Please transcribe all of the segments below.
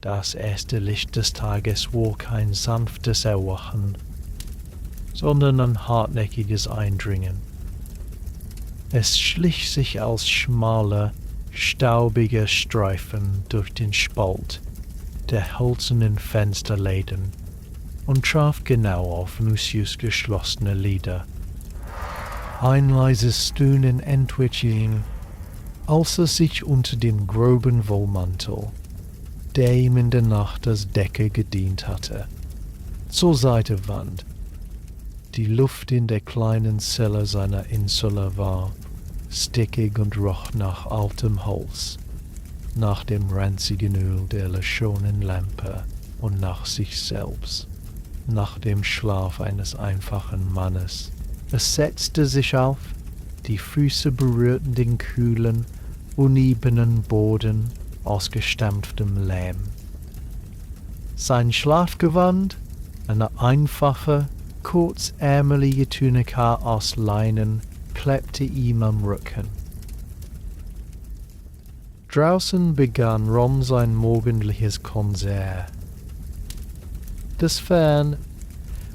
Das erste Licht des Tages war kein sanftes Erwachen, sondern ein hartnäckiges Eindringen. Es schlich sich als schmale, staubige Streifen durch den Spalt der hölzernen Fensterläden und traf genau auf Lucius geschlossene Lider. Ein leises Stöhnen entwich ihn, als er sich unter den groben Wollmantel, der ihm in der Nacht als Decke gedient hatte, zur Seite wand. Die Luft in der kleinen Zelle seiner Insula war stickig und roch nach altem Holz, nach dem ranzigen Öl der lachonen Lampe und nach sich selbst, nach dem Schlaf eines einfachen Mannes. Es setzte sich auf, die Füße berührten den kühlen, unebenen Boden aus gestampftem Lehm. Sein Schlafgewand, eine einfache, kurzärmelige Tunika aus Leinen, klebte ihm am Rücken. Draußen begann Rom sein morgendliches Konzert. Das fern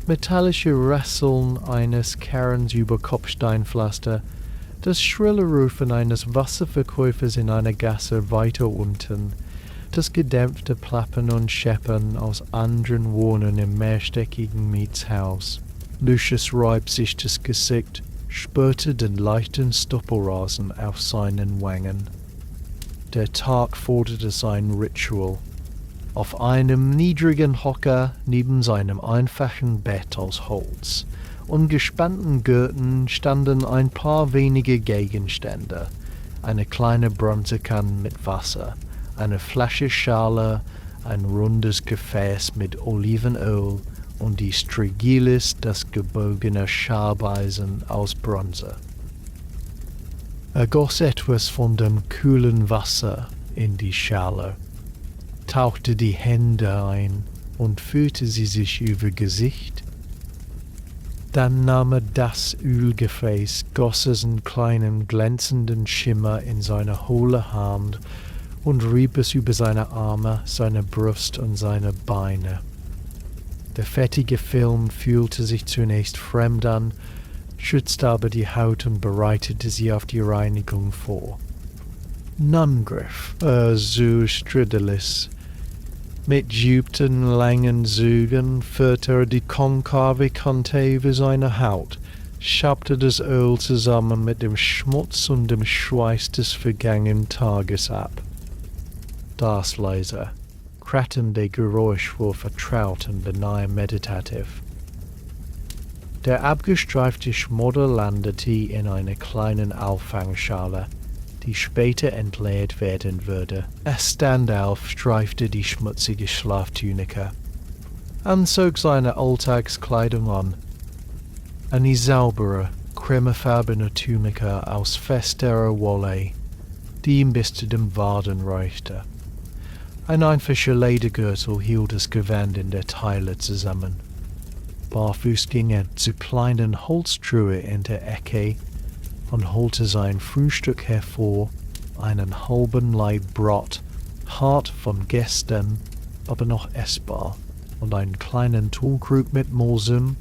metallische Rasseln eines Karrens über Kopfsteinpflaster, das schrille Rufen eines Wasserverkäufers in einer Gasse weiter unten, das gedämpfte Plappern und Scheppern aus anderen Wohnern im mehrstöckigen Mietshaus. Lucius reibsichtes Gesicht spürte den leichten Stoppelrasen auf seinen Wangen. Der Tag forderte sein Ritual. Auf einem niedrigen Hocker neben seinem einfachen Bett aus Holz und gespannten Gurten standen ein paar wenige Gegenstände, eine kleine Bronzekanne mit Wasser, eine Flasche Schale, ein rundes Gefäß mit Olivenöl und die Strigilis, das gebogene Schabeisen aus Bronze. Er goss etwas von dem kühlen Wasser in die Schale, tauchte die Hände ein und führte sie sich über Gesicht. Dann nahm er das Ölgefäß, goss es in kleinen glänzenden Schimmer in seine hohle Hand und rieb es über seine Arme, seine Brust und seine Beine. Der fettige Film fühlte sich zunächst fremd an, schützte aber die Haut und bereitete sie auf die Reinigung vor. Nangriff, so Stridelis. Mit djupten, langen Zügen führte die konkave Kante über seine Haut, schabte das Öl zusammen mit dem Schmutz und dem Schweiß des vergangenen Tages ab. Das leise, kratternde Geräusch war vertraut und beinahe meditativ. Der abgestreifte Schmodder landete in einer kleinen Auffangschale, die später entleert werden würde. Er stand auf, streifte die schmutzige Schlaftunika, anzog seine Alltagskleidung an, eine saubere, cremefarbene Tunika aus festerer Wolle, die ihm bis zu den Waden reichte. Ein einfacher Ledergürtel hielt das Gewand in der Teile zusammen. Barfuß ging er zur kleinen Holztruhe in der Ecke und holte sein Frühstück hervor, einen halben Laib Brot, hart von gestern, aber noch essbar, und einen kleinen Tonkrug mit Mosum,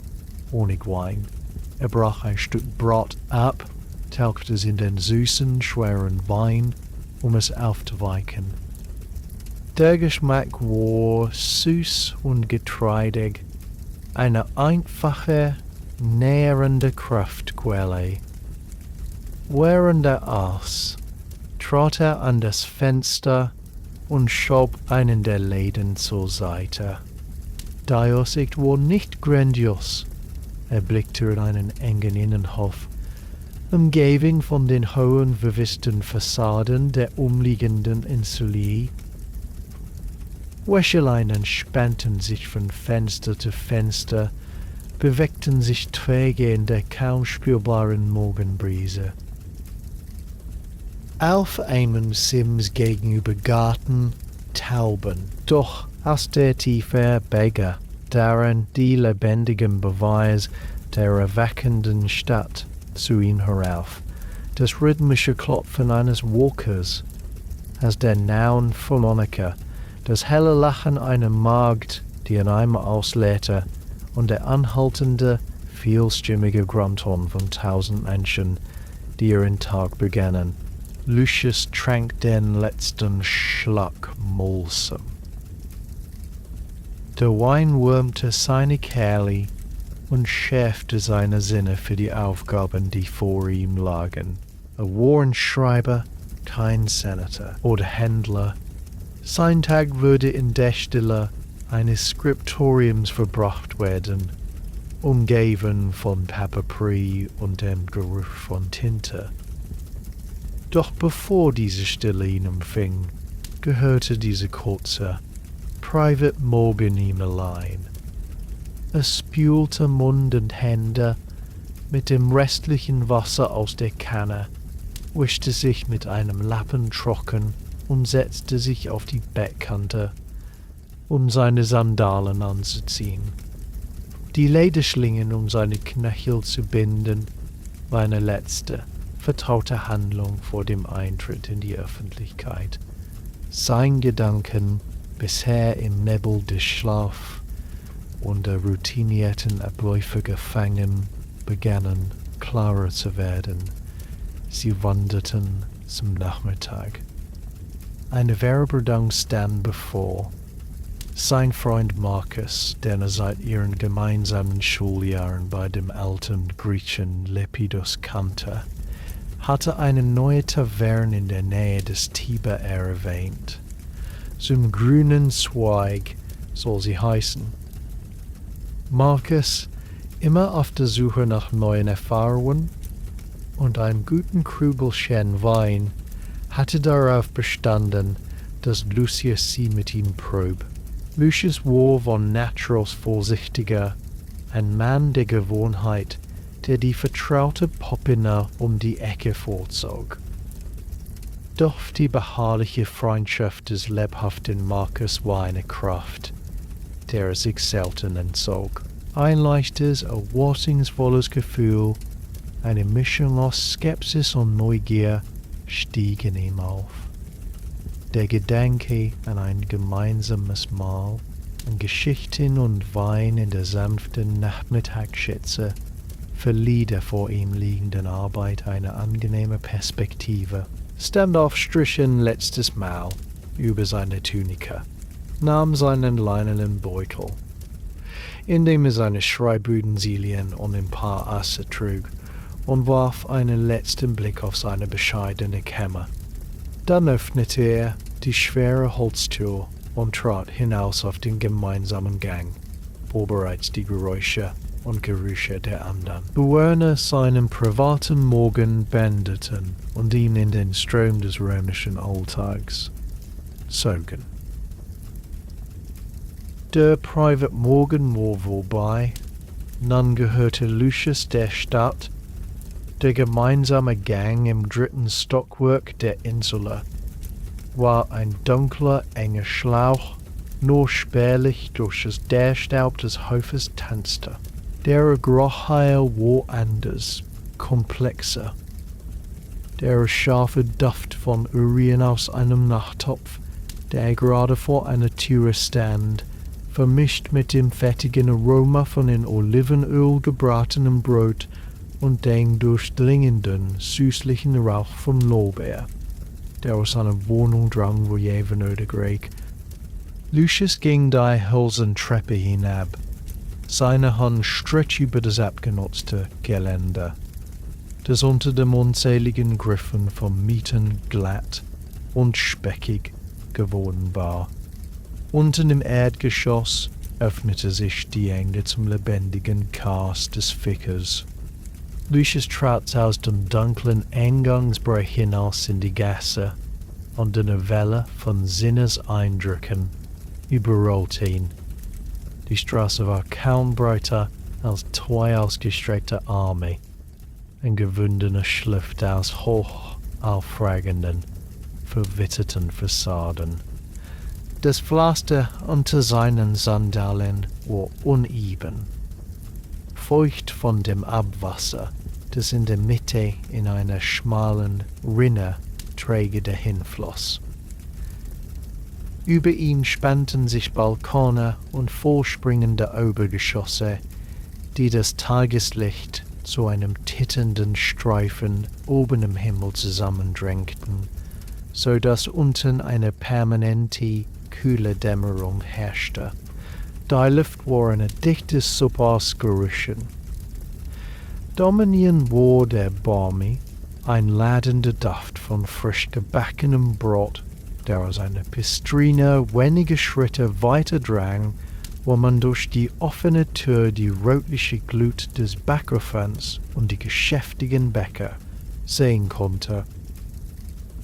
Honigwein. Er brach ein Stück Brot ab, tauchte es in den süßen, schweren Wein, um es aufzuweichen. Der Geschmack war süß und getreidig, eine einfache, nährende Kraftquelle. Während er aß, trat er an das Fenster und schob einen der Läden zur Seite. Die Aussicht war nicht grandios. Er blickte in einen engen Innenhof, umgeben von den hohen, verwisten Fassaden der umliegenden Insulae. Wäscheleinen spannten sich von Fenster zu Fenster, bewegten sich träge in der kaum spürbaren Morgenbrise. Auf einem Sims gegenüber Garten Tauben, doch aus der Tiefe Bäger, darin die lebendigen Beweis der erwachenden Stadt zu ihm herauf, das rhythmische Klopfen eines Walkers, als der Nauen Pharmonika Das helle Lachen einer Magd, die in einem ausleerte, und der anhaltende, vielstimmige Grunton von 1000 Menschen, die ihren Tag begannen. Lucius trank den letzten Schluck mulsam. Der Wein wärmte seine Kehle und schärfte seine Sinne für die Aufgaben, die vor ihm lagen. Er war ein Schreiber, kein Senator oder Händler. Sein Tag würde in der Stille eines Skriptoriums verbracht werden, umgeben von Papier und dem Geruch von Tinte. Doch bevor diese Stille ihn umfing, gehörte diese kurze, private Morgen ihm allein. Er spülte Mund und Hände mit dem restlichen Wasser aus der Kanne, wischte sich mit einem Lappen trocken und setzte sich auf die Bettkante, um seine Sandalen anzuziehen. Die Lederschlingen um seine Knöchel zu binden, war eine letzte, vertraute Handlung vor dem Eintritt in die Öffentlichkeit. Sein Gedanken, bisher im Nebel des Schlaf und der routinierten Abläufe gefangen, begannen klarer zu werden. Sie wanderten zum Nachmittag. Eine Werbung stand bevor. Sein Freund Marcus, den er seit ihren gemeinsamen Schuljahren bei dem alten Griechen Lepidus kannte, hatte eine neue Taverne in der Nähe des Tiber erwähnt. Zum grünen Zweig soll sie heißen. Marcus, immer auf der Suche nach neuen Erfahrungen und einem guten Krügelchen Wein, hatte darauf bestanden, dass Lucius sie mit ihm prob. Lucius war von Natur aus vorsichtiger, ein Mann der Gewohnheit, der die vertraute Poppina um die Ecke vorzog. Doch die beharrliche Freundschaft des lebhaften Marcus war eine Kraft, der er sich selten entzog. Ein leichtes, erwartungsvolles Gefühl, eine Mischung aus Skepsis und Neugier, stieg in ihm auf. Der Gedanke an ein gemeinsames Mahl, an Geschichten und Wein in der sanften Nachmittagsschätze verlieh der vor ihm liegenden Arbeit eine angenehme Perspektive. Standoff strich ein letztes Mal über seine Tunika, nahm seinen leinenen Beutel, in dem er seine Schreibutensilien und ein paar Asse trug, und warf einen letzten Blick auf seine bescheidene Kammer. Dann öffnete er die schwere Holztür und trat hinaus auf den gemeinsamen Gang, wo bereits die Geräusche und Gerüche der anderen Bewohner seinen privaten Morgen beendeten und ihn in den Strom des römischen Alltags zogen. Der Private Morgen war vorbei, nun gehörte Lucius der Stadt. Der gemeinsame Gang im 3. Stockwerk der Insula war ein dunkler, enger Schlauch, nur spärlich durch das Derstaub des Hofes tanzte. Der Geruchheil war anders, komplexer. Der scharfe Duft von Urin aus einem Nachttopf, der gerade vor einer Türe stand, vermischt mit dem fettigen Aroma von in Olivenöl gebratenem Brot und den durchdringenden, süßlichen Rauch vom Lorbeer, der aus seiner Wohnung drang, wo jeden nötig roch. Lucius ging die Hölzentreppe hinab. Seine Hand strich über das abgenutzte Geländer, das unter den unzähligen Griffen vom Mieten glatt und speckig geworden war. Unten im Erdgeschoss öffnete sich die Enge zum lebendigen Chaos des Fickers. Lucius trat aus dem dunklen Eingangsbereich hinaus in die Gasse, und eine Welle von Sinneseindrücken überrollte ihn. Die Straße war kaum breiter als 2 ausgestreckte Arme, ein gewundener Schliff aus hoch auffragenden, verwitterten Fassaden. Das Pflaster unter seinen Sandalen war uneben, feucht von dem Abwasser, das in der Mitte in einer schmalen Rinne träge dahinfloss. Über ihm spannten sich Balkone und vorspringende Obergeschosse, die das Tageslicht zu einem titternden Streifen oben im Himmel zusammendrängten, so dass unten eine permanente, kühle Dämmerung herrschte. Die Luft war ein dichtes Sub ausgeruschen. Dominierend war der Balmy, ein ladender Duft von frisch gebackenem Brot, der aus einer Pistrine wenige Schritte weiter drang, wo man durch die offene Tür die rötliche Glut des Backofens und die geschäftigen Bäcker sehen konnte.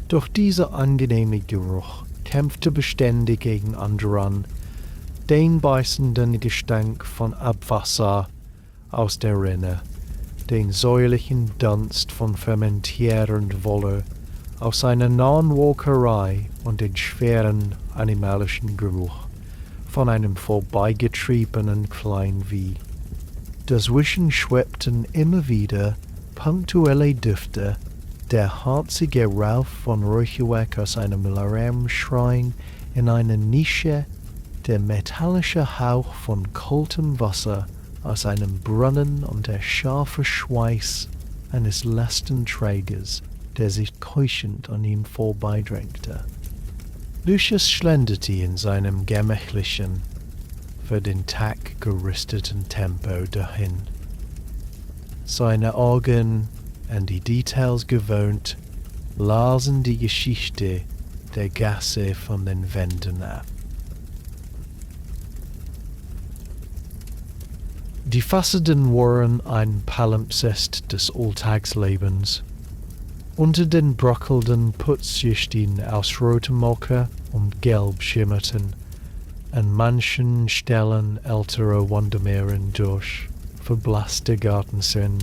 Doch dieser angenehme Geruch kämpfte beständig gegen anderen, den beißenden Gestank von Abwasser aus der Rinne, den säuerlichen Dunst von fermentierender Wolle aus einer nahen Walkerei und den schweren animalischen Geruch von einem vorbeigetriebenen Kleinvieh. Dazwischen schwebten immer wieder punktuelle Düfte, der harzige Rauch von Räucherwerk aus einem Lärmschrein in einer Nische, der metallische Hauch von kaltem Wasser aus einem Brunnen und der scharfe Schweiß eines Lastenträgers, der sich keuchend an ihm vorbeidrängte. Lucius schlenderte in seinem gemächlichen, für den Tag gerüsteten Tempo dahin. Seine Augen, an die Details gewöhnt, lasen die Geschichte der Gasse von den Wänden ab. Die Fassaden waren ein Palimpsest des Alltagslebens. Unter den bröckelnden Putzschichten aus rotem Ocker und Gelb schimmerten an manchen Stellen ältere Wundermeeren durch verblasste Gartenszenen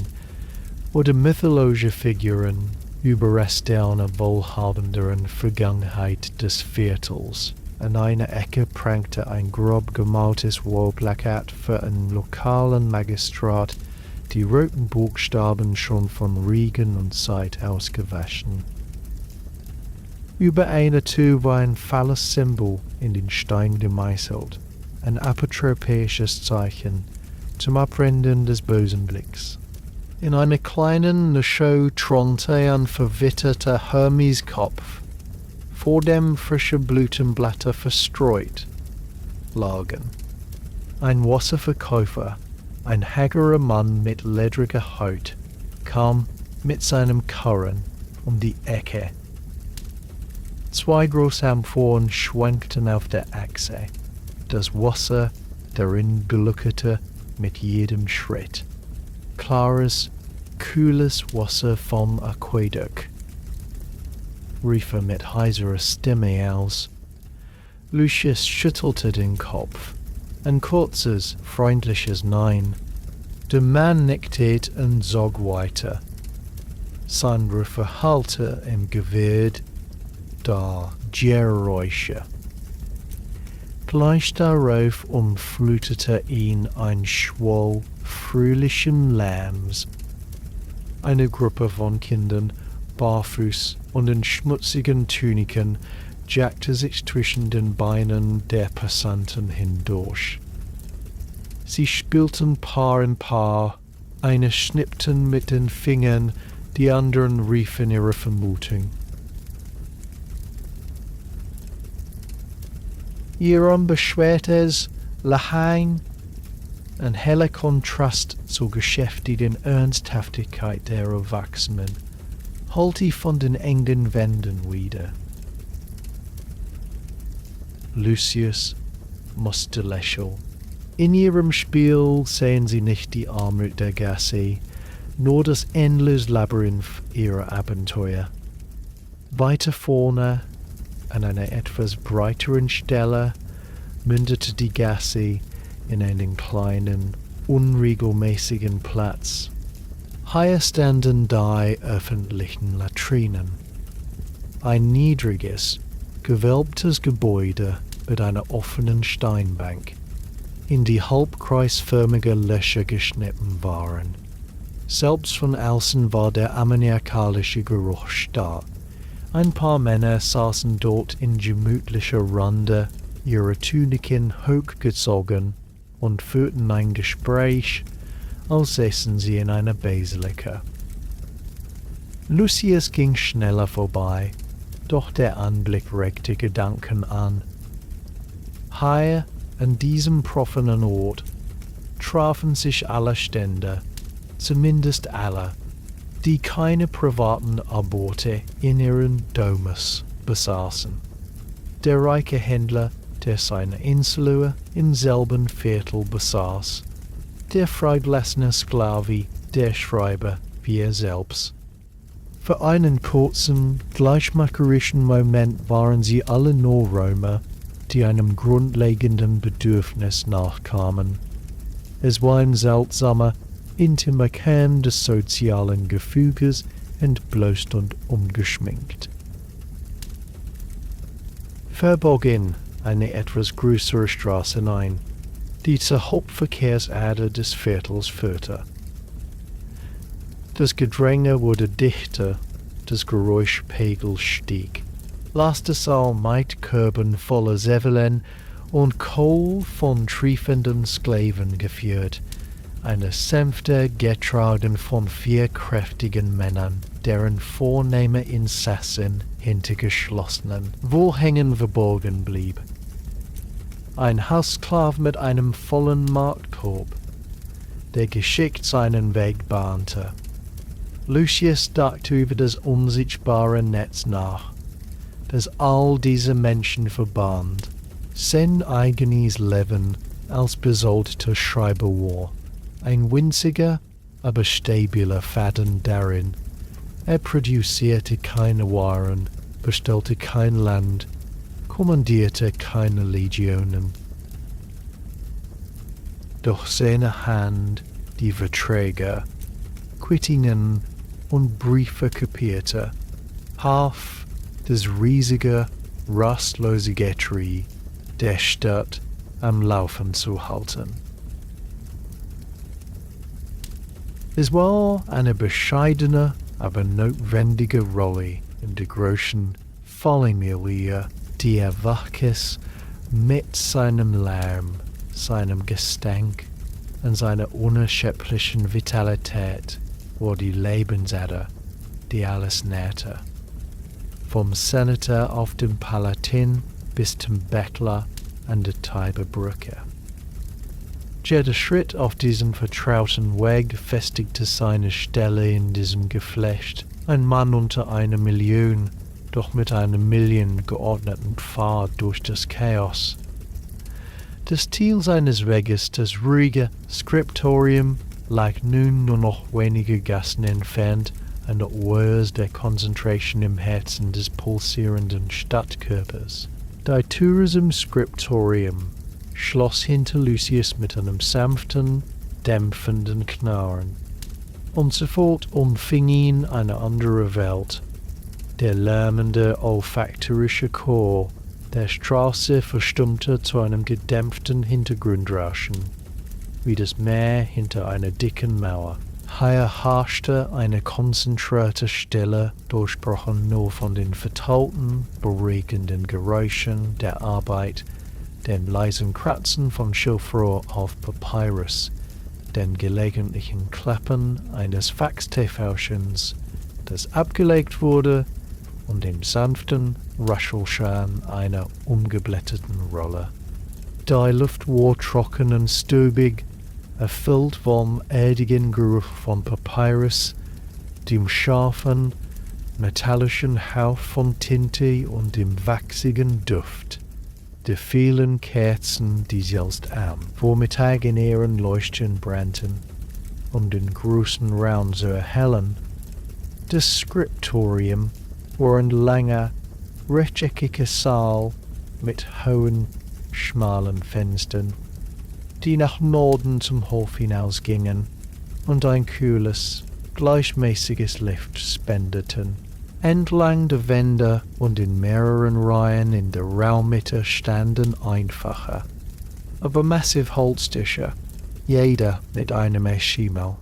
oder mythologische Figuren, Überreste einer wohlhabenderen Vergangenheit des Viertels. An einer Ecke prangte ein grob gemaltes Wallplakat für einen lokalen Magistrat, die roten Buchstaben schon von Regen und Zeit ausgewaschen. Über einer Tür war ein fahles Symbol in den Stein gemeißelt, ein apotropäisches Zeichen zum Abwenden des bösen Blicks. In einer kleinen Nische thronte ein verwitterter Hermeskopf, vor dem frische Blütenblätter verstreut lagen. Ein Wasserverkäufer, ein hagerer Mann mit ledriger Haut, kam mit seinem Karren um die Ecke. 2 große Amphoren schwankten auf der Achse. Das Wasser darin gluckerte mit jedem Schritt. Klares, kühles Wasser vom Aquädukt, rief er mit heiserer Stimme aus. Lucius schüttelte den Kopf. Ein kurzes, freundliches Nein. Der Mann nickte und zog weiter. Sein Verhalten im Gewirr der Geräusche. Gleich darauf umflutete ihn ein Schwall fröhlichen Lärms. Eine Gruppe von Kindern, barfuß und in schmutzigen Tuniken, jackte sich zwischen den Beinen der Passanten hindurch. Sie spielten Paar in Paar, eine schnippten mit den Fingern, die anderen riefen ihre Vermutung. Ihr unbeschwertes Lachen, ein heller Kontrast zur geschäftigen Ernsthaftigkeit der Erwachsenen, holt die von den engen Wänden wieder. Lucius musste lächeln. In ihrem Spiel sehen sie nicht die Armut der Gasse, nur das endlose Labyrinth ihrer Abenteuer. Weiter vorne, an einer etwas breiteren Stelle, mündete die Gasse in einen kleinen, unregelmäßigen Platz. Hier standen 3 öffentlichen Latrinen. Ein niedriges, gewölbtes Gebäude mit einer offenen Steinbank, in die halbkreisförmige Löcher geschnitten waren. Selbst von außen war der ammoniakalische Geruch stark. Ein paar Männer saßen dort in gemütlicher Runde, ihre Tuniken hochgezogen und führten ein Gespräch, als säßen sie in einer Basilika. Lucius ging schneller vorbei, doch der Anblick regte Gedanken an. Hier, an diesem profenen Ort, trafen sich alle Stände, zumindest alle, die keine privaten Aborte in ihren Domus besaßen. Der reiche Händler, der seine Insel im selben Viertel besaß, der freigelassene Sklave, der Schreiber wie er selbst. Für einen kurzen, gleichmacherischen Moment waren sie alle nur Römer, die einem grundlegenden Bedürfnis nachkamen. Es war ein seltsamer, intimer Kern des sozialen Gefüges, entblößt und ungeschminkt. Verbogen eine etwas größere Straße hinein, die zur Hauptverkehrsader des Viertels führte. Das Gedränge wurde dichter, das Geräuschpegel stieg. Laste Saal meid Körben voller Sävelen und Kohl von triefenden Sklaven geführt, eine Sänfte getragen von 4 kräftigen Männern, deren vornehme Insassen hinter geschlossenen Vorhängen verborgen blieb. Ein Haussklav mit einem vollen Marktkorb, der geschickt seinen Weg bahnte. Lucius dachte über das unsichtbare Netz nach, das all diese Menschen verband, sein eigenes Leben als besoldeter Schreiber war. Ein winziger, aber stabiler Faden darin. Er produzierte keine Waren, bestellte kein Land, kommandierte keine Legionen. Doch seine Hand die Verträge, Quittungen und Briefe kopierte, half das riesige, rastlose Getrie der Stadt am Laufen zu halten. Es war eine bescheidene, aber notwendige Rolle in der großen Familie, die er Wachs mit seinem Lärm, seinem Gestank und seiner unerschöpflichen Vitalität war die Lebensader, die alles nährte. Vom Senator auf dem Palatin bis zum Bettler an der Tiberbrücke. Jeder Schritt auf diesem vertrauten Weg festigte seine Stelle in diesem Geflecht. Ein Mann unter 1 Million, doch mit 1 Million geordneten Pfad durch das Chaos. Das Ziel seines Weges, das ruhige Skriptorium, lag nun nur noch wenige Gassen entfernt an der Oase der Konzentration im Herzen des pulsierenden Stadtkörpers. Das Tourism Skriptorium schloss hinter Lucius mit einem sanften, dämpfenden Knarren. Und sofort umfing ihn eine andere Welt. Der lärmende, olfaktorische Chor der Straße verstummte zu einem gedämpften Hintergrundrauschen, wie das Meer hinter einer dicken Mauer. Hier herrschte eine konzentrierte Stille, durchbrochen nur von den vertrauten, beruhigenden Geräuschen der Arbeit, dem leisen Kratzen von Schilfrohr auf Papyrus, den gelegentlichen Klappen eines Fax-TVchens, das abgelegt wurde, und dem sanften Raschelschan einer umgeblätterten Rolle. Die Luft war trocken und stubig, erfüllt vom erdigen Geruch von Papyrus, dem scharfen, metallischen Hauch von Tinte und dem wachsigen Duft der vielen Kerzen, die selbst am Vormittag in ihren Leuchtchen brannten, um den großen Raum zu erhellen. Das Skriptorium war ein langer, rechteckiger Saal mit hohen, schmalen Fenstern, die nach Norden zum Hof hinausgingen und ein kühles, gleichmäßiges Licht spendeten. Entlang der Wände und in mehreren Reihen in der Raummitte standen einfache, aber massive Holztische, jeder mit einem Eschimel.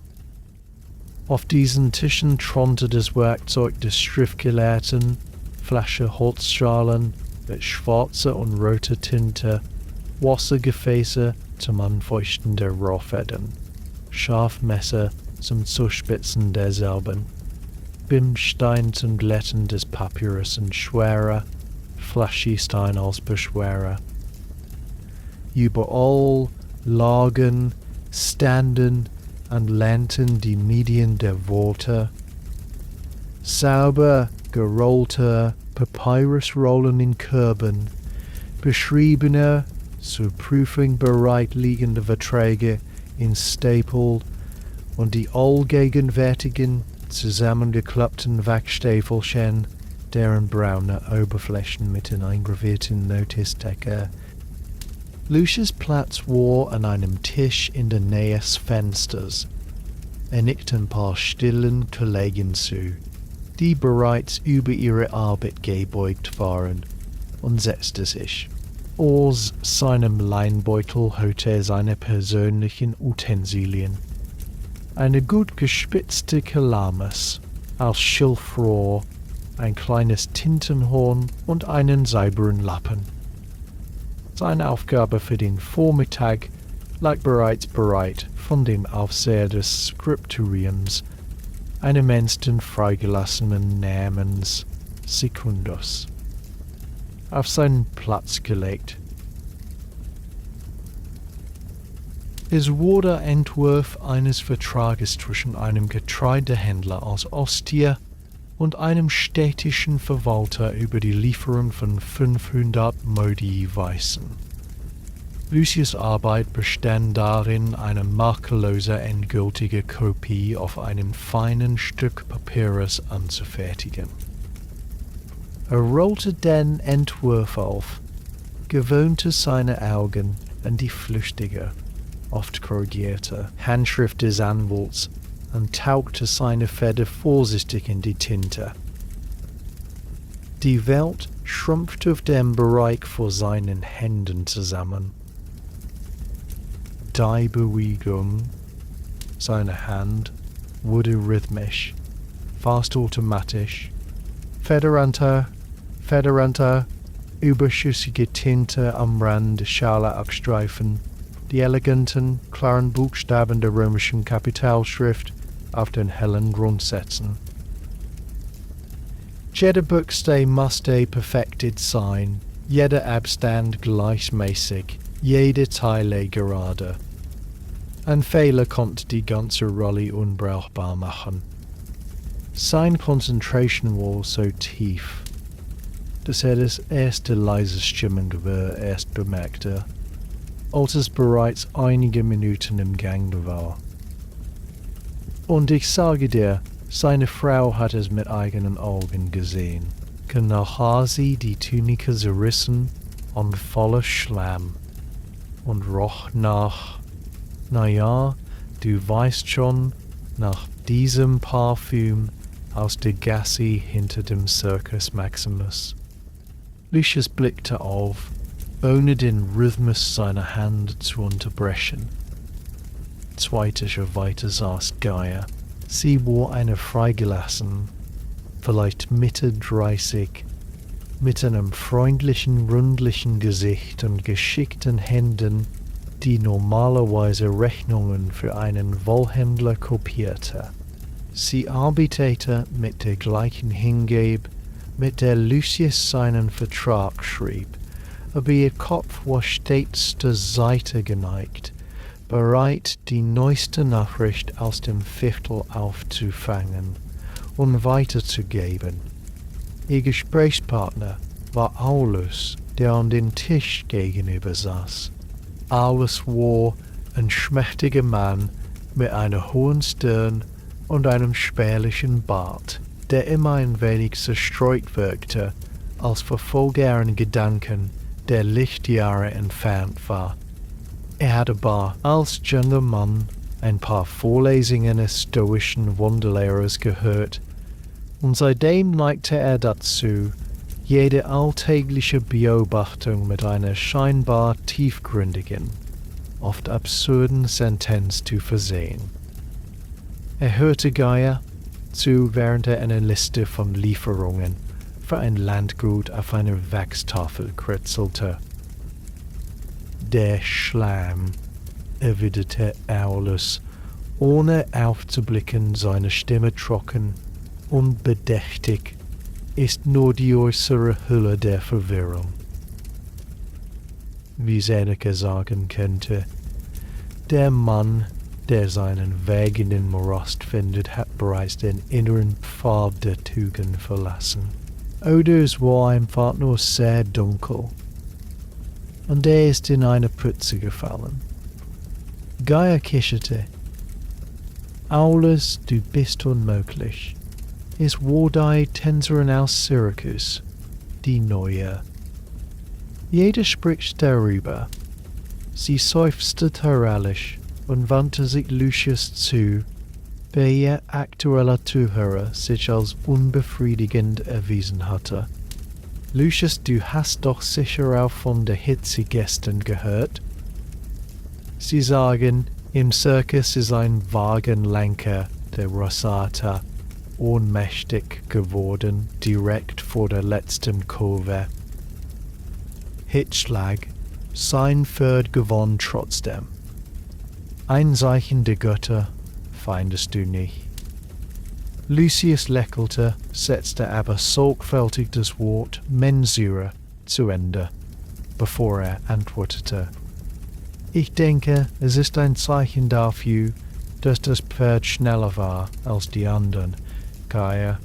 Auf diesen Tischen thronte das Werkzeug des Schriftgelehrten, Flasche Holzschalen mit schwarzer und roter Tinte, Wassergefäße zum Anfeuchten der Rohrfäden, Scharfmesser zum Zuspitzen derselben, Bimstein zum Glätten des Papyrus und schwerer, Flaschestein als Beschwerer. Überall lagen, standen und lernten die Medien der Worte, sauber gerollte Papyrusrollen in Körben, beschriebene, zur Prüfung bereitliegende Verträge in Stapel und die allgegenwärtigen, zusammengeklappten Wachstäfelchen, deren braune Oberflächen mit den eingravierten Notizdecke. Lucius Platz war an einem Tisch in der Nähe des Fensters. Nickt ein paar stillen Kollegen zu, die bereits über ihre Arbeit gebeugt waren, und setzte sich. Aus seinem Leinbeutel holte er seine persönlichen Utensilien. Eine gut gespitzte Kalamus als Schilfrohr, ein kleines Tintenhorn und einen sauberen Lappen. Seine Aufgabe für den Vormittag lag bereits bereit von dem Aufseher des Skriptoriums, einem ernsten freigelassenen namens Secundus, auf seinen Platz gelegt. Es wurde Entwurf eines Vertrages zwischen einem Getreidehändler aus Ostia und einem städtischen Verwalter über die Lieferung von 500 Modi Weißen. Lucius' Arbeit bestand darin, eine makellose endgültige Kopie auf einem feinen Stück Papyrus anzufertigen. Er rollte den Entwurf auf, gewöhnte seine Augen an die flüchtige, oft korrigierte Handschrift des Anwalts und tauchte seine Feder vorsichtig in die Tinte. Die Welt schrumpfte auf dem Bereich vor seinen Händen zusammen. Die Bewegung seiner Hand wurde rhythmisch, fast automatisch. Federanter, überschüssige Tinte am Rand der Schale abstreifen, die eleganten, klaren Buchstaben der römischen Kapitalschrift auf den hellen Grund setzen. Jeder Buchstabe musste perfektet sein, jeder Abstand gleichmäßig, jede Zeile gerade. Ein Fehler konnte die ganze Rolle unbrauchbar machen. Seine Konzentration war so tief, dass er das erste leise Stimmengewirr erst bemerkte, als es bereits einige Minuten im Gange war. Und ich sage dir, seine Frau hat es mit eigenen Augen gesehen. Nachher sie die Tunike zerrissen und voller Schlamm und roch nach, na ja, du weißt schon, nach diesem Parfüm aus der Gasse hinter dem Circus Maximus. Lucius blickte auf, ohne den Rhythmus seiner Hand zu unterbrechen. Zweiter weiter saß Gaia. Sie war eine freigelassen, vielleicht Mitte 30, mit einem freundlichen, rundlichen Gesicht und geschickten Händen, die normalerweise Rechnungen für einen Wollhändler kopierte. Sie arbeitete mit der gleichen Hingabe, mit der Lucius seinen Vertrag schrieb, aber ihr Kopf war stets zur Seite geneigt, bereit, die neueste Nachricht aus dem Viertel aufzufangen und weiterzugeben. Ihr Gesprächspartner war Aulus, der an den Tisch gegenüber saß. Aulus war ein schmächtiger Mann mit einer hohen Stirn und einem spärlichen Bart, der immer ein wenig zerstreut wirkte, als verfolge er in Gedanken, der Lichtjahre entfernt war. Er hatte aber als junger Mann ein paar Vorlesungen des stoischen Wunderlehrers gehört, und seitdem neigte er dazu, jede alltägliche Beobachtung mit einer scheinbar tiefgründigen, oft absurden Sentenz zu versehen. Er hörte Gaia zu, während er eine Liste von Lieferungen für ein Landgut auf einer Wachstafel kritzelte. Der Schlamm, erwiderte Aulus, ohne aufzublicken, seine Stimme trocken und bedächtig, ist nur die äußere Hülle der Verwirrung. Wie Seneca sagen könnte, der Mann, der seinen Weg in den Morast findet, hat bereits den inneren Pfad der Tugend verlassen. Oder es war einfach nur sehr dunkel, und er ist in eine Pfütze gefallen. Gaia kicherte. Aulus, du bist unmöglich. Es war die Tänzerin aus Syrakus, die Neue. Jede spricht darüber. Sie seufzte terralisch und wandte sich Lucius zu, der ihr aktueller Zuhörer sich als unbefriedigend erwiesen hatte. Lucius, du hast doch sicher auch von der Hitze gestern gehört. Sie sagen, im Circus ist ein Wagenlenker, der Rosata, ohnmächtig geworden, direkt vor der letzten Kurve. Hitzschlag, sein Pferd gewann trotzdem. Ein Zeichen der Götter findest du nicht. Lucius lächelte, setzte aber sorgfältig das Wort mensura zu Ende, bevor er antwortete. Ich denke, es ist ein Zeichen dafür, dass das Pferd schneller war als die anderen, Gaia.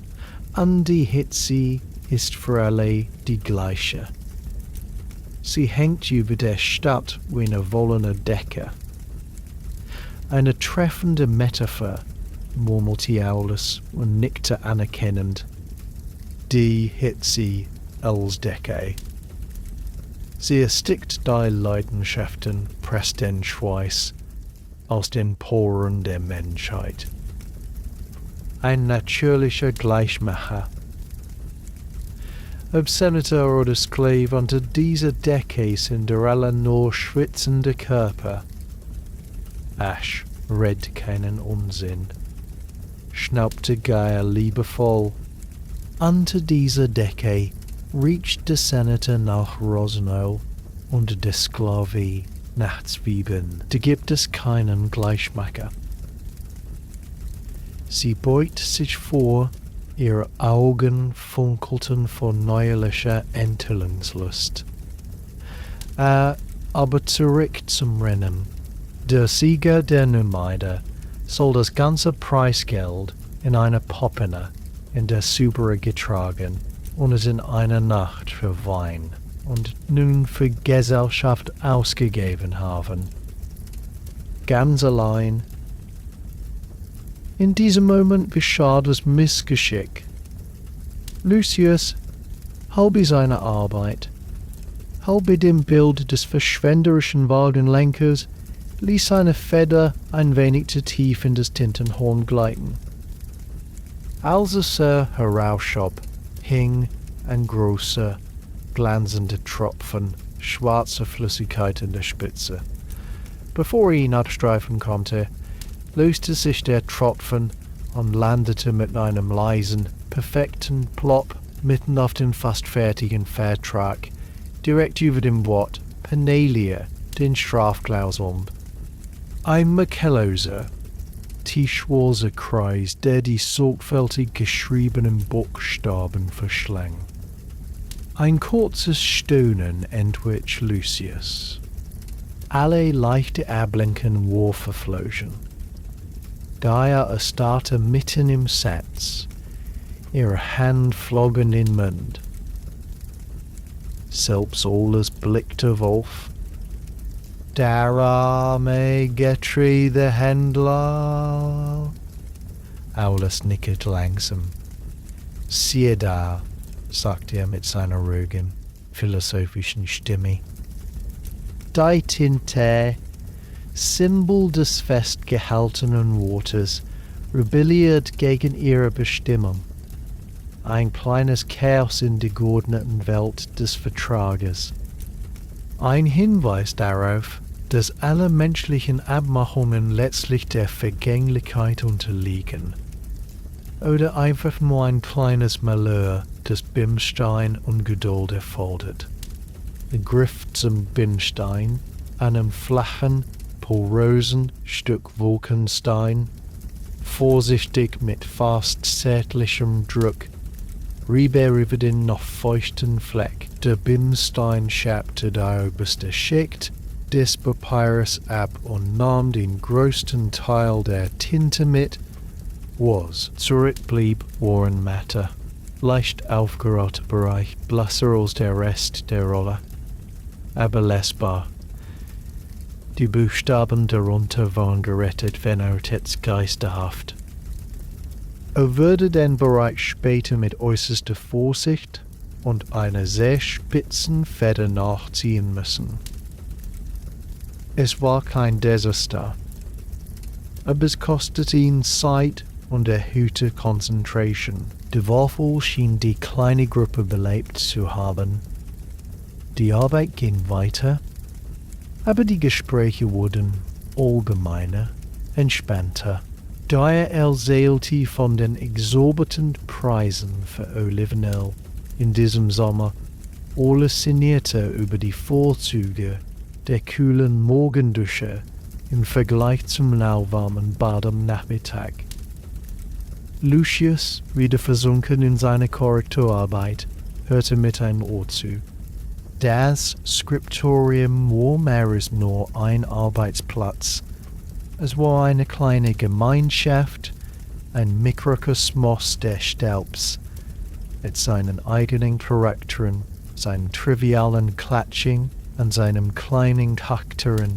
Und die Hitze ist für alle die gleiche. Sie hängt über der Stadt wie eine wollene Decke. Eine treffende Metapher, murmelte Aulus und nickte anerkennend. Die Hitze als Decke. Sie erstickt die Leidenschaften, presst den Schweiß aus den Poren der Menschheit. Ein natürlicher Gleichmacher. Ob Senator oder Sklave, unter dieser Decke sind alle nur schwitzende Körper. Asch, red keinen Unsinn, schnaubte Gaia liebevoll. Unter dieser Decke riecht der Senator nach Rosenöl und der Sklavie nach Zwiebeln. Da gibt es keinen Gleichmacher. Sie beugt sich vor, ihre Augen funkelten vor neuerlicher Enthüllungslust. Aber zurück zum Rennen. Der Sieger der Numeide soll das ganze Preisgeld in eine Poppene in der Subere getragen und es in einer Nacht für Wein und nun für Gesellschaft ausgegeben haben. Ganz allein. In diesem Moment geschah das Missgeschick. Lucius, halb seine Arbeit, halb dem Bild des verschwenderischen Wagenlenkers, ließ seine Feder ein wenig zu tief in das Tintenhorn gleiten. Als es herausschob, hing ein großer, glanzender Tropfen schwarzer Flüssigkeit in der Spitze. Bevor er ihn abstreifen konnte, löste sich der Tropfen und landete mit einem leisen, perfekten Plop mitten auf dem fast fertigen Vertrag, direkt über dem Wort Penelia, den Strafklauseln. Ein makelloser, tiefschwarzer Kreis, der die sorgfältig geschriebenen Buchstaben verschlang. Ein kurzes Stöhnen entwich Lucius. Alle leichte Ablenken war verflogen. Gaia erstarrte mitten im Satz, ihre Hand flog in den Mund. Selbst Aulus blickte auf. Der arme Getreidehändler. Aulus nickte langsam. Siehe da, sagte er mit seiner ruhigen, philosophischen Stimme. Die Tinte, Symbol des festgehaltenen Wortes, rebelliert gegen ihre Bestimmung. Ein kleines Chaos in der geordneten Welt des Vertrages. Ein Hinweis darauf, dass alle menschlichen Abmachungen letztlich der Vergänglichkeit unterliegen. Oder einfach nur ein kleines Malheur, des Bimstein Ungeduld erfordert. Der Griff zum Bimstein, einem flachen, porosen Stück Vulkanstein, vorsichtig mit fast zärtlichem Druck, rieb über den noch feuchten Fleck. Der Bimstein schäbte der oberste Schicht des Papyrus ab und nahm den größten Teil der Tinte mit, was zurückblieb, waren matter, leicht aufgerollter Bereich, blasser als der Rest der Rolle, aber lesbar. Die Buchstaben darunter waren gerettet, wenn auch jetzt geisterhaft. Er würde den Bereich später mit äußerster Vorsicht und einer sehr spitzen Feder nachziehen müssen. Es war kein Desaster, aber es kostete ihn Zeit und erhöhte Concentration. Der Waffel schien die kleine Gruppe belebt zu haben. Die Arbeit ging weiter, aber die Gespräche wurden allgemeiner, entspannter. Da erzählte von den exorbitanten Preisen für Olivenöl in diesem Sommer, alles sinnierte über die Vorzüge der kühlen Morgendusche im Vergleich zum lauwarmen Bad am Nachmittag. Lucius, wieder versunken in seine Korrekturarbeit, hörte mit einem Ohr zu. Das Skriptorium war mehr als nur ein Arbeitsplatz. Es war eine kleine Gemeinschaft, ein Mikrokosmos der Staubs, mit seinen eigenen Charakteren, seinen trivialen Klatsching und seinem kleinen Charakteren,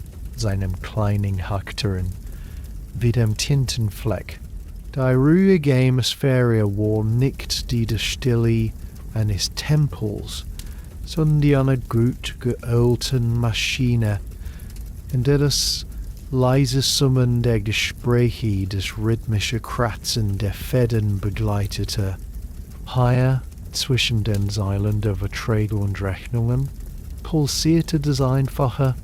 wie dem Tintenfleck. Die ruhige Atmosphäre war nicht die der Stille eines Tempels, sondern die einer gut geölten Maschine, in der das leise Summen der Gespräche, das rhythmische Kratzen der Fäden begleitete. Hier, zwischen den Zeilen der Verträge und Rechnungen, pulsierte das einfache,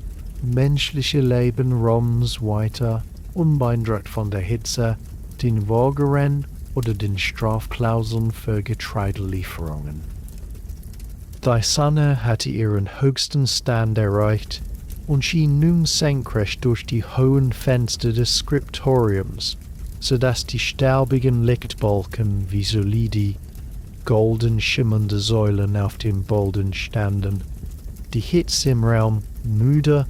menschliche Leben Roms weiter, unbeeindruckt von der Hitze, den Wagenrennen oder den Strafklauseln für Getreidelieferungen. Die Sonne hatte ihren höchsten Stand erreicht und schien nun senkrecht durch die hohen Fenster des Skriptoriums, so dass die staubigen Lichtbalken wie solide, golden schimmernde Säulen auf dem Boden standen. Die Hitze im Raum müde,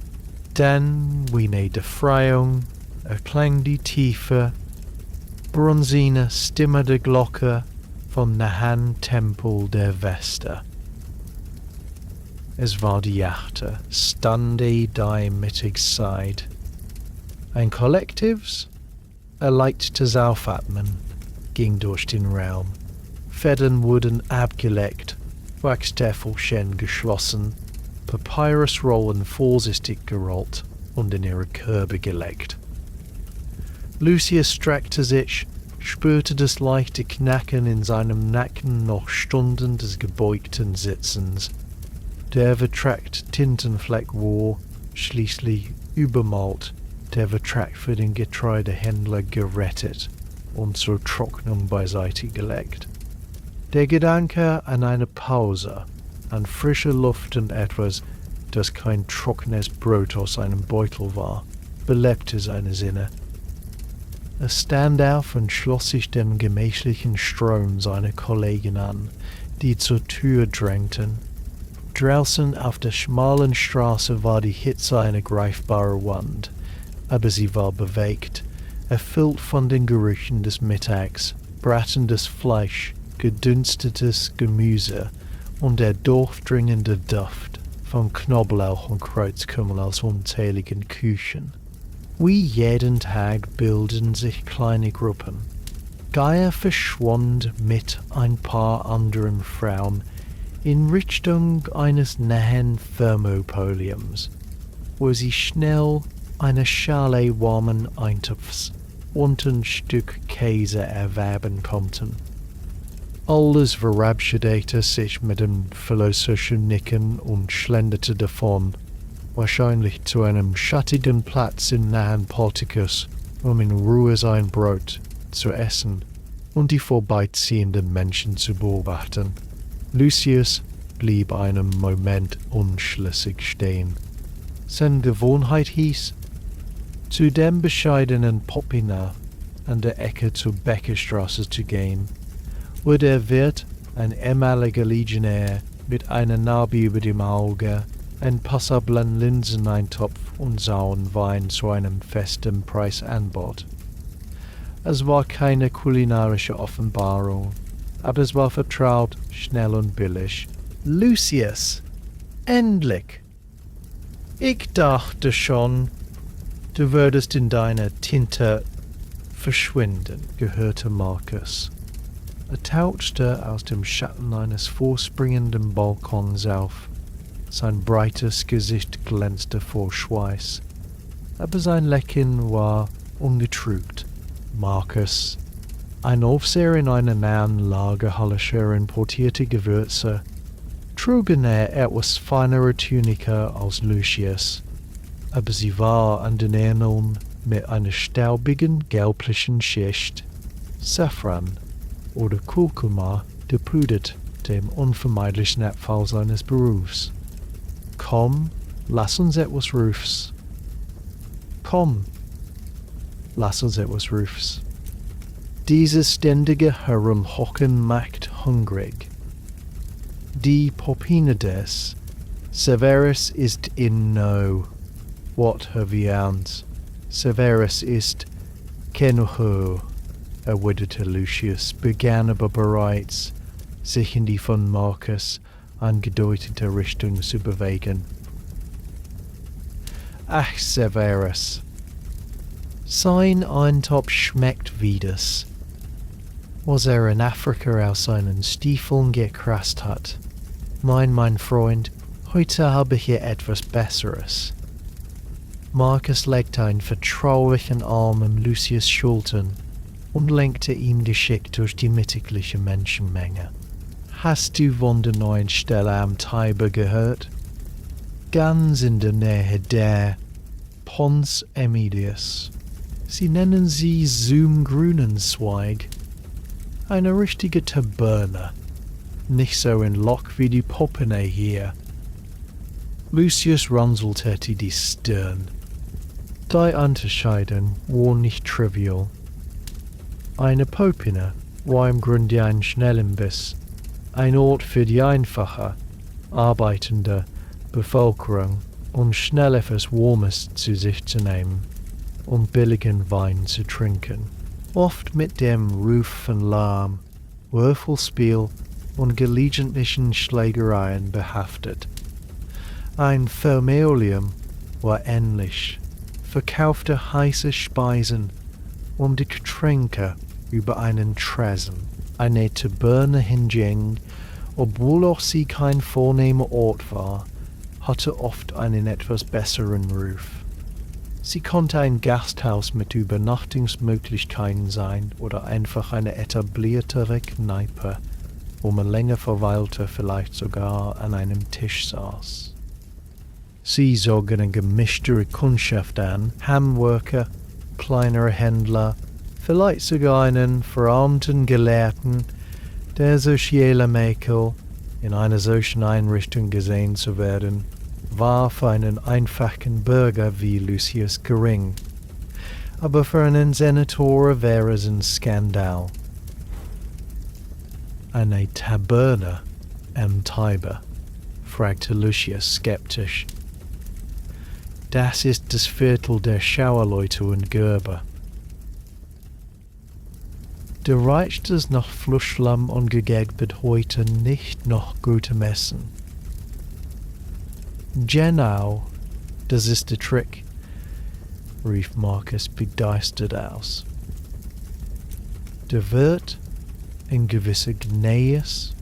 dann, wie eine Befreiung, erklang die tiefe, bronzene Stimme der Glocke vom nahen Tempel der Weste. Es war die 8. Stunde der Mittagszeit. Ein kollektives, erleichtertes Aufatmen ging durch den Raum. Fäden wurden abgelegt, Wachstäfelchen geschlossen, Papyrusrollen vorsichtig gerollt und in ihre Körbe gelegt. Lucius streckte sich, spürte das leichte Knacken in seinem Nacken nach Stunden des gebeugten Sitzens. Der vertrackt Tintenfleck war schließlich übermalt, der Vertrag für den Getreidehändler gerettet und zur Trocknung beiseite gelegt. Der Gedanke an eine Pause, an frische Luft und etwas, das kein trockenes Brot aus einem Beutel war, belebte seine Sinne. Er stand auf und schloss sich dem gemächlichen Strom seiner Kollegen an, die zur Tür drängten. Draußen auf der schmalen Straße war die Hitze eine greifbare Wand, aber sie war bewegt, erfüllt von den Gerüchen des Mittags, bratendes Fleisch, gedünstetes Gemüse und der durchdringende Duft von Knoblauch und Kreuzkümmel aus unzähligen Küchen. Wie jeden Tag bilden sich kleine Gruppen. Gaia verschwand mit ein paar anderen Frauen in Richtung eines nahen Thermopoliums, wo sie schnell eine Schale warmen Eintopfs und ein Stück Käse erwerben konnten. Alles verabschiedete sich mit einem philosophischen Nicken und schlenderte davon, wahrscheinlich zu einem schattigen Platz im nahen Portikus, um in Ruhe sein Brot zu essen und die vorbeiziehenden Menschen zu beobachten. Lucius blieb einen Moment unschlüssig stehen. Seine Gewohnheit hieß, zu dem bescheidenen Popina an der Ecke zur Beckerstraße zu gehen, wo der Wirt, ein ehemaliger Legionär, mit einer Narbe über dem Auge, ein passablen Linseneintopf und sauren Wein zu einem festen Preis anbot. Es war keine kulinarische Offenbarung, aber es war vertraut, schnell und billig. Lucius, endlich! Ich dachte schon, du würdest in deiner Tinte verschwinden, gehörte Marcus. Er tauchte aus dem Schatten eines vorspringenden Balkons auf. Sein breites Gesicht glänzte vor Schweiß, aber sein Lächeln war ungetrübt. Marcus, ein Aufseher in einer nahen Lagerhalle für importierte Gewürze, trugen etwas feinere Tunika als Lucius, aber sie war an den Ärmeln mit einer staubigen gelblichen Schicht Safran oder Kurkuma gepudert, dem unvermeidlichen Abfall seines Berufs. Komm, lass uns etwas Rufs. Komm, lass uns etwas Rufs. Dieses ständige Herumhocken macht hungrig. Die Popinides, Severus ist in no. What viands, Severus ist kenuho, erwiderte Lucius, begann aber bereits, sich in die von Marcus angedeutete Richtung zu bewegen. Ach, Severus, sein Eintopf schmeckt wie das, was in Afrika aus seinen Stiefeln gekratzt hat. Mein Freund, heute habe ich hier etwas Besseres. Marcus legte einen vertraulichen Arm um Lucius' Schultern und lenkte ihm geschickt durch die mittagliche Menschenmenge. Hast du von der neuen Stelle am Tiber gehört? Ganz in der Nähe der Pons Aemilius. Sie nennen sie Grünenzweig. Eine richtige Taverne. Nicht so in Lock wie die Popene hier. Lucius runzelte die Stirn. Die Unterscheidung war nicht trivial. Eine Popine war im Grunde ein Schnellimbiss, ein Ort für die einfache, arbeitende Bevölkerung, um schnell etwas Warmes zu sich zu nehmen und billigen Wein zu trinken. Oft mit dem Ruf von Lärm, Würfelspiel und gelegentlichen Schlägereien behaftet. Ein Thermalium war ähnlich, verkaufte heiße Speisen und die Getränke über einen Tresen. Eine Taverne hingegen, obwohl auch sie kein vornehmer Ort war, hatte oft einen etwas besseren Ruf. Sie konnte ein Gasthaus mit Übernachtungsmöglichkeiten sein oder einfach eine etabliertere Kneipe, wo man länger verweilte, vielleicht sogar an einem Tisch saß. Sie zogen eine gemischte Kundschaft an, Handwerker, kleinere Händler, vielleicht sogar einen verarmten Gelehrten, der soziale Mäkel, in einer solchen Einrichtung gesehen zu werden, war für einen einfachen Bürger wie Lucius gering, aber für einen Senator wäre es ein Skandal. Eine Taverne am Tiber, fragte Lucius skeptisch. Das ist das Viertel der Schauerleute und Gerber. Du reicht es nach Flussschlamm und Gegägbet heute nicht noch gutem Essen. Genau, das ist der Trick, rief Marcus begeistert aus. Der Wirt, ein gewisser Gnaeus,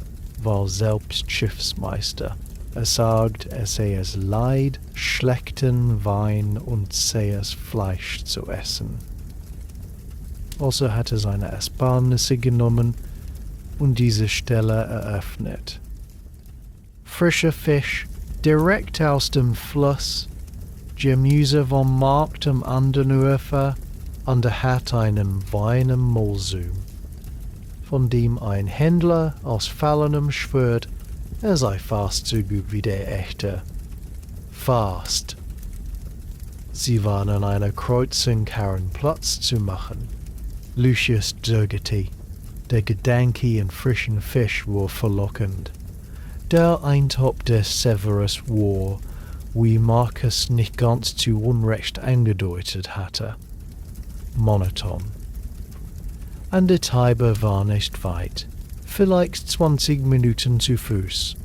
war selbst Schiffsmeister. Er sagt, er sei es leid, schlechten Wein und zähes Fleisch zu essen. Also hat er seine Ersparnisse genommen und diese Stelle eröffnet. Frischer Fisch, direkt aus dem Fluss, Gemüse vom Markt am anderen Ufer, und er hat einen Wein im Mulsum, von dem ein Händler aus Fallenham schwört, sei fast so gut wie der echte. Fast. Sie waren an einer Kreuzung Karen Platz zu machen. Lucius zögerte. Der Gedanke an frischen Fisch war verlockend. Der Eintopf des Severus war, wie Marcus nicht ganz zu Unrecht angedeutet hatte, monoton. An der Teibe war nicht weit, vielleicht 20 Minuten zu Fuß.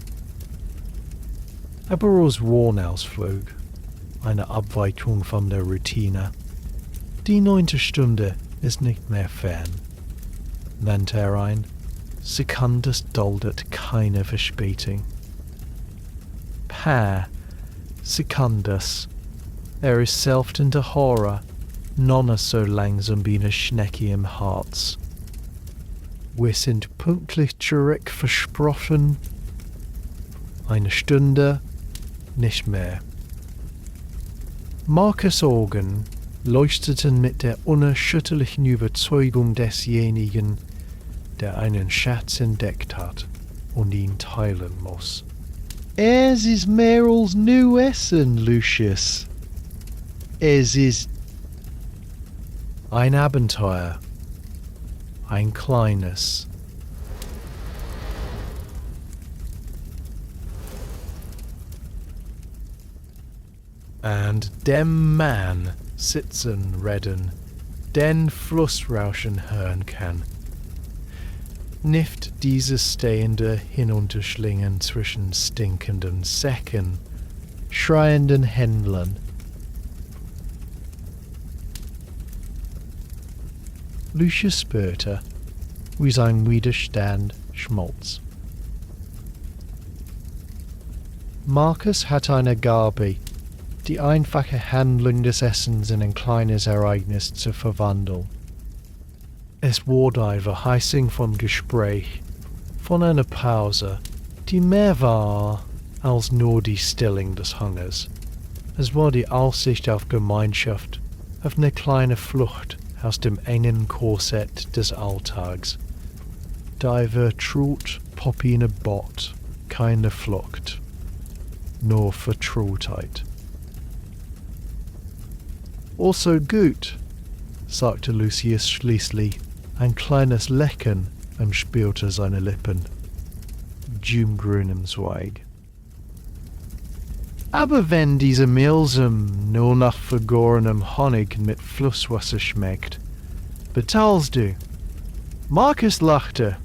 Aber aus Wohnausflug, eine Abweichung von der Routine. Die 9. Stunde ist nicht mehr fern, nannte er ein. Secundus duldet keine Verspätung. Secundus, ist selten der Horror, nonne so langsam wie eine Schnecke im Harz. Wir sind pünktlich zurück versprochen. Eine Stunde, nicht mehr. Marcus' Augen leuchteten mit der unerschütterlichen Überzeugung desjenigen, der einen Schatz entdeckt hat und ihn teilen muss. Es ist mehr als nur Essen, Lucius. Es ist ein Abenteuer. Ein kleines. Und dem Mann sitzen, reden, den Flussrauschen hören kann. Nicht dieses stehende Hinunterschlingen zwischen stinkenden Säcken, schreienden Händlern. Lucius spürte, wie sein Widerstand schmolz. Marcus hatte eine Gabe, die einfache Handlung des Essens in ein kleines Ereignis zu verwandeln. Es wurde eine Verheißung von Gespräch, von einer Pause, die mehr war als nur die Stillung des Hungers. Es war die Aussicht auf Gemeinschaft, auf eine kleine Flucht aus dem engen Korsett des Alltags. Da vertraut Poppine Bot, keine Flucht, nur Vertrautheit. Also gut, sagte Lucius schließlich, ein kleines Lecken umspielte seine Lippen. Grünem Zweig. Aber wenn diese Milsum nur nach vergorenem Honig mit Flusswasser schmeckt, bezahlst du. Marcus lachte.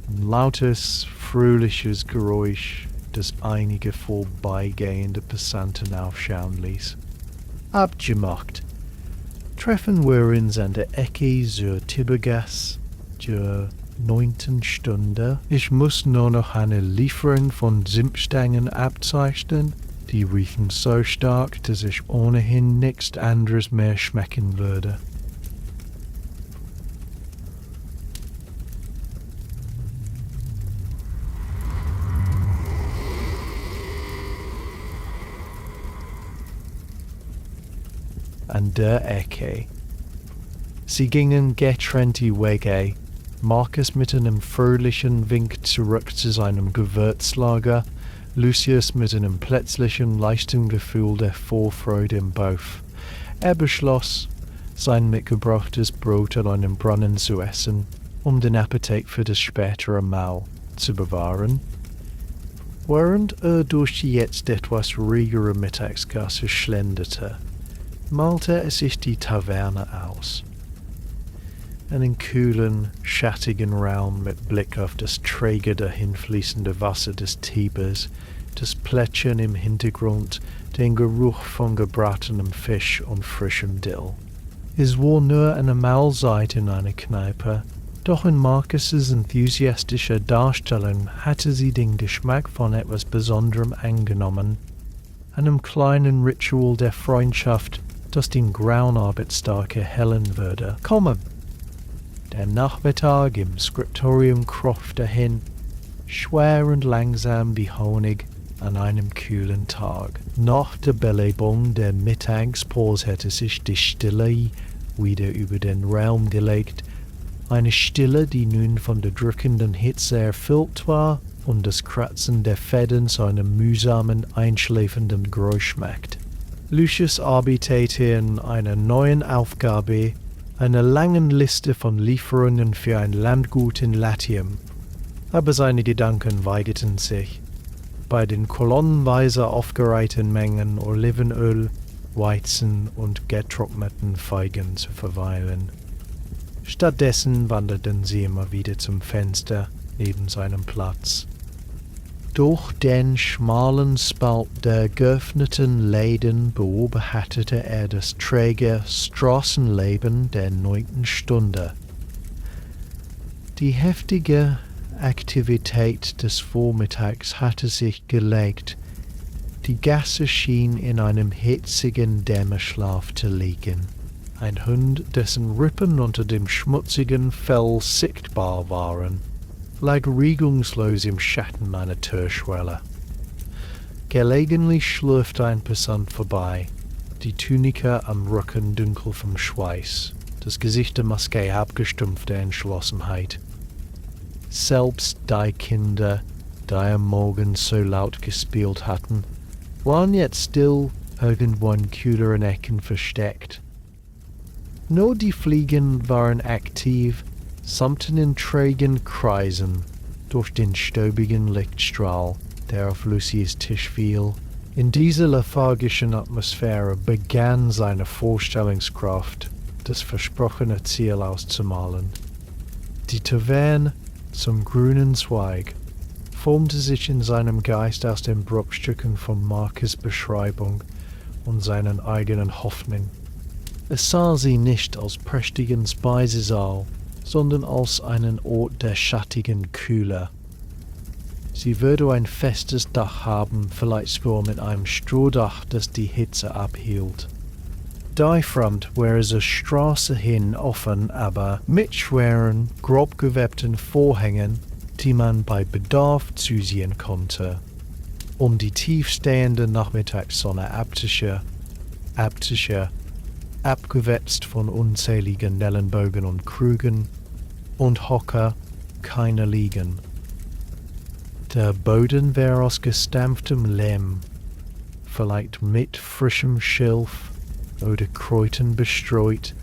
Ein lautes, fröhliches Geräusch, das einige vorbeigehende Passanten aufschauen ließ. Abgemacht. Treffen wir uns an der Ecke zur Tibergasse, zur 9. Stunde. Ich muss nur noch eine Lieferung von Zimtstangen abzeichnen. Die riechen so stark, dass ich ohnehin nichts anderes mehr schmecken würde. An der Ecke. Sie gingen getrennte Wege, Marcus mit einem fröhlichen Wink zurück zu seinem Gewürzlager, Lucius mit einem plötzlichen leichten Gefühl der Vorfreude im Bauch. Er beschloss, sein mitgebrachtes Brot an einem Brunnen zu essen, um den Appetit für das spätere Mahl zu bewahren. Während durch die jetzt etwas ruhigere Mittagsgasse schlenderte, malte es sich die Taverne aus. Einen kühlen, schattigen Raum mit Blick auf das träge dahinfließende Wasser des Tibers, das Plätschern im Hintergrund, den Geruch von gebratenem Fisch und frischem Dill. Es war nur eine Mahlzeit in einer Kneipe, doch in Marcus' enthusiastischer Darstellung hatte sie den Geschmack von etwas Besonderem angenommen, einem kleinen Ritual der Freundschaft, das den grauen Arbeitstag erhellen würde. Komme! Der Nachmittag im Skriptorium kroch dahin, schwer und langsam wie Honig an einem kühlen Tag. Nach der Belebung der Mittagspause hätte sich die Stille wieder über den Raum gelegt, eine Stille, die nun von der drückenden Hitze erfüllt war, und das Kratzen der Fäden zu einem mühsamen, einschläfernden Geräusch macht. Lucius arbeitet in einer neuen Aufgabe, einer langen Liste von Lieferungen für ein Landgut in Latium, aber seine Gedanken weiteten sich, bei den kolonnenweise aufgereihten Mengen Olivenöl, Weizen und getrockneten Feigen zu verweilen. Stattdessen wanderten sie immer wieder zum Fenster neben seinem Platz. Durch den schmalen Spalt der geöffneten Läden beobachtete er das träge Straßenleben der 9. Stunde. Die heftige Aktivität des Vormittags hatte sich gelegt. Die Gasse schien in einem hitzigen Dämmerschlaf zu liegen. Ein Hund, dessen Rippen unter dem schmutzigen Fell sichtbar waren, lag regungslos im Schatten einer Türschwelle. Gelegentlich schlürfte ein Passant vorbei, die Tunika am Rücken dunkel vom Schweiß, das Gesicht der Maske abgestumpfte Entschlossenheit. Selbst die Kinder, die am Morgen so laut gespielt hatten, waren jetzt still irgendwo in kühleren Ecken versteckt. Nur die Fliegen waren aktiv, sammelten in trägen Kreisen durch den staubigen Lichtstrahl, der auf Lucies Tisch fiel. In dieser lethargischen Atmosphäre begann seine Vorstellungskraft, das versprochene Ziel auszumalen. Die Taverne zum grünen Zweig formte sich in seinem Geist aus den Bruchstücken von Markes Beschreibung und seinen eigenen Hoffnungen. Es sah sie nicht als prächtigen Speisesaal, sondern als einen Ort der schattigen Kühle. Sie würde ein festes Dach haben, vielleicht sogar mit einem Strohdach, das die Hitze abhielt. Die Front wäre zur Straße hin offen, aber mit schweren, grob gewebten Vorhängen, die man bei Bedarf zusehen konnte, um die tiefstehende Nachmittagssonne abzuschirmen, abgewetzt von unzähligen Ellenbogen und Krügen und Hocker keine liegen. Der Boden wäre aus gestampftem Lehm, vielleicht mit frischem Schilf oder Kräutern bestreut,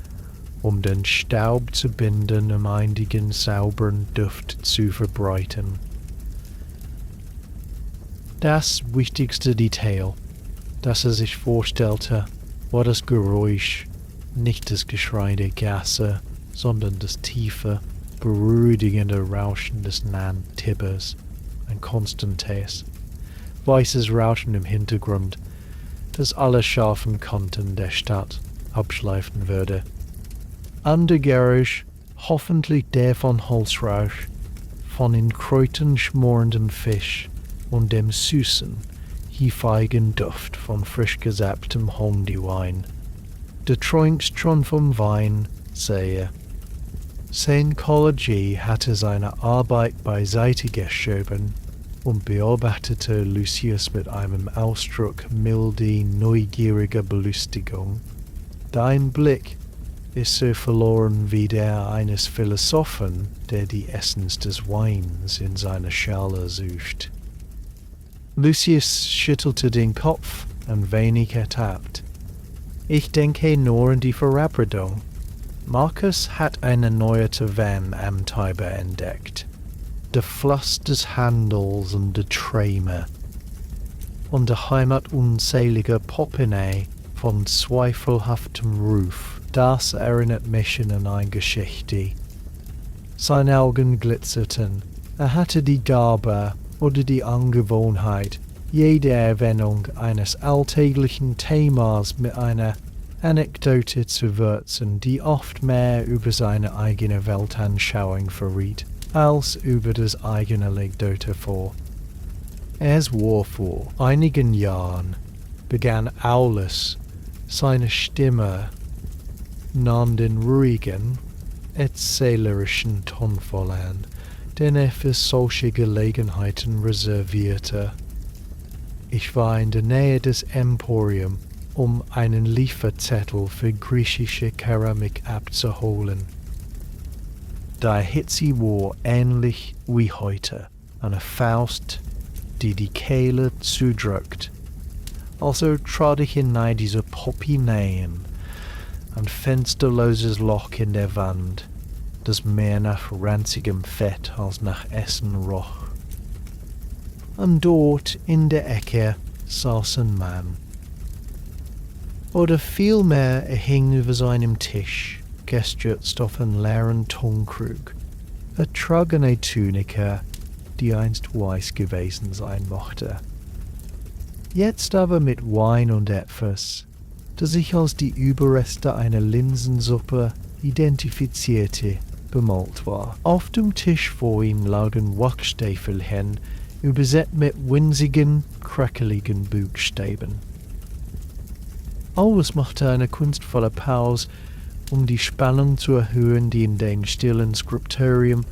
um den Staub zu binden, um einigen sauberen Duft zu verbreiten. Das wichtigste Detail, das er sich vorstellte, war das Geräusch, nicht das Geschrei der Gasse, sondern das tiefe, beruhigende Rauschen des nahen Tibbers, ein konstantes, weißes Rauschen im Hintergrund, das alle scharfen Kanten der Stadt abschleifen würde. Undergärig, hoffentlich der von Holzrauch, von in Kräutern schmorenden Fisch und dem süßen, hefigen Duft von frisch gesapptem Honigwein. Du trinkst schon vom Wein, sähe. Scientology hatte seine Arbeit beiseite geschoben und beobachtete Lucius mit einem Ausdruck milde, neugieriger Belustigung. Dein Blick ist so verloren wie der eines Philosophen, der die Essenz des Weins in seiner Schale sucht. Lucius schüttelte den Kopf, ein wenig ertappt. Ich denke nur an die Verabredung. Marcus hat eine neue Taverne am Tiber entdeckt. Der Fluss des Handels und der Träume. Und der Heimat unzähliger Popinei von zweifelhaftem Ruf. Das erinnert mich an eine Geschichte. Seine Augen glitzerten. Er hatte die Gabe oder die Angewohnheit, jede Erwähnung eines alltäglichen Themas mit einer Anekdote zu würzen, die oft mehr über seine eigene Weltanschauung verriet, als über das eigene Anekdote vor. Es war vor einigen Jahren, begann Aulus, seine Stimme nahm den ruhigen, erzählerischen Tonfall an, den er für solche Gelegenheiten reservierte. Ich war in der Nähe des Emporium, um einen Lieferzettel für griechische Keramik abzuholen. Die Hitze war ähnlich wie heute, eine Faust, die die Kehle zudrückt. Also trat ich hinein diese Pop hinein, ein fensterloses Loch in der Wand, das mehr nach ranzigem Fett als nach Essen roch. Und dort in der Ecke saß ein Mann. Oder vielmehr hing über seinem Tisch, gestürzt auf einen leeren Tonkrug, trug eine Tunika, die einst weiß gewesen sein mochte. Jetzt aber mit Wein und etwas, das ich als die Überreste einer Linsensuppe identifizierte, bemalt war. Auf dem Tisch vor ihm lagen Wachstäfelchen, übersät mit winzigen, krackeligen Buchstaben. Alles machte eine kunstvolle Pause, um die Spannung zu erhöhen, die in dem stillen Skriptorium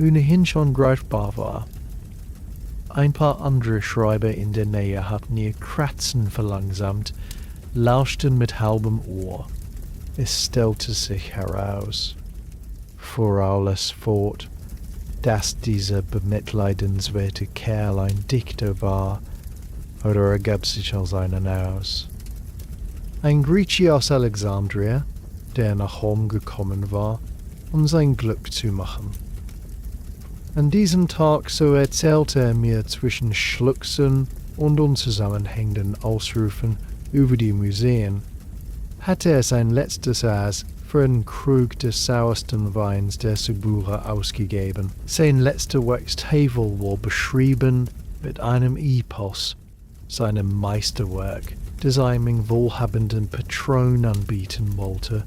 ohnehin schon greifbar war. Ein paar andere Schreiber in der Nähe hatten ihr Kratzen verlangsamt, lauschten mit halbem Ohr. Es stellte sich heraus, fuhr alles fort, dass dieser bemitleidenswerte Kerl ein Dichter war, oder er gab sich als einen aus. Ein Grieche aus Alexandria, der nach Rom gekommen war, um sein Glück zu machen. An diesem Tag, so erzählte er mir zwischen Schluchzen und unzusammenhängenden Ausrufen über die Museen, hatte er sein letztes Aas für einen Krug des sauersten Weins der Subura ausgegeben. Sein letzter Werkstevel war beschrieben mit einem Epos, seinem Meisterwerk, das er einem wohlhabenden Patron anbieten wollte.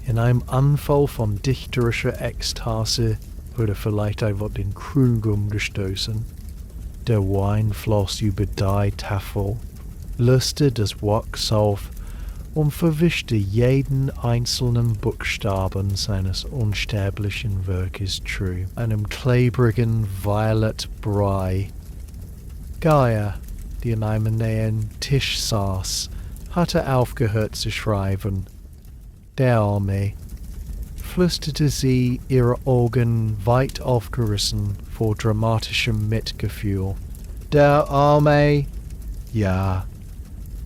In einem Anfall von dichterischer Ekstase wurde vielleicht einfach den Krug umgestoßen. Der Wein floss über die Tafel, löste das Wachs auf und verwischte jeden einzelnen Buchstaben seines unsterblichen Werkes treu, einem klebrigen Violet Brei. Gaia, die an einem näheren Tisch saß, hatte aufgehört zu schreiben. Der Arme, flüsterte sie, ihre Augen weit aufgerissen vor dramatischem Mitgefühl. Der Arme? Ja,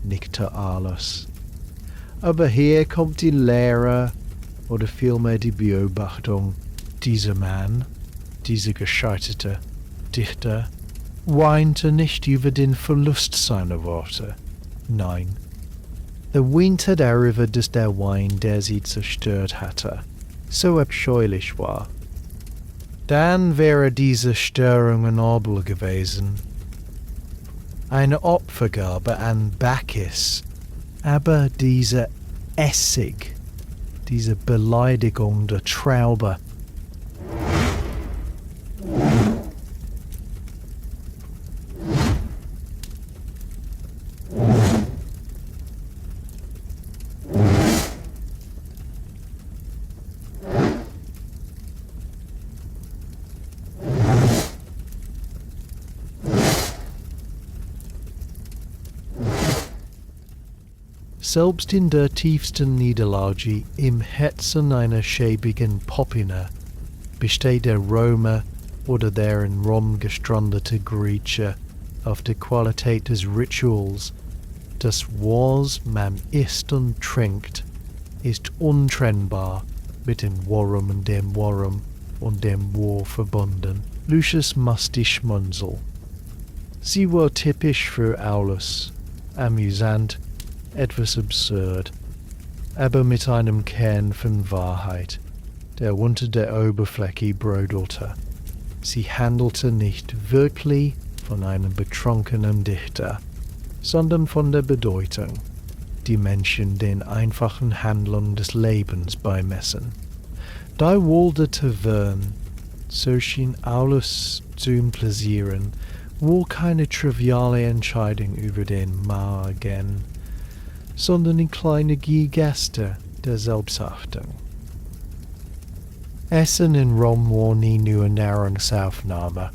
nickte alles. Aber hier kommt die Lehre, oder vielmehr die Beobachtung. Dieser Mann, dieser gescheiterte Dichter, weinte nicht über den Verlust seiner Worte. Nein, er weinte darüber, dass der Wein, der sie zerstört hatte, so abscheulich war. Dann wäre diese Störung ein Abel gewesen. Eine Opfergabe an Bacchus. Aber dieser Essig, diese Beleidigung der Traube. Selbst in der tiefsten Niederlage, im Herzen einer schäbigen Poppine, besteht der Römer oder der in Rom gestrandete Grieche auf der Qualität des Rituals. Das, was man isst und trinkt, ist untrennbar mit dem Warum und dem War verbunden. Lucius musste schmunzeln. Sie war typisch für Aulus, amüsant, etwas absurd, aber mit einem Kern von Wahrheit, der unter der Oberfläche brodelte. Sie handelte nicht wirklich von einem betrunkenen Dichter, sondern von der Bedeutung, die Menschen den einfachen Handlungen des Lebens beimessen. Da wohl der Taverne, so schien Aulus zu implizieren, wohl keine triviale Entscheidung über den Mahr gehen, sondern in kleine Geste der Selbstachtung. Essen in Rom war nie nur Nahrungsaufnahme.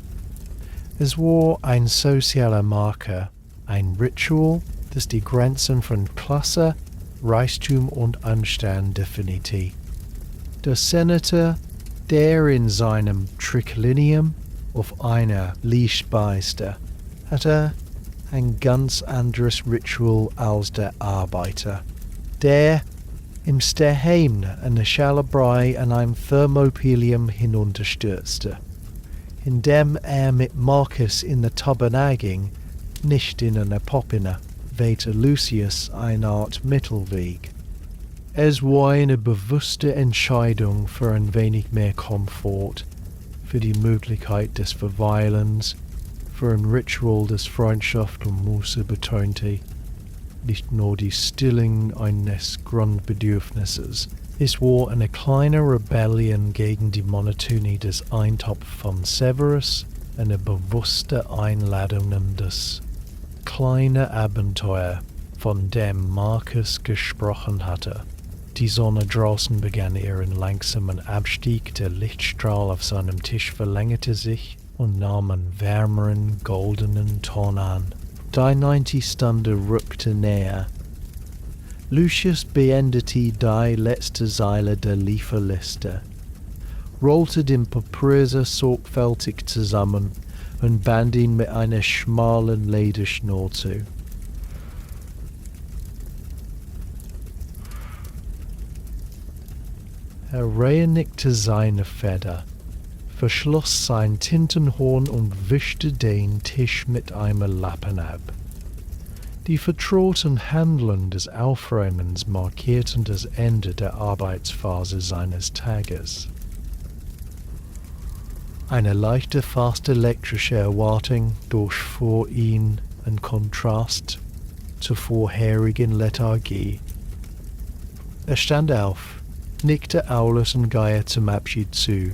Es war ein sozialer Marker, ein Ritual, das die Grenzen von Klasse, Reichtum und Anstand definierte. Der Senator, der in seinem Triclinium auf eine Lichtbeiste, hat ein ganz anderes Ritual als der Arbeiter, der im Steheim eine Schale Brei an einem Thermopilium hinunterstürzte, indem mit Marcus in der Taverne ging, nicht in einer Poppine, wählte Lucius eine Art Mittelweg. Es war eine bewusste Entscheidung für ein wenig mehr Komfort, für die Möglichkeit des Verweilens, für ein Ritual, das Freundschaft und Muße betonte, nicht nur die Stillung eines Grundbedürfnisses. Es war eine kleine Rebellion gegen die Monotonie des Eintopf von Severus, eine bewusste Einladung in das kleine Abenteuer, von dem Marcus gesprochen hatte. Die Sonne draußen begann ihren langsamen Abstieg, der Lichtstrahl auf seinem Tisch verlängerte sich und nahm einen wärmeren, goldenen Ton an. Die 90 Stunde rückte näher. Lucius beendete die letzte Zeile der Lieferliste, rollte den Papyrus sorgfältig zusammen und band ihn mit einer schmalen Lederschnur zu. Er reinigte seine Feder, verschloss sein Tintenhorn und wischte den Tisch mit einem Lappen ab. Die vertrauten Handlungen des Aufräumens markierten das Ende der Arbeitsphase seines Tages. Eine leichte, fast elektrische Erwartung durchfuhr ihn in Kontrast zur vorherigen Lethargie. Er stand auf, nickte Aulus und Gaia zum Abschied zu.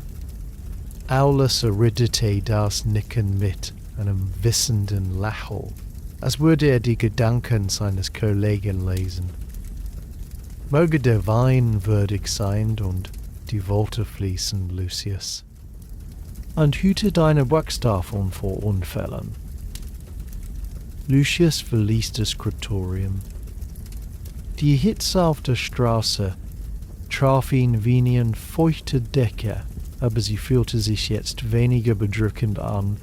Aulus erwiderte das Nicken mit einem wissenden Lächeln, als würde er die Gedanken seines Kollegen lesen. Möge der Wein würdig sein und die Worte fließen, Lucius. Und hüte deine Wachstafeln vor Unfällen. Lucius verließ das Skriptorium. Die Hitze auf der Straße traf ihn wie eine feuchte Decke, aber sie fühlte sich jetzt weniger bedrückend an,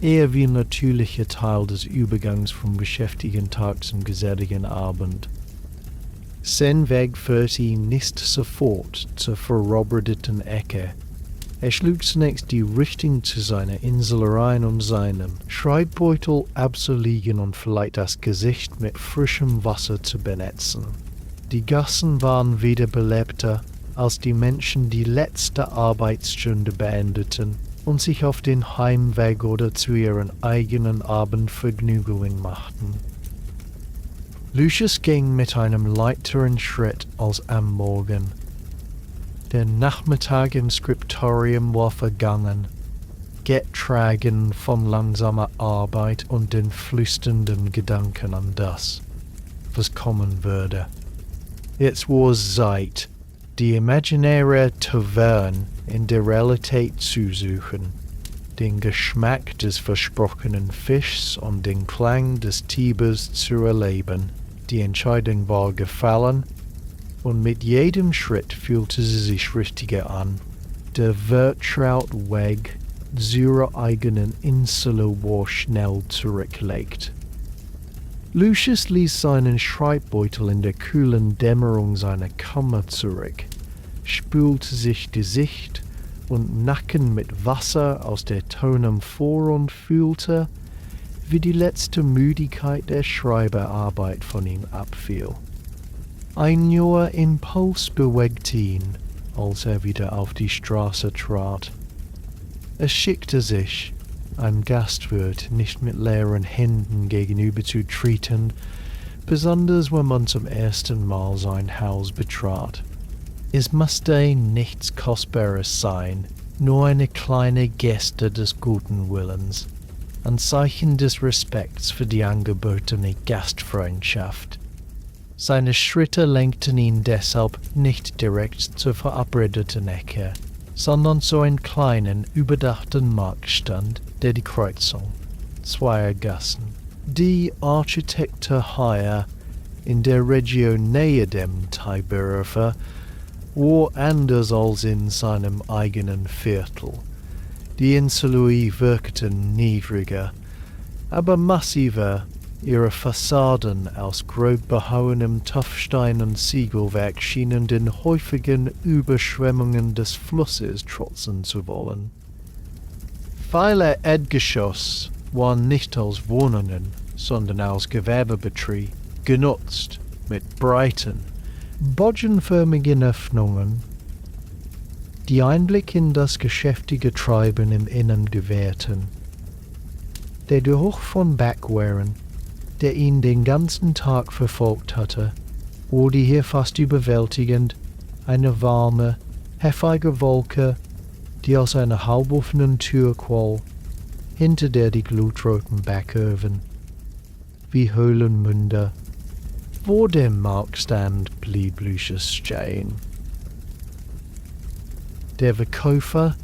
eher wie ein natürlicher Teil des Übergangs vom geschäftigen Tag zum geselligen Abend. Sein Weg führte ihn nicht sofort zur verroberten Ecke. Er schlug zunächst die Richtung zu seiner Insel rein, um seinen Schreibbeutel abzulegen und vielleicht das Gesicht mit frischem Wasser zu benetzen. Die Gassen waren wieder belebter, als die Menschen die letzte Arbeitsstunde beendeten und sich auf den Heimweg oder zu ihren eigenen Abendvergnügungen machten. Lucius ging mit einem leichteren Schritt als am Morgen. Der Nachmittag im Skriptorium war vergangen, getragen von langsamer Arbeit und den flüsternden Gedanken an das, was kommen würde. Jetzt war es Zeit, die imaginäre Taverne in der Realität zu suchen, den Geschmack des versprochenen Fischs und den Klang des Tibers zu erleben. Die Entscheidung war gefallen, und mit jedem Schritt fühlte sie sich richtiger an. Der Vertrautweg zur eigenen Insel war schnell zurückgelegt. Lucius ließ seinen Schreibbeutel in der kühlen Dämmerung seiner Kammer zurück, spülte sich Gesicht und Nacken mit Wasser aus der Tonne vor und fühlte, wie die letzte Müdigkeit der Schreiberarbeit von ihm abfiel. Ein neuer Impuls bewegte ihn, als er wieder auf die Straße trat. Es schickte sich, einem Gastwirt nicht mit leeren Händen gegenüberzutreten, besonders wenn man zum ersten Mal sein Haus betrat. Es musste nichts Kostbares sein, nur eine kleine Geste des guten Willens, ein Zeichen des Respekts für die angebotene Gastfreundschaft. Seine Schritte lenkten ihn deshalb nicht direkt zur verabredeten Ecke, sondern zu einem kleinen, überdachten Marktstand, der die Kreuzung zweier Gassen, die Architektur hier in der Region näher dem Tiber war anders als in seinem eigenen Viertel. Die Inselui wirkten niedriger, aber massiver. Ihre Fassaden aus grob behauenem Tuffstein und Ziegelwerk schienen den häufigen Überschwemmungen des Flusses trotzen zu wollen. Viele Erdgeschoss waren nicht als Wohnungen, sondern als Gewerbebetrieb genutzt, mit breiten, bogenförmigen Öffnungen, die Einblick in das geschäftige Treiben im Innern gewährten. Der Geruch von Backwaren, der ihn den ganzen Tag verfolgt hatte, wurde hier fast überwältigend, eine warme, heftige Wolke, die aus einer halboffenen Tür quoll, hinter der die glutroten Backöfen, wie Höhlenmünder. Vor dem Marktstand blieb Lucius stehen. Der Verkäufer,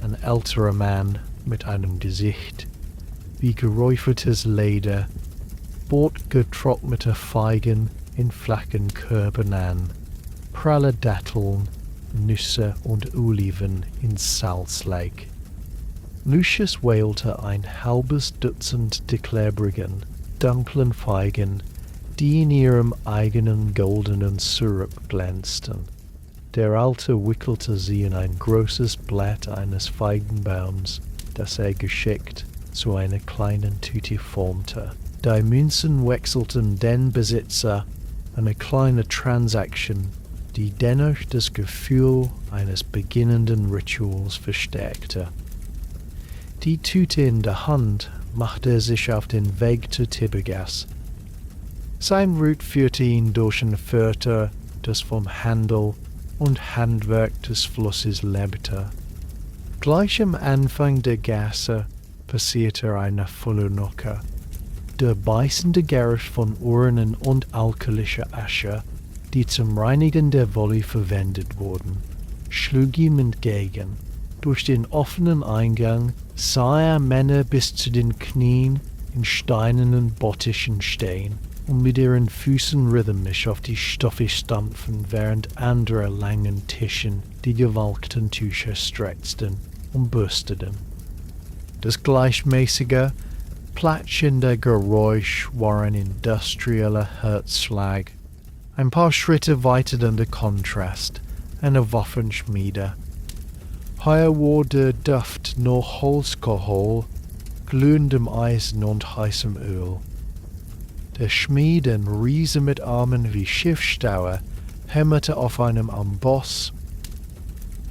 ein älterer Mann mit einem Gesicht wie geräuchertes Leder, bot getrocknete Feigen in flachen Körben an, pralle Datteln, Nüsse und Oliven in Salzlake. Lucius wählte ein halbes Dutzend der klebrigen, dunklen Feigen, die in ihrem eigenen goldenen Syrup glänzten. Der Alte wickelte sie in ein großes Blatt eines Feigenbaums, das er geschickt zu einer kleinen Tüte formte. Die Münzen wechselten den Besitzer, eine kleine Transaktion, die dennoch das Gefühl eines beginnenden Rituals verstärkte. Die Tüte in der Hand machte er sich auf den Weg zur Tibergasse. Sein Route führte ihn durch ein Viertel, das vom Handel und Handwerk des Flusses lebte. Gleich am Anfang der Gasse passierte eine volle Nocke. Der beißende Geruch von Urnen und alkoholischer Asche, die zum Reinigen der Wolle verwendet wurden, schlug ihm entgegen. Durch den offenen Eingang sah er Männer bis zu den Knien in steinernen Bottichen stehen und mit ihren Füßen rhythmisch auf die Stoffe stampfen, während andere langen Tischen die gewalkten Tücher streckten und bürsteten. Das gleichmäßige, platschende Geräusch war ein industrieller Herzschlag. Ein paar Schritte weiter dann der Kontrast, eine Waffenschmiede. Hier wurde Duft nach Holzkohle, glühendem Eisen und heißem Öl. Der Schmied, ein Riese mit Armen wie Schiffsstauer, hämmerte auf einem Amboss,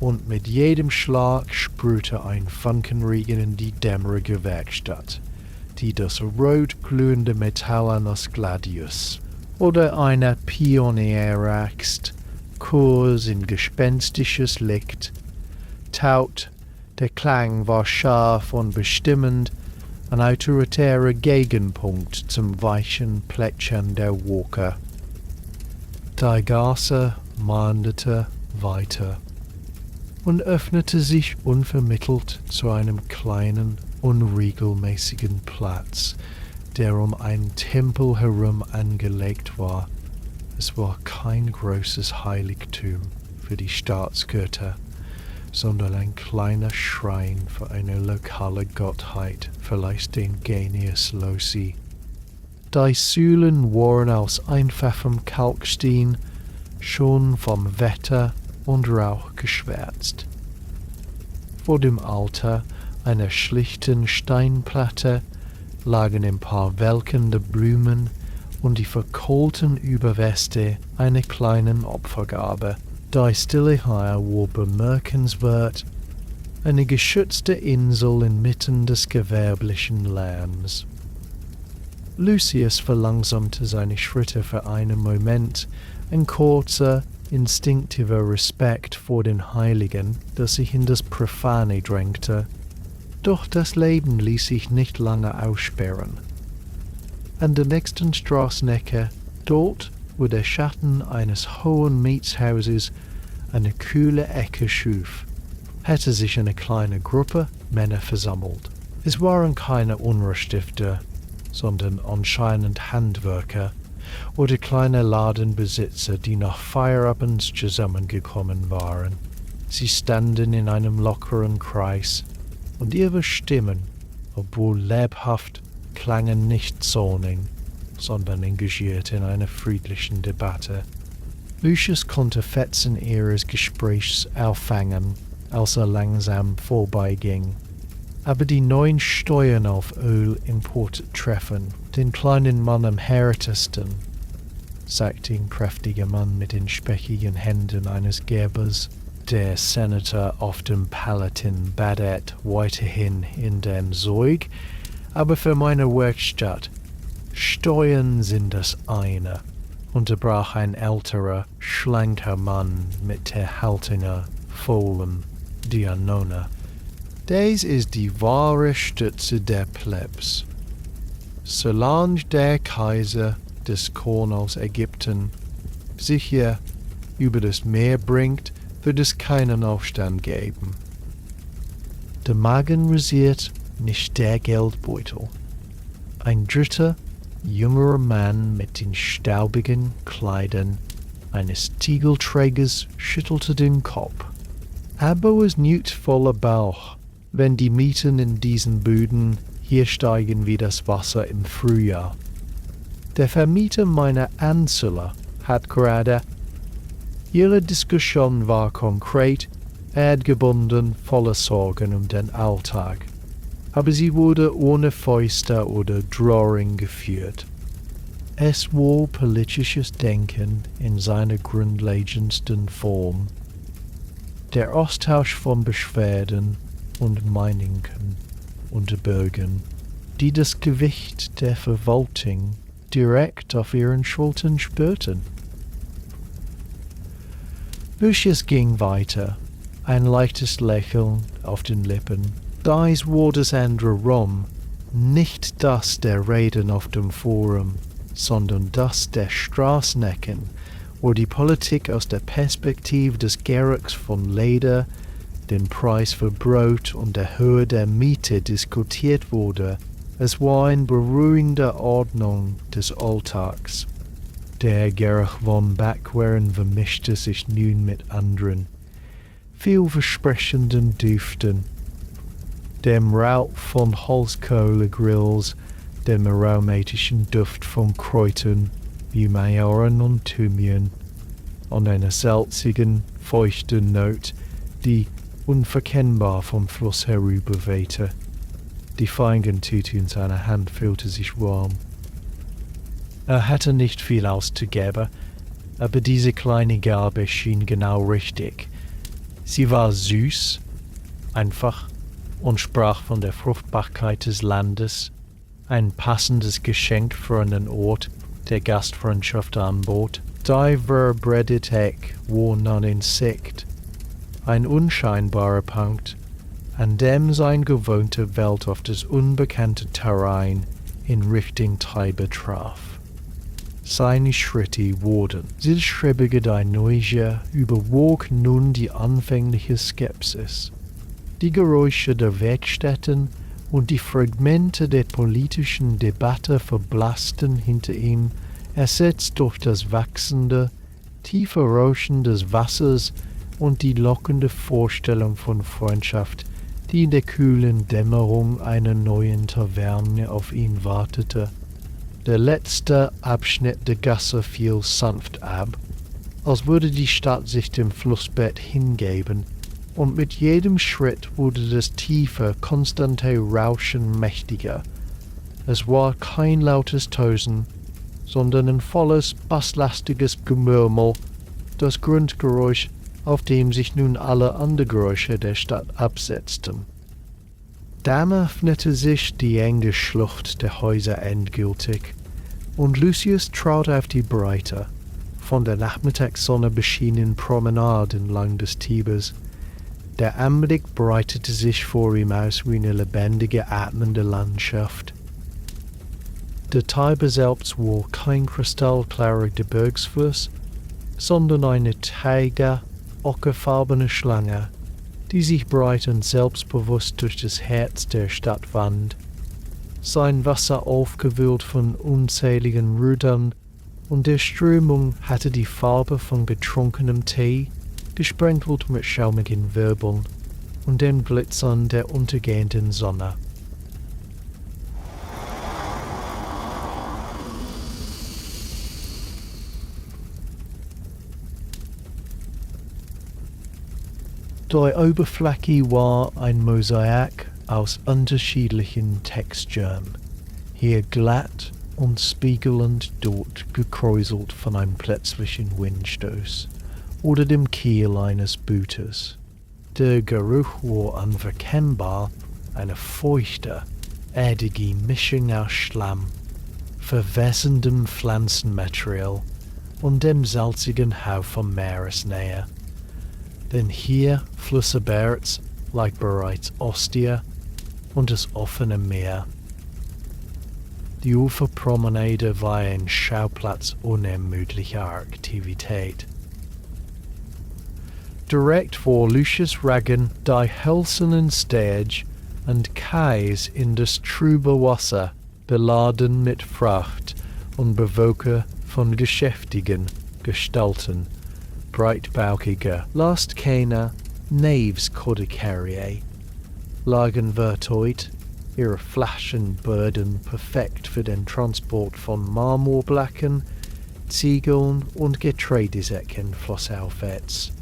und mit jedem Schlag sprühte ein Funkenregen in die dämmerige Werkstatt, die das rot glühende Metall eines Gladius oder einer Pioneraxt, Kurs in gespenstisches Licht, taut, der Klang war scharf und bestimmend, ein autoritärer Gegenpunkt zum weichen Plätschern der Walker. Die Gasse mahndete weiter und öffnete sich unvermittelt zu einem kleinen, unregelmäßigen Platz, der um einen Tempel herum angelegt war. Es war kein großes Heiligtum für die Staatsgötter, sondern ein kleiner Schrein für eine lokale Gottheit, vielleicht den Genius Loci. Die Säulen waren aus einfachem Kalkstein, schon vom Wetter und Rauch geschwärzt. Vor dem Altar einer schlichten Steinplatte lagen ein paar welkende Blumen und die verkohlten Überreste einer kleinen Opfergabe. Die Stille hier war bemerkenswert, eine geschützte Insel inmitten des gewerblichen Lärms. Lucius verlangsamte seine Schritte für einen Moment, ein kurzer, instinktiver Respekt vor den Heiligen, das sich in das Profane drängte. Doch das Leben ließ sich nicht lange aussperren. An der nächsten Straßenecke, dort, wo der Schatten eines hohen Mietshauses eine kühle Ecke schuf, hatte sich eine kleine Gruppe Männer versammelt. Es waren keine Unruhestifter, sondern anscheinend Handwerker oder kleine Ladenbesitzer, die nach Feierabends zusammengekommen waren. Sie standen in einem lockeren Kreis, und ihre Stimmen, obwohl lebhaft, klangen nicht zornig, sondern engagiert in einer friedlichen Debatte. Lucius konnte Fetzen ihres Gesprächs auffangen, als langsam vorbeiging. Aber die neuen Steuern auf Ölimport treffen den kleinen Mann am härtesten, sagte ein kräftiger Mann mit den speckigen Händen eines Gerbers. Der Senator auf dem Palatin badet weiterhin in dem Zeug, aber für meine Werkstatt Steuern sind das eine, unterbrach ein älterer, schlanker Mann mit erhaltener, vollem Dianone. Dies ist die wahre Stütze der Plebs. Solange der Kaiser des Korn aus Ägypten sich hier über das Meer bringt, wird es keinen Aufstand geben. Der Magen rasiert, nicht der Geldbeutel. Ein dritter, jüngerer Mann mit den staubigen Kleidern eines Tiegelträgers schüttelte den Kopf. Aber es nüt voller Bauch, wenn die Mieten in diesen Buden hier steigen wie das Wasser im Frühjahr. Der Vermieter meiner Anzüller hat gerade. Ihre Diskussion war konkret, erdgebunden, voller Sorgen um den Alltag. Aber sie wurde ohne Fäuste oder Drohung geführt. Es war politisches Denken in seiner grundlegendsten Form. Der Austausch von Beschwerden und Meinungen unter Bürgern, die das Gewicht der Verwaltung direkt auf ihren Schultern spürten. Lucius ging weiter, ein leichtes Lächeln auf den Lippen. Dies war das andere Rom, nicht das der Reden auf dem Forum, sondern das der Straßenecken, wo die Politik aus der Perspektive des Geruchs von Leder, den Preis für Brot und der Höhe der Miete diskutiert wurde. Es war eine beruhigende Ordnung des Alltags. Der Geruch von Backwaren vermischte sich nun mit anderen, vielversprechenden Düften, dem Rauch von Holzkohlegrills, dem aromatischen Duft von Kräutern wie Majoren und Thymian und einer salzigen, feuchten Note, die unverkennbar vom Fluss herüberwehte. Die Feingentüte in seiner Hand fühlte sich warm. Hatte nicht viel auszugeben, aber diese kleine Gabe schien genau richtig. Sie war süß, einfach und sprach von der Fruchtbarkeit des Landes, ein passendes Geschenk für einen Ort der Gastfreundschaft anbot. Die Verbreitheit war non Insekt, ein unscheinbarer Punkt, an dem sein gewohnte Welt auf das unbekannte Terrain in Richtung Tiber traf. Seine Schritte wurden zielstrebiger, die Neugier überwog nun die anfängliche Skepsis. Die Geräusche der Werkstätten und die Fragmente der politischen Debatte verblassten hinter ihm, ersetzt durch das wachsende, tiefe Rauschen des Wassers und die lockende Vorstellung von Freundschaft, die in der kühlen Dämmerung einer neuen Taverne auf ihn wartete. Der letzte Abschnitt der Gasse fiel sanft ab, als würde die Stadt sich dem Flussbett hingeben, und mit jedem Schritt wurde das tiefe, konstante Rauschen mächtiger. Es war kein lautes Tosen, sondern ein volles, basslastiges Gemurmel, das Grundgeräusch, auf dem sich nun alle Undergeräusche der Stadt absetzten. Dann öffnete sich die enge Schlucht der Häuser endgültig, und Lucius trat auf die breite, von der Nachmittagssonne beschienenen Promenade entlang des Tibers. Der Anblick breitete sich vor ihm aus wie eine lebendige, atmende Landschaft. Der Tiber selbst war kein kristallklarer Gebirgsfluss, sondern eine träge, ockerfarbene Schlange, die sich breit und selbstbewusst durch das Herz der Stadt wand. Sein Wasser aufgewühlt von unzähligen Rudern, und der Strömung hatte die Farbe von betrunkenem Tee, gesprenkelt mit schaumigen Wirbeln, und den Blitzern der untergehenden Sonne. Die Oberfläche war ein Mosaik aus unterschiedlichen Texturen, hier glatt und spiegelnd, dort gekräuselt von einem plötzlichen Windstoß oder dem Kiel eines Bootes. Der Geruch war unverkennbar, eine feuchte, erdige Mischung aus Schlamm, verwässerndem Pflanzenmaterial und dem salzigen Hauch von Meeresnähe. Denn hier Flüsse Berz lag bereits Ostia und das offene Meer. Die Uferpromenade war ein Schauplatz unermüdlicher Aktivität. Direkt vor Lucius Ragen die hölzernen Stage und Kais in das trübe Wasser, beladen mit Fracht und bewogen von geschäftigen Gestalten, breitbauchiger, last keine Naves-Codicarrier, lagen verteut, ihre Flaschenböden perfekt für den Transport von Marmorblacken, Ziegeln und Getreidesäcken flussaufwärts.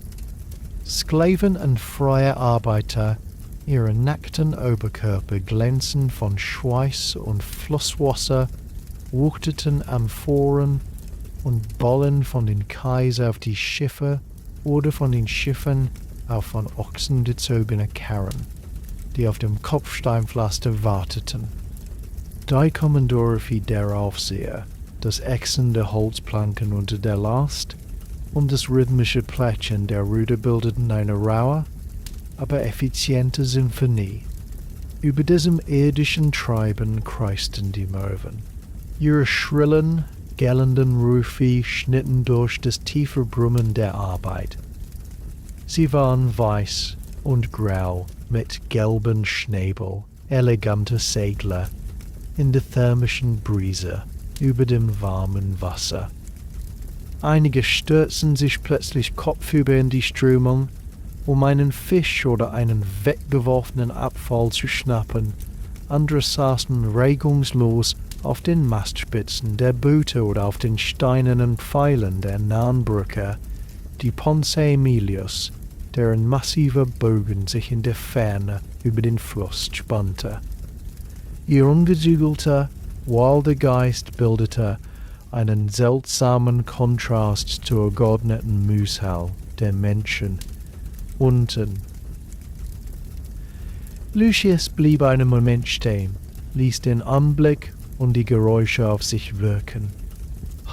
Sklaven und freie Arbeiter, ihre nackten Oberkörper glänzend von Schweiß und Flusswasser, wuchteten Amphoren und Bollen von den Kais auf die Schiffe oder von den Schiffen auf von Ochsen gezogene Karren, die auf dem Kopfsteinpflaster warteten. Die Kommandore wie der Aufseher, das ächzende Holzplanken unter der Last und das rhythmische Plätschern der Ruder bildeten eine raue, aber effiziente Symphonie. Über diesem irdischen Treiben kreisten die Möwen. Ihre schrillen, gellenden Rufe schnitten durch das tiefe Brummen der Arbeit. Sie waren weiß und grau mit gelben Schnäbel, elegante Segler in der thermischen Brise über dem warmen Wasser. Einige stürzten sich plötzlich kopfüber in die Strömung, um einen Fisch oder einen weggeworfenen Abfall zu schnappen. Andere saßen regungslos auf den Mastspitzen der Boote oder auf den steinernen Pfeilern der nahen Brücke, die Ponce Emilius, deren massiver Bogen sich in der Ferne über den Fluss spannte. Ihr ungezügelter, wilder Geist bildete einen seltsamen Kontrast zur geordneten Mühsal der Menschen unten. Lucius blieb einen Moment stehen, ließ den Anblick und die Geräusche auf sich wirken.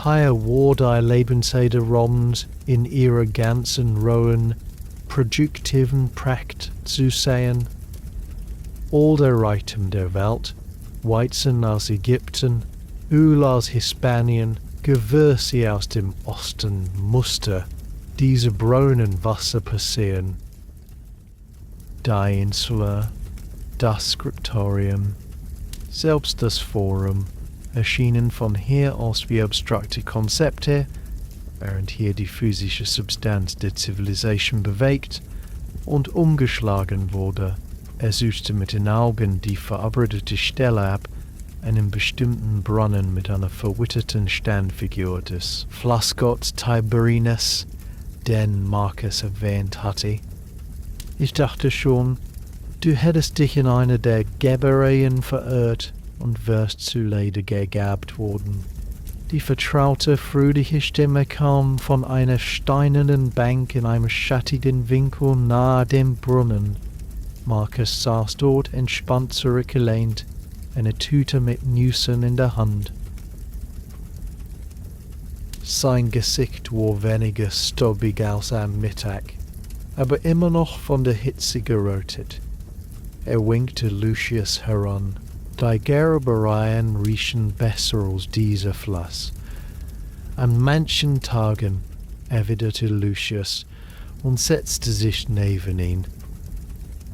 Hier war die Lebenszeit Roms in ihrer ganzen rohen, produktiven Pracht zu sehen. All der Reichtum der Welt, Weizen aus Ägypten, Öl aus Hispanien, Gewürze aus dem Osten musste diese braunen Wasser passieren. Die Insula, das Skriptorium, selbst das Forum erschienen von hier aus wie abstrakte Konzepte, während hier die physische Substanz der Zivilisation bewegt und umgeschlagen wurde. Er suchte mit den Augen die verabredete Stelle ab, einen bestimmten Brunnen mit einer verwitterten Sternfigur des Flussgotts Tiberinus, den Marcus erwähnt hatte. Ich dachte schon, du hättest dich in einer der Gabereien verirrt und wärst zu Leder gegabt worden. Die vertraute, fröhliche Stimme kam von einer steinernen Bank in einem schattigen Winkel nahe dem Brunnen. Marcus saß dort entspannt zurückgelehnt, eine Tüte mit Nüssen in der Hand. Sein Gesicht war weniger stoppig als am Mittag, aber immer noch von der Hitze gerötet. Er winkte Lucius heran. Die Gerbereien riechen besser als dieser Fluss. An manchen Tagen, erwiderte Lucius und setzte sich neben ihn.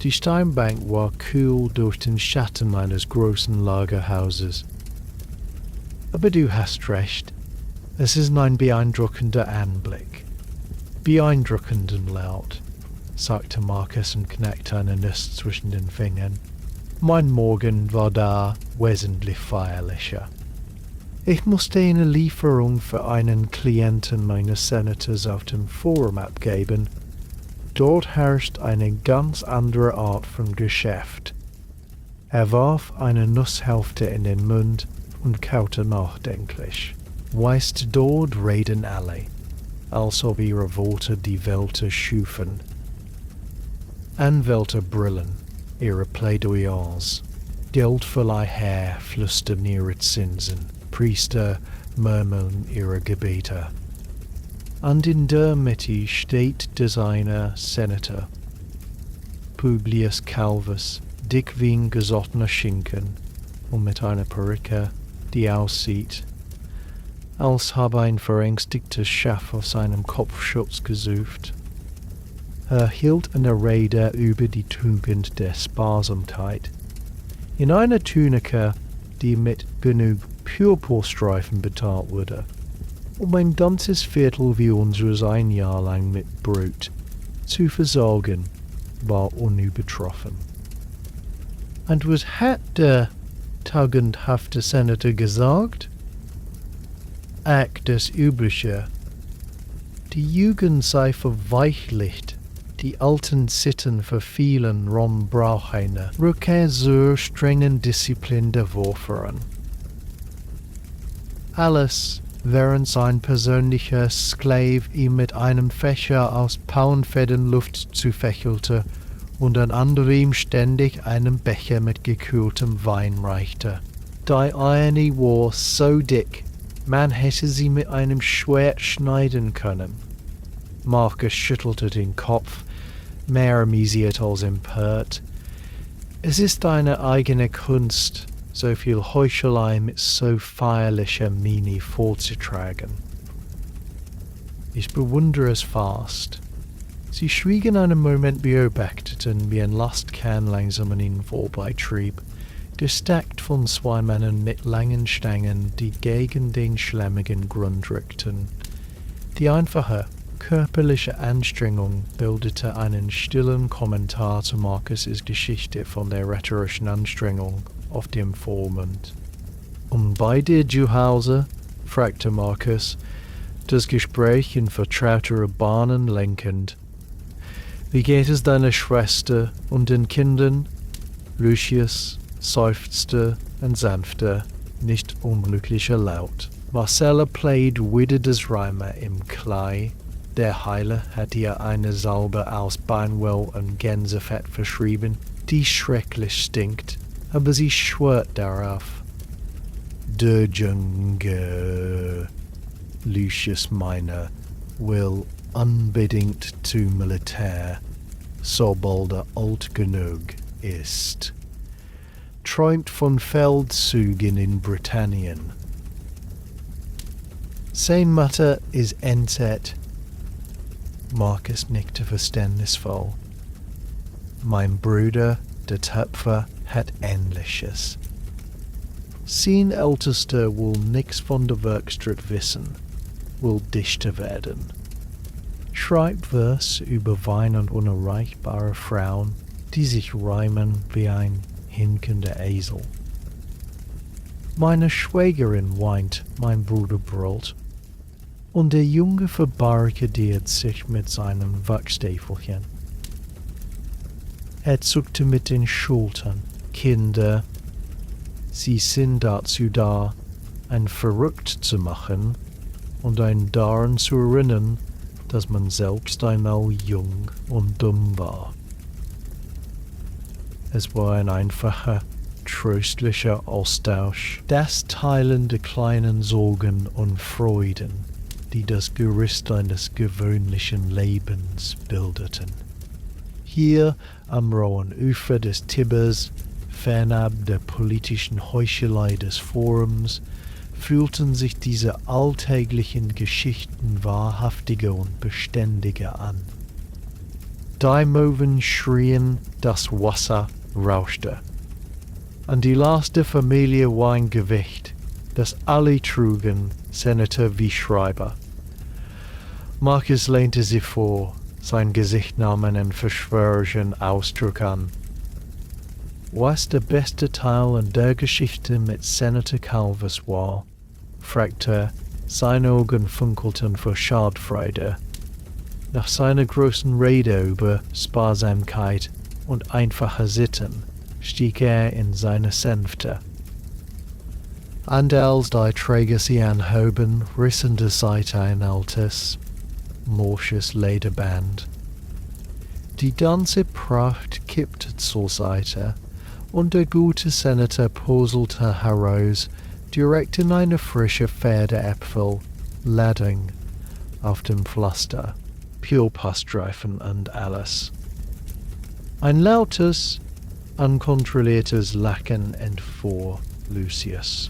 Die Steinbank war kühl durch den Schatten eines großen Lagerhauses. Aber du hast recht, es ist ein beeindruckender Anblick. Beeindruckend und laut. sagte Marcus und knackte eine Nuss zwischen den Fingern. Mein Morgen war da wesentlich feierlicher. Ich musste eine Lieferung für einen Klienten meines Senators auf dem Forum abgeben. Dort herrscht eine ganz andere Art von Geschäft. Er warf eine Nusshälfte in den Mund und kaute nachdenklich. Weißt, dort reden alle, als ob ihre Worte die Welt schufen. Anwälte brüllen ihre Plädoyers, Geldverleihherr flüstern ihre Zinsen, Priester murmeln ihre Gebete. Und in der Mitte steht Designer Senator, Publius Calvus, dick wie ein gesottener Schinken und mit einer Perücke, die aussieht, als habe ein verängstigtes Schaf auf seinem Kopfschutz gesucht. Er hielt eine Rede über die Tugend der Sparsamkeit, in einer Tunike, die mit genug Purpurstreifen bezahlt wurde, um ein ganzes Viertel wie unseres ein Jahr lang mit Brot zu versorgen, war unübertroffen. Und was hat der tugendhafte Senator gesagt? Ach, das Übliche. Die Jugend sei verweichlicht, die alten Sitten verfielen, Rom braucht eine Rückkehr zur strengen Disziplin der Vorfahren. Alles, während sein persönlicher Sklave ihm mit einem Fächer aus Pauenfäden Luft zufächelte und ein anderer ihm ständig einen Becher mit gekühltem Wein reichte. Die eine war so dick, man hätte sie mit einem Schwert schneiden können. Marcus schüttelte den Kopf, mehr amüsiert als empört. Es ist eine eigene Kunst, so viel Heuchelei mit so feierlicher Miene vorzutragen. Ich bewundere es fast. Sie schwiegen einen Moment, beobachteten, wie ein Lastkahn langsam an ihnen vorbeitrieb, gestärkt von zwei Männern mit langen Stangen, die gegen den schlammigen Grund rückten. Die einfache, körperliche Anstrengung bildete einen stillen Kommentar zu Marcus' Geschichte von der rhetorischen Anstrengung auf dem Vormund. Und bei dir zu Hause? Fragte Marcus, das Gespräch in vertrautere Bahnen lenkend. Wie geht es deiner Schwester und den Kindern? Lucius seufzte und sanfte, nicht unglücklicher Laut. Marcella played wieder das Reimer im Klei. Der Heiler hat ihr eine Salbe aus Beinwoll und Gänsefett verschrieben, die schrecklich stinkt, aber sie schwört darauf. Der Junge, Lucius meiner, will unbedingt zum Militär, sobald alt genug ist. Träumt von Feldzügen in Britannien. Sein Mutter ist entsetzt. Marcus nickte verständnisvoll. Mein Bruder, der Töpfer, hat Ähnliches. Sein Ältester will nix von der Werkstatt wissen, will Dichter werden. Schreibt Vers über Wein und unerreichbare Frauen, die sich reimen wie ein hinkender Esel. Meine Schwägerin weint, mein Bruder brüllt, und der Junge verbarrikadiert sich mit seinem Wachstäfelchen. Er zuckte mit den Schultern. Kinder, sie sind dazu da, ein verrückt zu machen und ein daran zu erinnern, dass man selbst einmal jung und dumm war. Es war ein einfacher, tröstlicher Austausch, das Teilen der kleinen Sorgen und Freuden, die das Gerüst eines gewöhnlichen Lebens bildeten. Hier am rauen Ufer des Tibers, fernab der politischen Heuchelei des Forums, fühlten sich diese alltäglichen Geschichten wahrhaftiger und beständiger an. Die Möwen schrien, das Wasser rauschte. An die Last der Familie war ein Gewicht, das alle trugen, Senator wie Schreiber. Marcus lehnte sie vor, Sein Gesicht nahm einen verschwörerischen Ausdruck an. Was der beste Teil an der Geschichte mit Senator Calvus war, fragte er, seine Augen funkelten vor Schadenfreude. Nach seiner großen Rede über Sparsamkeit und einfache Sitten stieg er in seine Sänfte. Als die Träger sie anhoben, rissen der Seite ein altes, morsches Lederband. Die ganze Pracht kippte zur Seite, und der gute Senator puzzlte heraus, direkt in eine frische Pferdeäpfel, Ladung, auf dem Pflaster, Purpastreifen und alles. Ein lautes, unkontrolliertes Lachen entfuhr Lucius.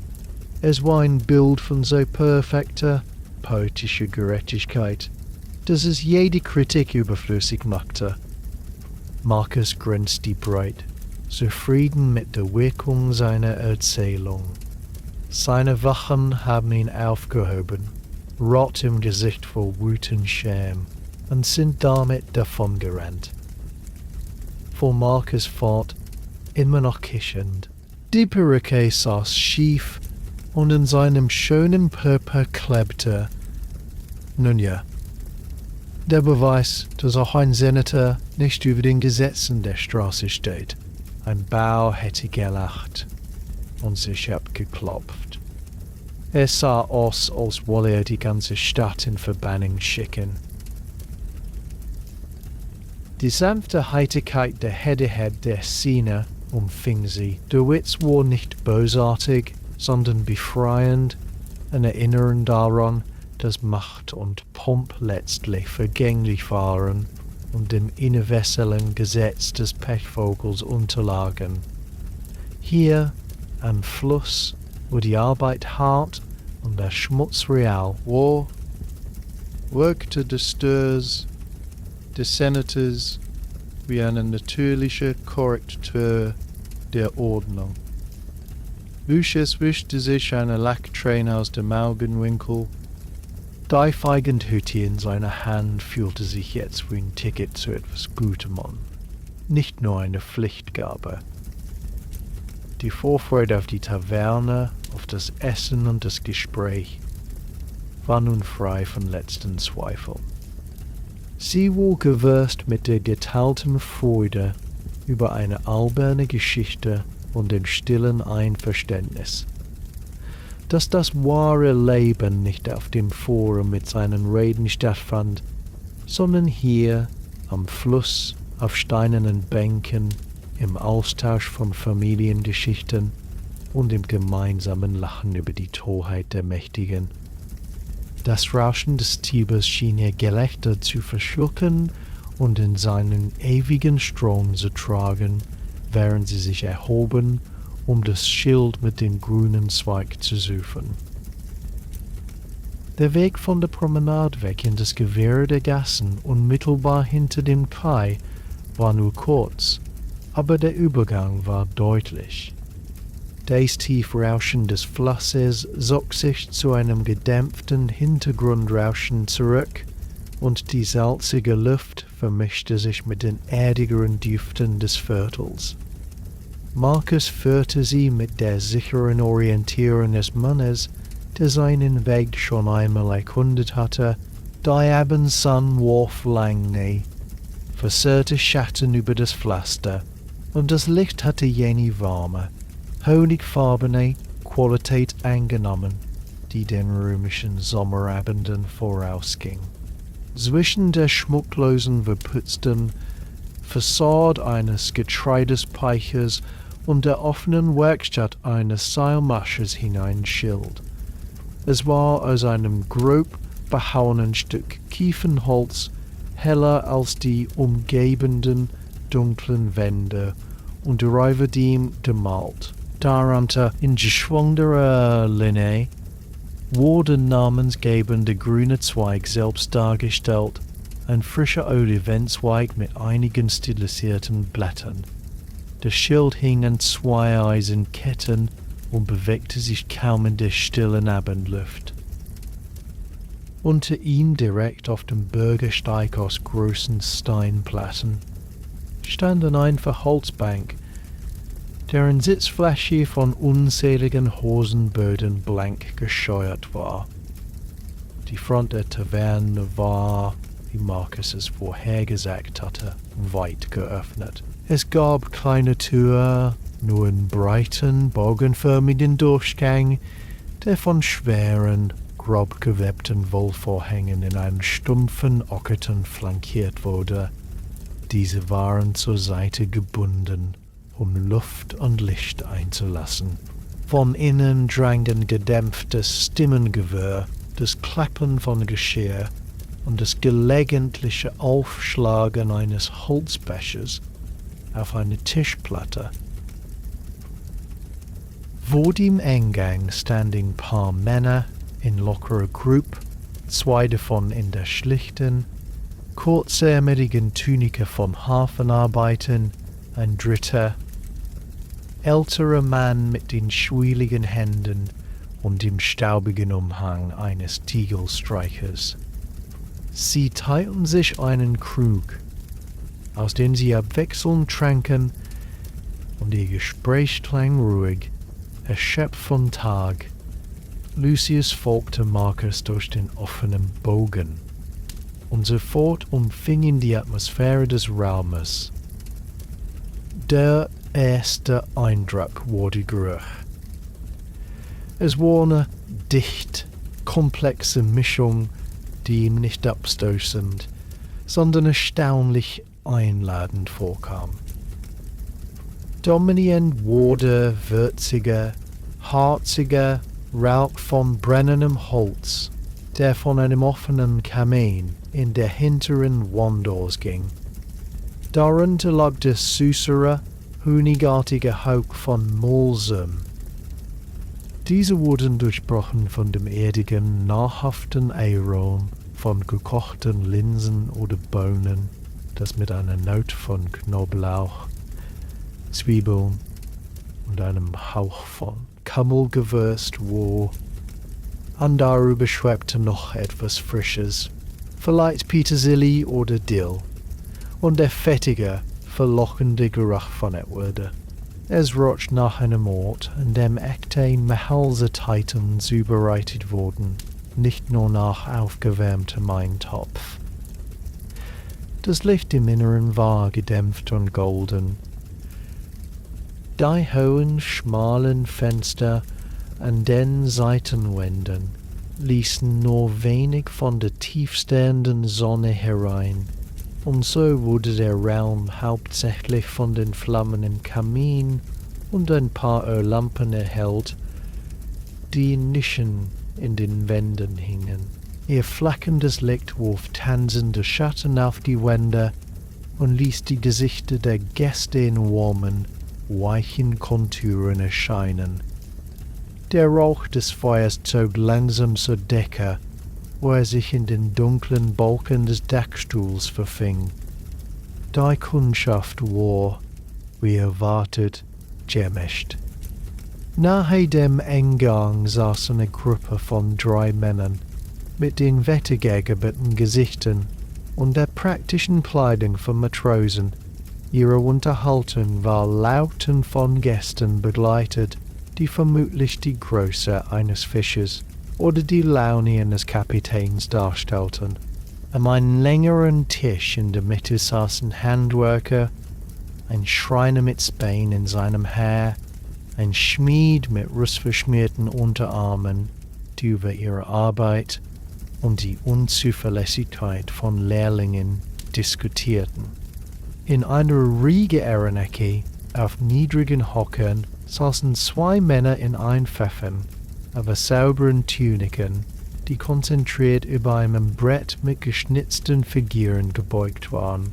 Es war ein Bild von so perfekter, poetischer Gerechtigkeit, dass es jede Kritik überflüssig machte. Marcus grinste breit, zufrieden mit der Wirkung seiner Erzählung. Seine Wachen haben ihn aufgehoben, rot im Gesicht vor Wut und Scham, und sind damit davongerannt. Fuhr Marcus fort, immer noch kichernd. Die Perücke saß schief und in seinem schönen Körper klebte. Nun ja, der Beweis, dass auch ein Senator nicht über den Gesetzen der Straße steht. Ein Bau hätte gelacht und sich abgeklopft. Es sah aus, als wolle er die ganze Stadt in Verbannung schicken. Die sanfte Heiterkeit der Hedehead der Szene umfing sie. Der Witz war nicht bösartig, sondern befreiend, ein Erinnern daran, dass Macht und Pomp letztlich vergänglich waren und dem universellen Gesetz des Pechvogels unterlagen. Hier, am Fluss, wo die Arbeit hart und der Schmutz real war, wirkte der Sturs des Senators wie eine natürliche Korrektur der Ordnung. Lucius wischte sich eine Lackträne aus dem Augenwinkel. Die Feigenhütte in seiner Hand fühlte sich jetzt wie ein Ticket zu etwas Gutem an, nicht nur eine Pflichtgabe. Die Vorfreude auf die Taverne, auf das Essen und das Gespräch war nun frei von letzten Zweifeln. Sie war gewürzt mit der geteilten Freude über eine alberne Geschichte und dem stillen Einverständnis, dass das wahre Leben nicht auf dem Forum mit seinen Reden stattfand, sondern hier am Fluss, auf steinernen Bänken, im Austausch von Familiengeschichten und im gemeinsamen Lachen über die Torheit der Mächtigen. Das Rauschen des Tibers schien ihr Gelächter zu verschlucken und in seinen ewigen Strom zu tragen, während sie sich erhoben, um das Schild mit dem grünen Zweig zu suchen. Der Weg von der Promenade weg in das Gewirr der Gassen unmittelbar hinter dem Pai war nur kurz, aber der Übergang war deutlich. Das Tiefrauschen des Flusses zog sich zu einem gedämpften Hintergrundrauschen zurück, und die salzige Luft vermischte sich mit den erdigeren Düften des Viertels. Marcus führte sie mit der sicheren Orientierung des Mannes, der seinen Weg schon einmal erkundet hatte. Die Abendsonne warf lange, verzerrte Schatten über das Pflaster, und das Licht hatte jene warme, honigfarbene Qualität angenommen, die den römischen Sommerabenden vorausging. Zwischen der schmucklosen, verputzten Fassade eines Getreidespeichers und der offenen Werkstatt eines Seilmaschers hinein schild. Es war aus einem grob behauenen Stück Kiefernholz, heller als die umgebenden dunklen Wände, und reiverdiem gemalt. Darunter in geschwungener Linie war der namensgebende grüne Zweig selbst dargestellt, ein frischer Olivenzweig mit einigen stilisierten Blättern. Das Schild hing an 2 Eisenketten und bewegte sich kaum in der stillen Abendluft. Unter ihm direkt auf dem Bürgersteig aus großen Steinplatten stand eine einfache Holzbank, deren Sitzfläche von unzähligen Hosenböden blank gescheuert war. Die Front der Taverne war, wie Marcus es vorhergesagt hatte, weit geöffnet. Es gab keine Tür, nur einen breiten, bogenförmigen Durchgang, der von schweren, grob gewebten Wollvorhängen in einen stumpfen Ockerton flankiert wurde. Diese waren zur Seite gebunden, um Luft und Licht einzulassen. Von innen drang ein gedämpftes Stimmengewirr, das Klappen von Geschirr und das gelegentliche Aufschlagen eines Holzbechers auf eine Tischplatte. Vor dem Eingang standen ein paar Männer in lockerer Gruppe, zwei davon in der schlichten, kurzärmeligen Tunike von Hafenarbeitern, ein dritter, älterer Mann mit den schwieligen Händen und dem staubigen Umhang eines Tiegelstreichers. Sie teilten sich einen Krug, aus dem sie abwechselnd tranken, und ihr Gespräch klang ruhig, erschöpft vom Tag. Lucius folgte Marcus durch den offenen Bogen, und sofort umfing ihn die Atmosphäre des Raumes. Der erste Eindruck wurde Geruch. Es war eine dicht, komplexe Mischung, die ihm nicht abstoßend, sondern erstaunlich einladend vorkam. Dominierend wurde würziger, harziger Rauch von brennendem Holz, der von einem offenen Kamin in der hinteren Wand ausging. Darunter lag der süßere, honigartige Hauch von Mulsum. Diese wurden durchbrochen von dem erdigen, nahrhaften Arom von gekochten Linsen oder Bohnen, das mit einer Note von Knoblauch, Zwiebeln und einem Hauch von Kümmel gewürzt war. Und darüber schwebte noch etwas Frisches, vielleicht Petersilie oder Dill, und der fettige, verlockende Geruch von Erdwürde. Es roch nach einem Ort, an dem echte Mahlzeiten zubereitet wurden, nicht nur nach aufgewärmtem Eintopf. Das Licht im Inneren war gedämpft und golden. Die hohen, schmalen Fenster an den Seitenwänden ließen nur wenig von der tiefstehenden Sonne herein, und so wurde der Raum hauptsächlich von den Flammen im Kamin und ein paar Öllampen erhellt, die in Nischen in den Wänden hingen. Ihr flackerndes Licht warf tanzende Schatten auf die Wände und ließ die Gesichter der Gäste in warmen, weichen Konturen erscheinen. Der Rauch des Feuers zog langsam zur Decke, wo er sich in den dunklen Balken des Dachstuhls verfing. Die Kundschaft war, wie erwartet, gemischt. Nahe dem Eingang saß eine Gruppe von 3 Männern mit den wettergegebeten Gesichtern und der praktischen Kleidung von Matrosen. Ihre Unterhaltung war lauten von Gästen begleitet, die vermutlich die Größe eines Fisches oder die Laune eines Kapitäns darstellten. An einem längeren Tisch in der Mitte saßen Handwerker, ein Schreiner mit Spänen in seinem Haar, ein Schmied mit rußverschmierten Unterarmen, die über ihre Arbeit und die Unzuverlässigkeit von Lehrlingen diskutierten. In einer ruhigeren Ecke, auf niedrigen Hockern, saßen 2 Männer in Einpfeffern, aber sauberen Tuniken, die konzentriert über einem Brett mit geschnitzten Figuren gebeugt waren.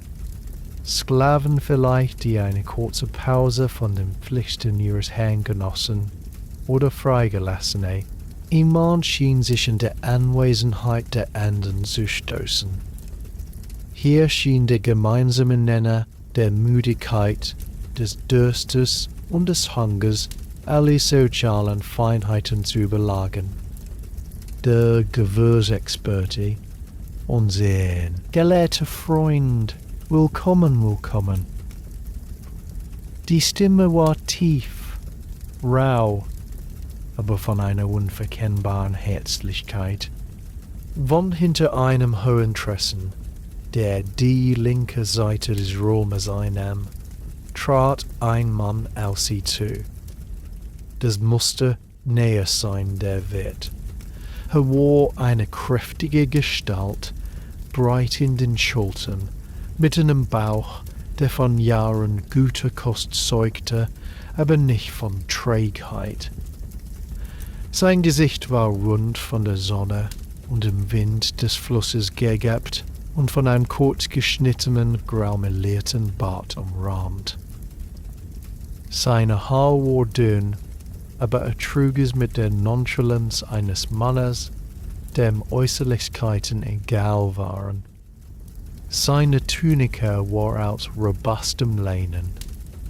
Sklaven vielleicht, die eine kurze Pause von den Pflichten ihres Herrn genossen, oder Freigelassene. Niemand schien sich in der Anwesenheit der anderen zu stoßen. Hier schien der gemeinsame Nenner der Müdigkeit, des Durstes und des Hungers alle sozialen Feinheiten zu überlagern. der Gewürzexperte und sehen, gelehrter Freund, willkommen, willkommen. Die Stimme war tief, rau, aber von einer unverkennbaren Herzlichkeit. Von hinter einem hohen Tresen, der die linke Seite des Raumes einnahm, trat ein Mann auf sie zu. Das musste näher sein, der Wirt. Er war eine kräftige Gestalt, breit in den Schultern, mit einem Bauch, der von Jahren guter Kost zeugte, aber nicht von Trägheit. Sein Gesicht war rund von der Sonne und dem Wind des Flusses gegebt und von einem kurz geschnittenen, graumelierten Bart umrahmt. Seine Haar war dünn, aber er trug es mit der Nonchalanz eines Mannes, dem Äußerlichkeiten egal waren. Seine Tunika war aus robustem Leinen,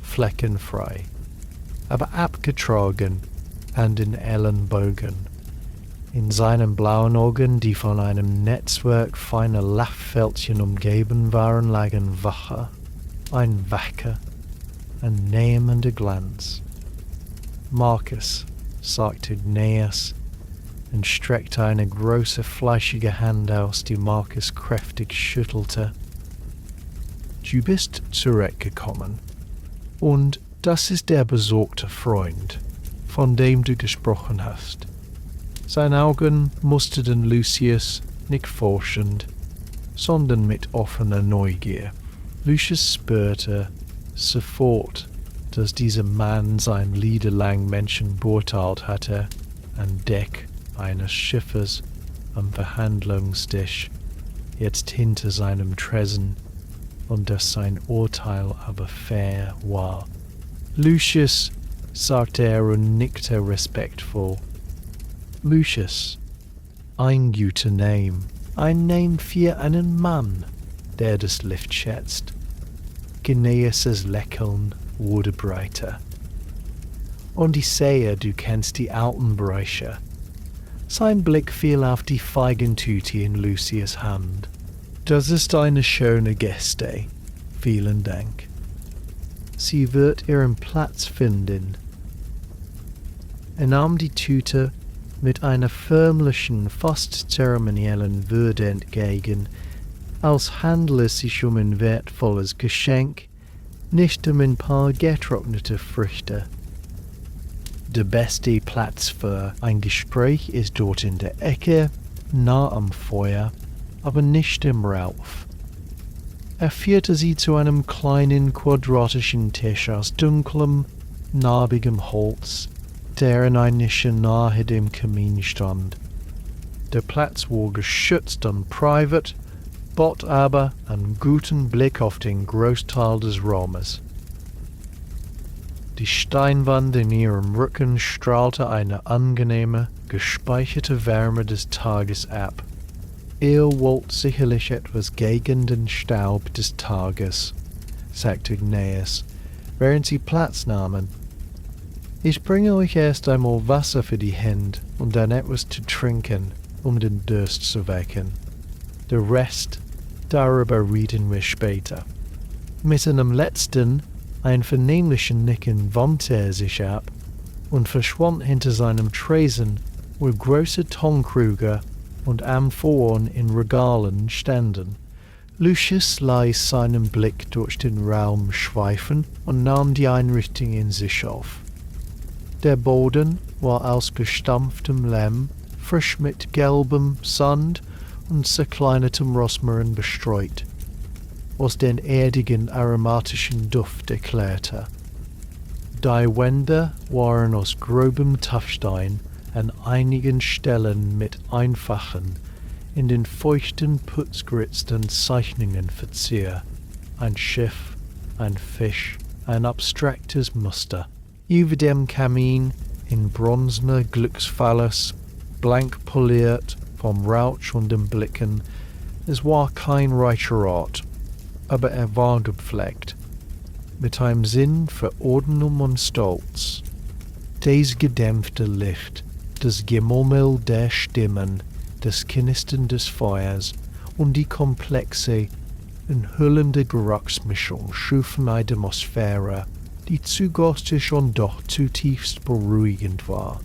fleckenfrei, aber abgetragen an den Ellenbogen. In seinen blauen Augen, die von einem Netzwerk feiner Lachfältchen umgeben waren, lagen Wache, ein wacker, ein nehmender Glanz. Marcus, sagte Aeneas, und streckte eine große fleischige Hand aus, die Marcus kräftig schüttelte. Du bist zurückgekommen, und das ist der besorgte Freund, von dem du gesprochen hast. Seine Augen musterten Lucius nicht forschend, sondern mit offener Neugier. Lucius spürte sofort, dass dieser Mann sein liederlang Menschen beurteilt hatte, an Deck eines Schiffes am Verhandlungstisch, jetzt hinter seinem Tresen, und dass sein Urteil aber fair war. Lucius, sagte er und nickte respektvoll. Lucius, ein guter Name, ein Name für einen Mann, der das Licht schätzt. Aeneas' Lächeln wurde breiter. Und ich sehe, du kennst die alten Bräuche. Sein Blick fiel auf die Feigentüte in Lucius' Hand. Das ist eine schöne Geste. Vielen Dank. Sie wird ihren Platz finden. Er nahm die Tüte mit einer förmlichen, fast zeremoniellen Würde entgegen, als handle es sich um ein wertvolles Geschenk, nicht um ein paar getrocknete Früchte. Der beste Platz für ein Gespräch ist dort in der Ecke, nah am Feuer, aber nicht im Rauch. Er führte sie zu einem kleinen quadratischen Tisch aus dunklem, narbigem Holz, der in einer Nische nahe dem Kamin stand. Der Platz war geschützt und privat, bot aber einen guten Blick auf den Großteil des Raumes. Die Steinwand in ihrem Rücken strahlte eine angenehme, gespeicherte Wärme des Tages ab. Ihr wollt sicherlich etwas gegen den Staub des Tages, sagte Aeneas, während sie Platz nahmen. Ich bringe euch erst einmal Wasser für die Hände und dann etwas zu trinken, um den Durst zu wecken. Der Rest, darüber reden wir später. Mit einem letzten, ein vernehmlichen Nicken wandte er sich ab und verschwand hinter seinem Tresen, wo große Tonkrüge und Amphoren in Regalen standen. Lucius ließ seinen Blick durch den Raum schweifen und nahm die Einrichtung in sich auf. Der Boden war aus gestampftem Lehm, frisch mit gelbem Sand und zerkleinertem Rosmarin bestreut, was den erdigen aromatischen Duft erklärte. Die Wände waren aus grobem Tuffstein an einigen Stellen mit einfachen, in den feuchten putzgeritzten Zeichnungen verziert. Ein Schiff, ein Fisch, ein abstraktes Muster. Über dem Kamin, in bronzener Glücksphallus, blank poliert vom Rauch und dem Blicken, es war kein reicher Ort, aber er war gepflegt, mit einem Sinn für Ordnung und Stolz. Dies gedämpfte Licht, das Gemurmel der Stimmen, das Knistern des Feuers und die komplexe, enthüllende Geruchsmischung schufen eine Atmosphäre, die zugänglich und doch zutiefst beruhigend war.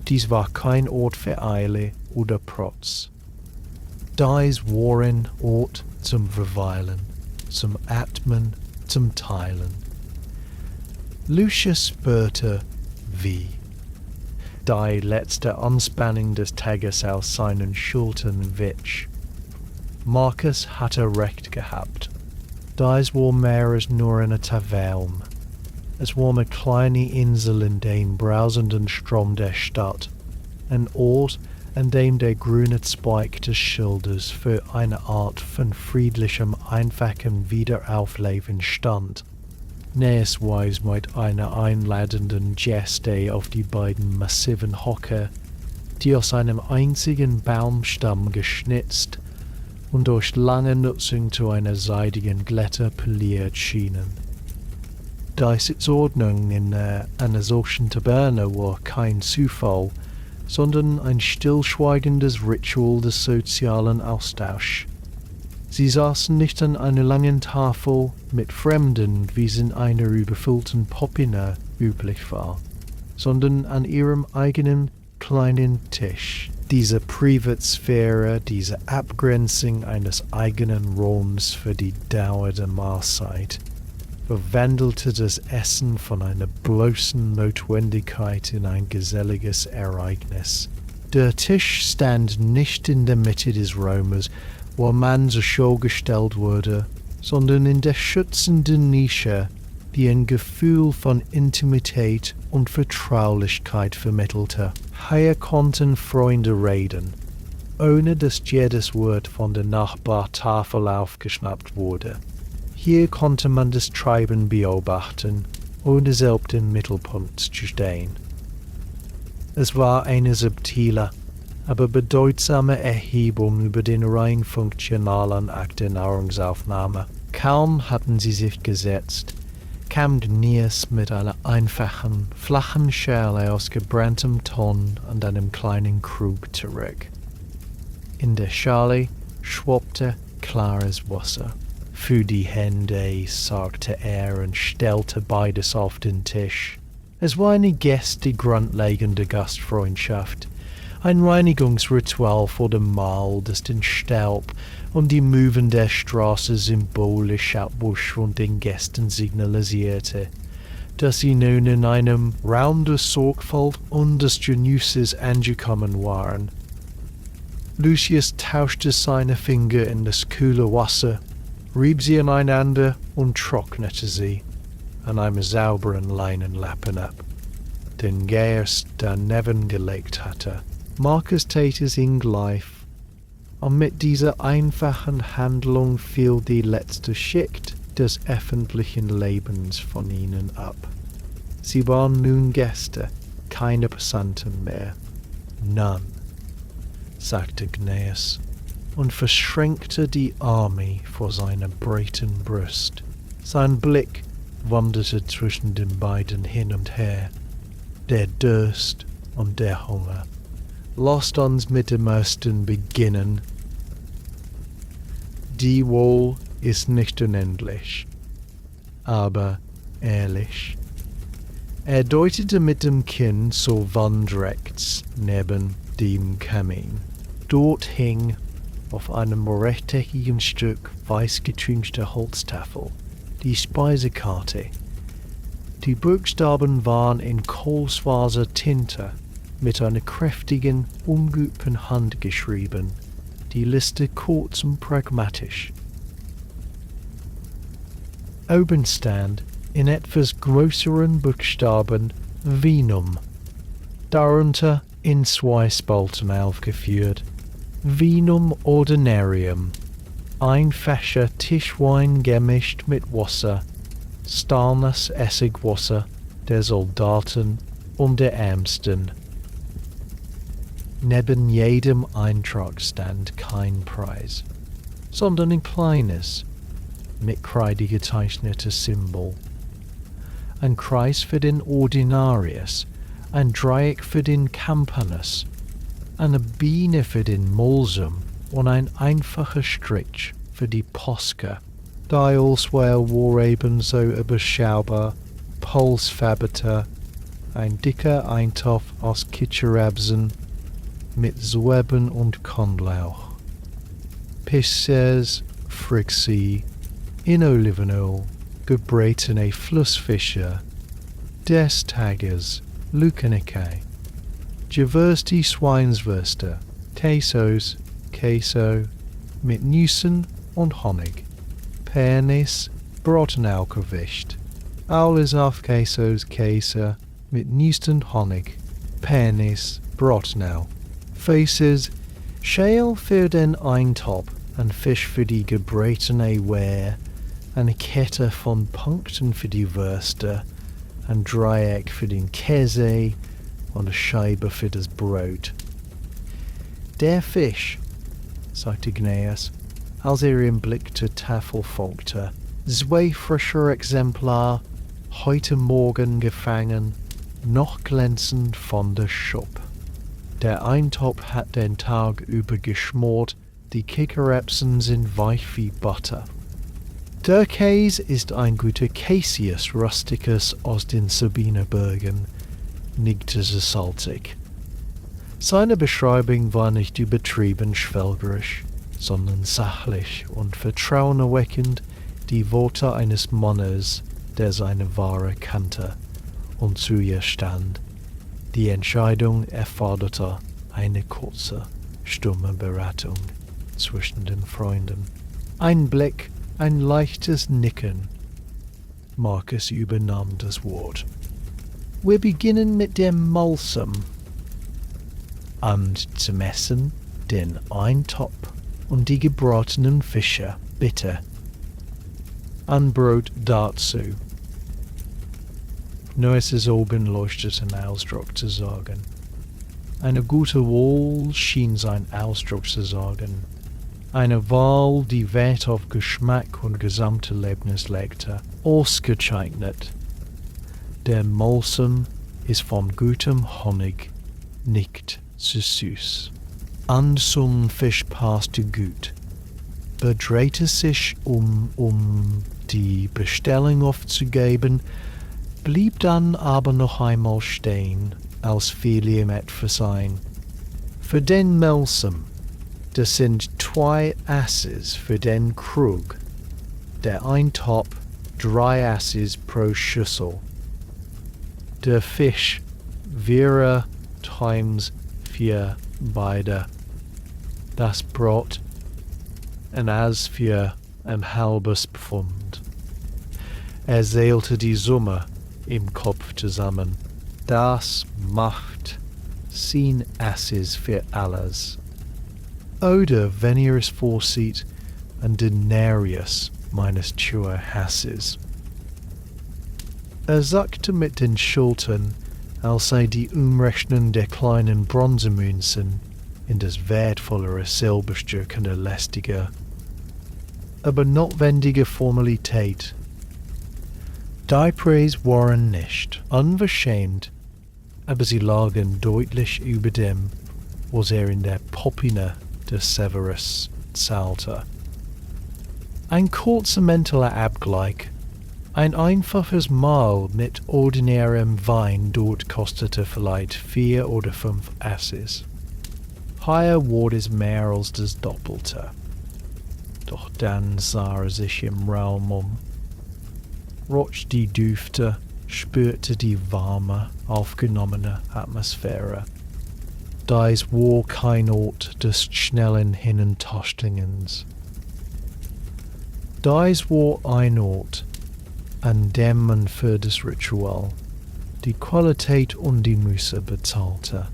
Dies war kein Ort für Eile oder Protz. Dies war ein Ort zum Verweilen, zum Atmen, zum Teilen. Lucia spürte, wie. Die letzte Anspanning des Tages aus seinen Schultern wich. Marcus hatte recht gehabt. Dies war mehr als nur eine Taverne. Es war eine kleine Insel in dem brausenden Strom der Stadt, ein Ort, an dem der grüne Zweig des Schildes für eine Art von friedlichem, einfachem Wiederaufleben stand. Nähersweise mit einer einladenden Geste auf die beiden massiven Hocker, die aus einem einzigen Baumstamm geschnitzt und durch lange Nutzung zu einer seidigen Glätte poliert schienen. Die Sitzordnung in einer solchen Taverne war kein Zufall, sondern ein stillschweigendes Ritual des sozialen Austauschs. Sie saßen nicht an einer langen Tafel mit Fremden, wie es in einer überfüllten Popina üblich war, sondern an ihrem eigenen kleinen Tisch. Diese Privatsphäre, diese Abgrenzung eines eigenen Raums für die Dauer der Mahlzeit, verwandelte das Essen von einer bloßen Notwendigkeit in ein geselliges Ereignis. Der Tisch stand nicht in der Mitte des Raumes, wo man zur Show gestellt wurde, sondern in der schützenden Nische, die ein Gefühl von Intimität und Vertraulichkeit vermittelte. Hier konnten Freunde reden, ohne dass jedes Wort von der Nachbartafel aufgeschnappt wurde. Hier konnte man das Treiben beobachten, ohne selbst im Mittelpunkt zu stehen. Es war eine subtile, aber bedeutsame Erhebung über den rein funktionalen Akt der Nahrungsaufnahme. Kaum hatten sie sich gesetzt, kam Nies mit einer einfachen, flachen Schale aus gebranntem Ton und einem kleinen Krug zurück. In der Schale schwappte klares Wasser. Für die Hände, sagte und stellte beides auf den Tisch. Es war eine Geste grundlegende Gastfreundschaft, ein Reinigungsritual vor dem Mahl, das den Staub und die Möwen der Straße symbolisch abwusch und den Gästen signalisierte, dass sie nun in einem Raum der Sorgfalt und des Genusses angekommen waren. Lucius tauschte seine Finger in das kühle Wasser, rieb sie aneinander und trocknete sie an einem sauberen Leinenlappen ab, den Geist daneben gelegt hatte. Marcus tat es ihm gleich, und mit dieser einfachen Handlung fiel die letzte Schicht des öffentlichen Lebens von ihnen ab. Sie waren nun Gäste, keine Passanten mehr. None, sagte Gnaeus und verschränkte die Arme vor seiner breiten Brust. Sein Blick wanderte zwischen den beiden hin und her. Der Durst und der Hunger. Lasst uns mit dem ersten beginnen. Die Wohl ist nicht unendlich, aber ehrlich. Er deutete mit dem Kinn zur Wand rechts neben dem Kamin. Dort hing auf einem rechteckigen Stück weiß getünchter Holztafel die Speisekarte. Die Buchstaben waren in kohlschwarzer Tinte mit einer kräftigen, ungeübten Hand geschrieben, die Liste kurz und pragmatisch. Oben stand in etwas größeren Buchstaben Vinum, darunter in 2 Spalten aufgeführt Vinum ordinarium, ein Fäscher Tischwein gemischt mit Wasser, stahlnes Essigwasser der Soldaten und der Ärmsten. Neben jedem Eintrag stand kein Preis, sondern ein kleines, mit Kreide gezeichnetes Symbol. Ein Kreis für den Ordinarius, ein Dreieck für den Campanus, eine Biene für den Mulsum und ein einfacher Strich für die Poske. Die Allswell war ebenso überschaubar, Pulsfabeter, ein dicker Eintopf aus Kitscherebsen mit Zweben und Konlauch. Pisses, Frixie, in Olivenöl, gebratene Flussfische, des Tages, Lucanicai, Gewürzte Schweinswürste, Quesos, Queso, mit Nüssen und Honig, Pernis, Braten aufgewischt, alles auf Quesos, Käse, mit Nüssen und Honig, Pernis, Braten, Faces, Schäl für den Eintopf, ein Fisch für die gebratene Ware, eine Kette von Punkten für die Würste, ein Dreieck für den Käse und eine Scheibe für das Brot. Der Fisch, sagte Gnaeus, als im Blick zur Tafel folgte, zwei frische Exemplar, heute Morgen gefangen, noch glänzend von der Schupp. Der Eintopf hat den Tag über geschmort, die Kichererbsen sind weich wie Butter. Der Käse ist ein guter Caseus rusticus aus den Sabinerbergen, nickte sie salzig. Seine Beschreibung war nicht übertrieben schwelgerisch, sondern sachlich und vertrauenerweckend, die Worte eines Mannes, der seine Ware kannte und zu ihr stand. Die Entscheidung erforderte eine kurze, stumme Beratung zwischen den Freunden. Ein Blick, ein leichtes Nicken. Marcus übernahm das Wort. Wir beginnen mit dem Mulsum. Und zum Essen den Eintopf und die gebratenen Fische, bitte. Ein Brot dazu. Nur es ist oben leuchteten Ausdruck zu sagen. Eine gute Wahl schien sein Ausdruck zu sagen. Eine Wahl, die Wert auf Geschmack und Gesamterlebnis legte, ausgezeichnet. Der Mulsum ist von gutem Honig, nicht zu süß. Und zum Fisch passte gut. Bedrehte sich, um die Bestellung aufzugeben, blieb dann aber noch einmal stehen, als fiel ihm etwas ein. Für den Mulsum, das sind 2 Asses für den Krug. Der Eintopf 3 Asses pro Schüssel. Der Fisch wäre times 4 beide. Das Brot ein Ass für ein halbes Pfund. Er zählte die Summe im Kopf zusammen. Das macht 10 Asses für alles. Oder, wenn ihr es vorsieht, ein Denarius minus 2 Asses. Er sagte mit den Schultern, als sei die Umrechnung der kleinen Bronzemünzen in das wertvollere Silberstück eine lästige, aber notwendige Formalität. Die Preis waren nicht unverschämt, aber sie lagen deutlich über dem, was in der Popine des Severus zahlte. Ein kurzer mentaler Abgleich, ein einfaches Mahl mit ordinärem Wein dort kostete vielleicht 4 oder 5 Asses. Hier wurde es mehr als das Doppelte. Doch dann sah er sich im Raum um, roch die Düfte, spürte die warme, aufgenommene Atmosphäre. Dies war kein Ort des schnellen Hinentastens. Dies war ein Ort, an dem man für das Ritual die Qualität und die Muße bezahlte.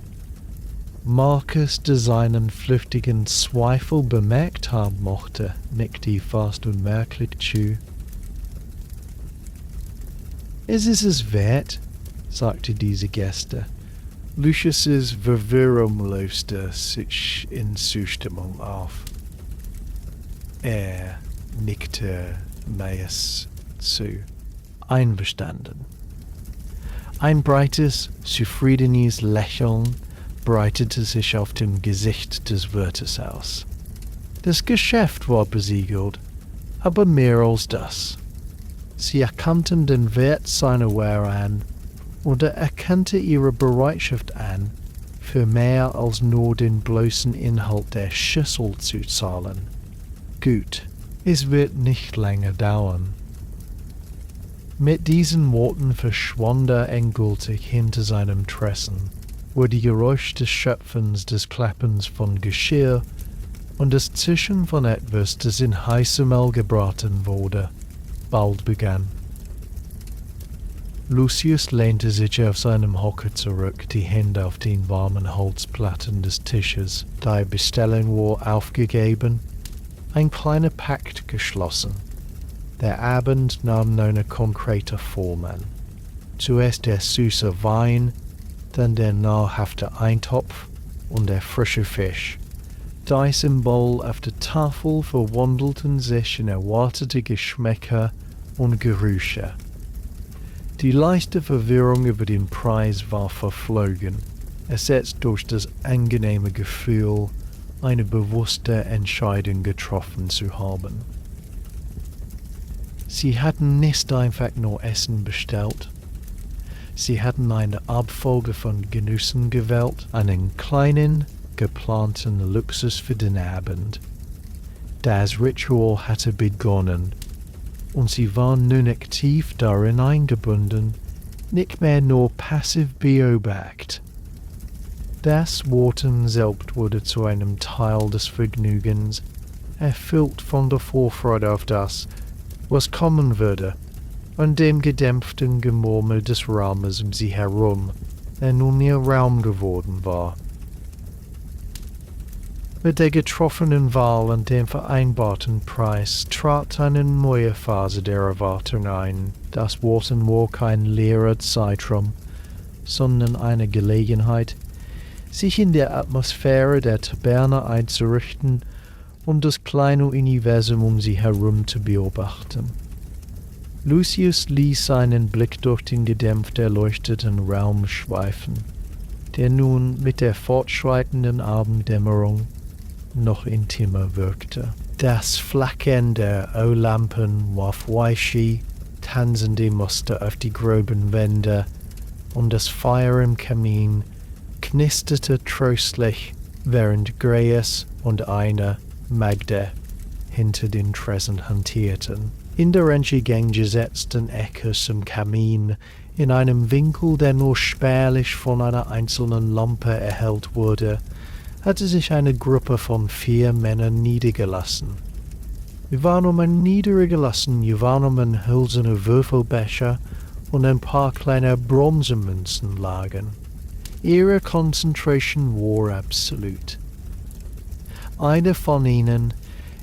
Marcus, der seinen flüchtigen Zweifel bemerkt haben mochte, nickte fast unmerklich zu. Es ist es wert, sagte diese Gäste. Lucius' Verwirrung löste sich in Zustimmung auf. Er nickte Maius zu. Einverstanden. Ein breites, zufriedenes Lächeln breitete sich auf dem Gesicht des Wirtes aus. Das Geschäft war besiegelt, aber mehr als das. Sie erkannten den Wert seiner Ware an und er erkannte ihre Bereitschaft an, für mehr als nur den bloßen Inhalt der Schüssel zu zahlen. Gut, es wird nicht lange dauern. Mit diesen Worten verschwand er endgültig hinter seinem Tresen, wo die Geräusche des Schöpfens, des Klappens von Geschirr und das Zischen von etwas, das in heißem Öl gebraten wurde, bald begann. Lucius lehnte sich auf seinem Hocker zurück, die Hände auf den warmen Holzplatten des Tisches. Die Bestellung war aufgegeben, ein kleiner Pakt geschlossen. Der Abend nahm eine konkrete Form an. Zuerst der süße Wein, dann der nahrhafte Eintopf und der frische Fisch. Die Symbole auf der Tafel verwandelten sich in erwartete Geschmäcker und Gerüche. Die leichte Verwirrung über den Preis war verflogen, ersetzt durch das angenehme Gefühl, eine bewusste Entscheidung getroffen zu haben. Sie hatten nicht einfach nur Essen bestellt. Sie hatten eine Abfolge von Genüssen gewählt, einen kleinen, geplanten Luxus für den Abend. Das Ritual hatte begonnen, und sie waren nun aktiv darin eingebunden, nicht mehr nur passiv beobachtet. Das Worten selbst wurde zu einem Teil des Vergnügens, erfüllt von der Vorfreude auf das, was kommen würde, und dem gedämpften Gemurmel des Raumes um sie herum, der nun ihr Raum geworden war. Mit der getroffenen Wahl und dem vereinbarten Preis trat eine neue Phase der Erwartung ein. Das Warten war kein leerer Zeitraum, sondern eine Gelegenheit, sich in der Atmosphäre der Taverne einzurichten und das kleine Universum um sie herum zu beobachten. Lucius ließ seinen Blick durch den gedämpft erleuchteten Raum schweifen, der nun mit der fortschreitenden Abenddämmerung noch intimer wirkte. Das Flackern der Öllampen warf weiche, tanzende Muster auf die groben Wände und das Feuer im Kamin knisterte tröstlich, während Grace und eine Magda hinter den Tresen hantierten. In der entgegen gesetzten Ecke zum Kamin, in einem Winkel, der nur spärlich von einer einzelnen Lampe erhellt wurde, hatte sich eine Gruppe von 4 Männern niedergelassen. Niedergelassen, hölzerne Würfelbecher und ein paar kleine Bronzemünzen lagen. Ihre Konzentration war absolut. Einer von ihnen,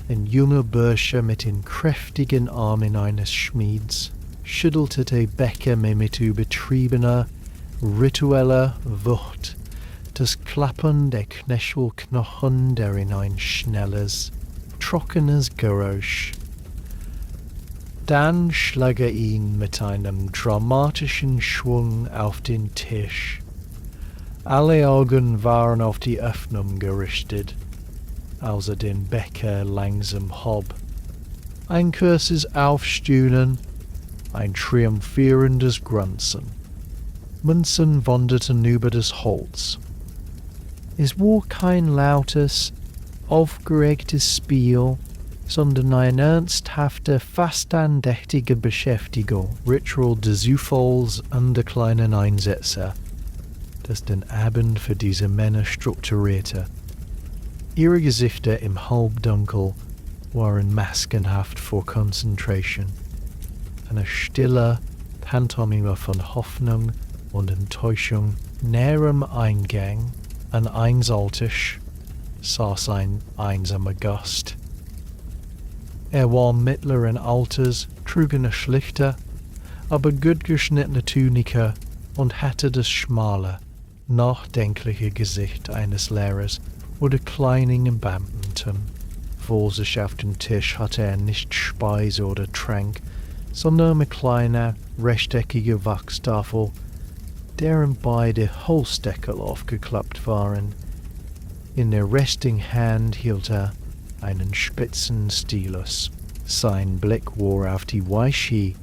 ein junger Bursche mit den kräftigen Armen eines Schmieds, schüttelte die Becher mit übertriebener, ritueller Wucht, das Klappern der Knöchelknochen, der in ein schnelles, trockenes Geräusch. Dann schlug er ihn mit einem dramatischen Schwung auf den Tisch. Alle Augen waren auf die Öffnung gerichtet, als er den Becher langsam hob. Ein kurzes Aufstöhnen, ein triumphierendes Grunzen. Münzen wanderten über das Holz. Es war kein lautes, aufgeregtes Spiel, sondern eine ernsthafte, fast andächtige Beschäftigung, Ritual des Zufalls und der kleinen Einsätze, das den Abend für diese Männer strukturierte. Ihre Gesichter im Halbdunkel waren maskenhaft vor Konzentration. Eine stille Pantomime von Hoffnung und Enttäuschung. Näher am Eingang, an Einsaltisch, saß ein einsamer Gast. Er war mittleren Alters, trug eine schlichte, aber gut geschnittene Tunika und hatte das schmale, nachdenkliche Gesicht eines Lehrers oder kleinen Beamten. Vor sich auf dem Tisch hatte er nicht Speise oder Trank, sondern eine kleine, rechteckige Wachstafel deren beide Holzdeckel aufgeklappt waren. In der rechten Hand hielt einen spitzen Stylus. Sein Blick war auf die weiche,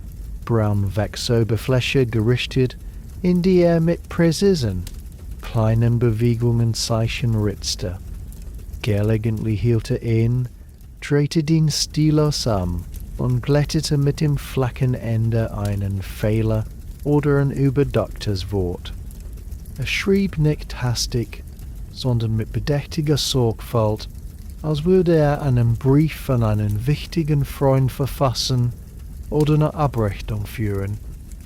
braun Wachsoberfläche gerichtet, in die mit Präzisen, kleinen Bewegungen Zeichen ritzte. Gelegentlich hielt in, drehte den Stylus und glättete mit dem flachen Ende einen Fehler oder ein überdachtes Wort. Schrieb nicht hastig, sondern mit bedächtiger Sorgfalt, als würde einen Brief an einen wichtigen Freund verfassen oder eine Abrechnung führen,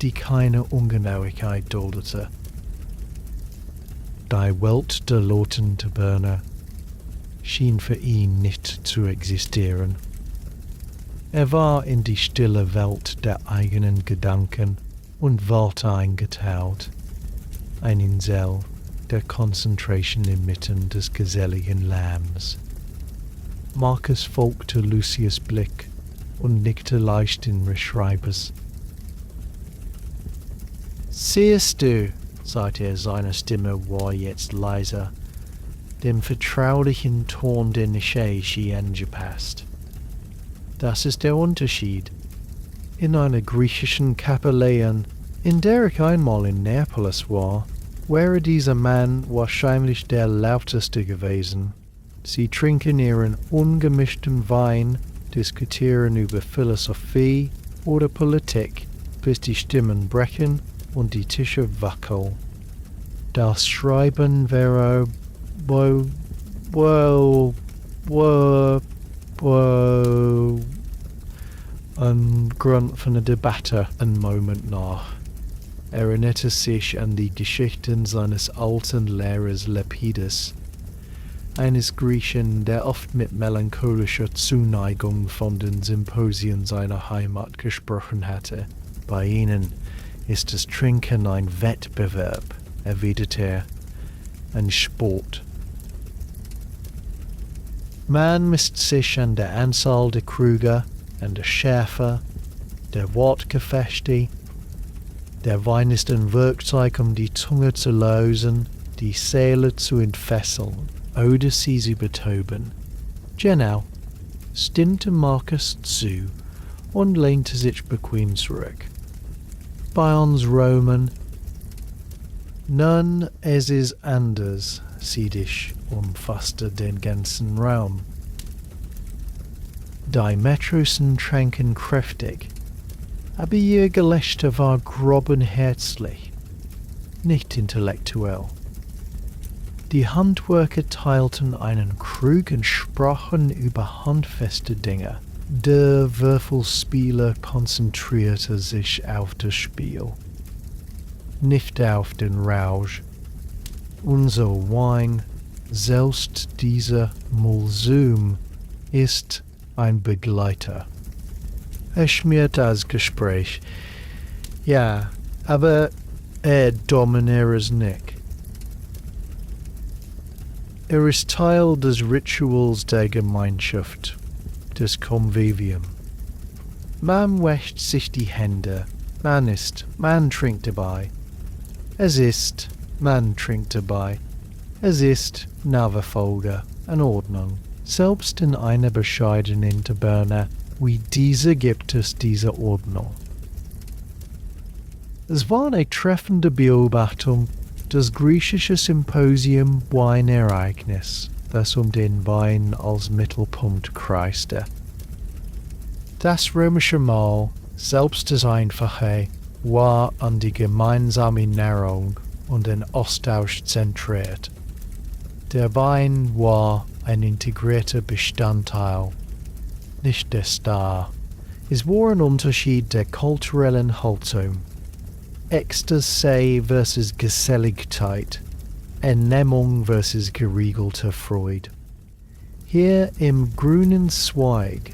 die keine Ungenauigkeit duldete. Die Welt der Loten Taverne schien für ihn nicht zu existieren. War in die stille Welt der eigenen Gedanken und Worte eingetaucht, ein Insel der Konzentration inmitten des geselligen Lärms. Marcus folgte Lucius' Blick und nickte leicht in Schreibers. »Siehst du«, sagte seine Stimme war jetzt leiser, dem vertraulichen Ton der Nische angepasst. Das ist der Unterschied. In einer griechischen Kapelle, in der ich einmal in Neapolis war, wäre dieser Mann wahrscheinlich der lauteste gewesen. Sie trinken ihren ungemischten Wein, diskutieren über Philosophie oder Politik, bis die Stimmen brechen und die Tische wackeln. Das Schreiben wäre ein Grund von der Debatte einen Moment nach. Erinnerte sich an die Geschichten seines alten Lehrers Lepidus, eines Griechen, der oft mit melancholischer Zuneigung von den Symposien seiner Heimat gesprochen hatte. Bei ihnen ist das Trinken ein Wettbewerb, erwiderte er, ein Sport. Man misst sich an der Anzahl der Krüge, an der Schärfe, der Wortgefechte. Der Wein ist ein Werkzeug, um die Zunge zu lösen, die Seele zu entfesseln oder sie zu betäuben. Genau, stimmte Marcus zu und lehnte sich bequem zurück. Bei uns Römern, nun, es ist anders, Siedisch umfasste den ganzen Raum. Die Matrosen tranken kräftig, aber ihr Gelächter war grob und herzlich, nicht intellektuell. Die Handwerker teilten einen Krug und sprachen über handfeste Dinge. Der Würfelspieler konzentrierte sich auf das Spiel, nicht auf den Rausch. Unser Wein, selbst dieser Mulsum, ist ein Begleiter. Er schmiert das Gespräch. Ja, aber er dominiert es nicht. Er ist Teil des Rituals der Gemeinschaft, des Convivium. Man wäscht sich die Hände, man isst, man trinkt dabei. Es ist, man trinkt dabei. Es ist Nachfolge, an Ordnung. Selbst in einer bescheidenen Taverne wie diese gibt es diese Ordnung. Es war eine treffende Beobachtung. Das griechische Symposium war ein Ereignis, das den Wein als Mittelpunkt kreiste. Das römische Mahl, selbst das Einfache, war an die gemeinsame Nahrung und den Austausch zentriert. Der Wein war ein integrierter Bestandteil, nicht der Star. Es war ein Unterschied der kulturellen Haltung. Ecstasy versus Geselligkeit, Ernehmung versus geregelte Freude. Hier im grünen Zweig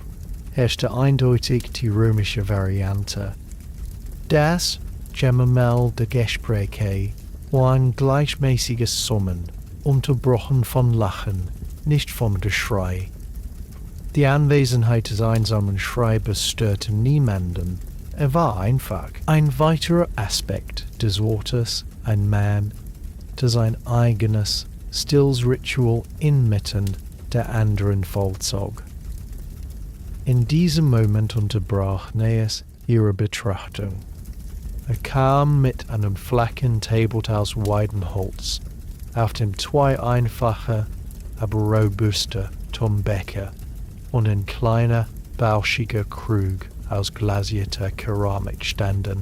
herrschte eindeutig die römische Variante. Das Gemamel der Gespräche war ein gleichmäßiges Summen, unterbrochen von Lachen, nicht vom Geschrei. Die Anwesenheit des einsamen Schreibers störte niemanden. Er war einfach ein weiterer Aspekt des Ortes, ein Man, der sein eigenes Stillsritual inmitten der anderen vollzog. In diesem Moment unterbrach Nähes ihre Betrachtung. Er kam mit einem flachen Tablet aus Weidenholz, auf dem zwei einfache, aber robuste Tombecker und ein kleiner, bauschiger Krug aus glasierter Keramik standen.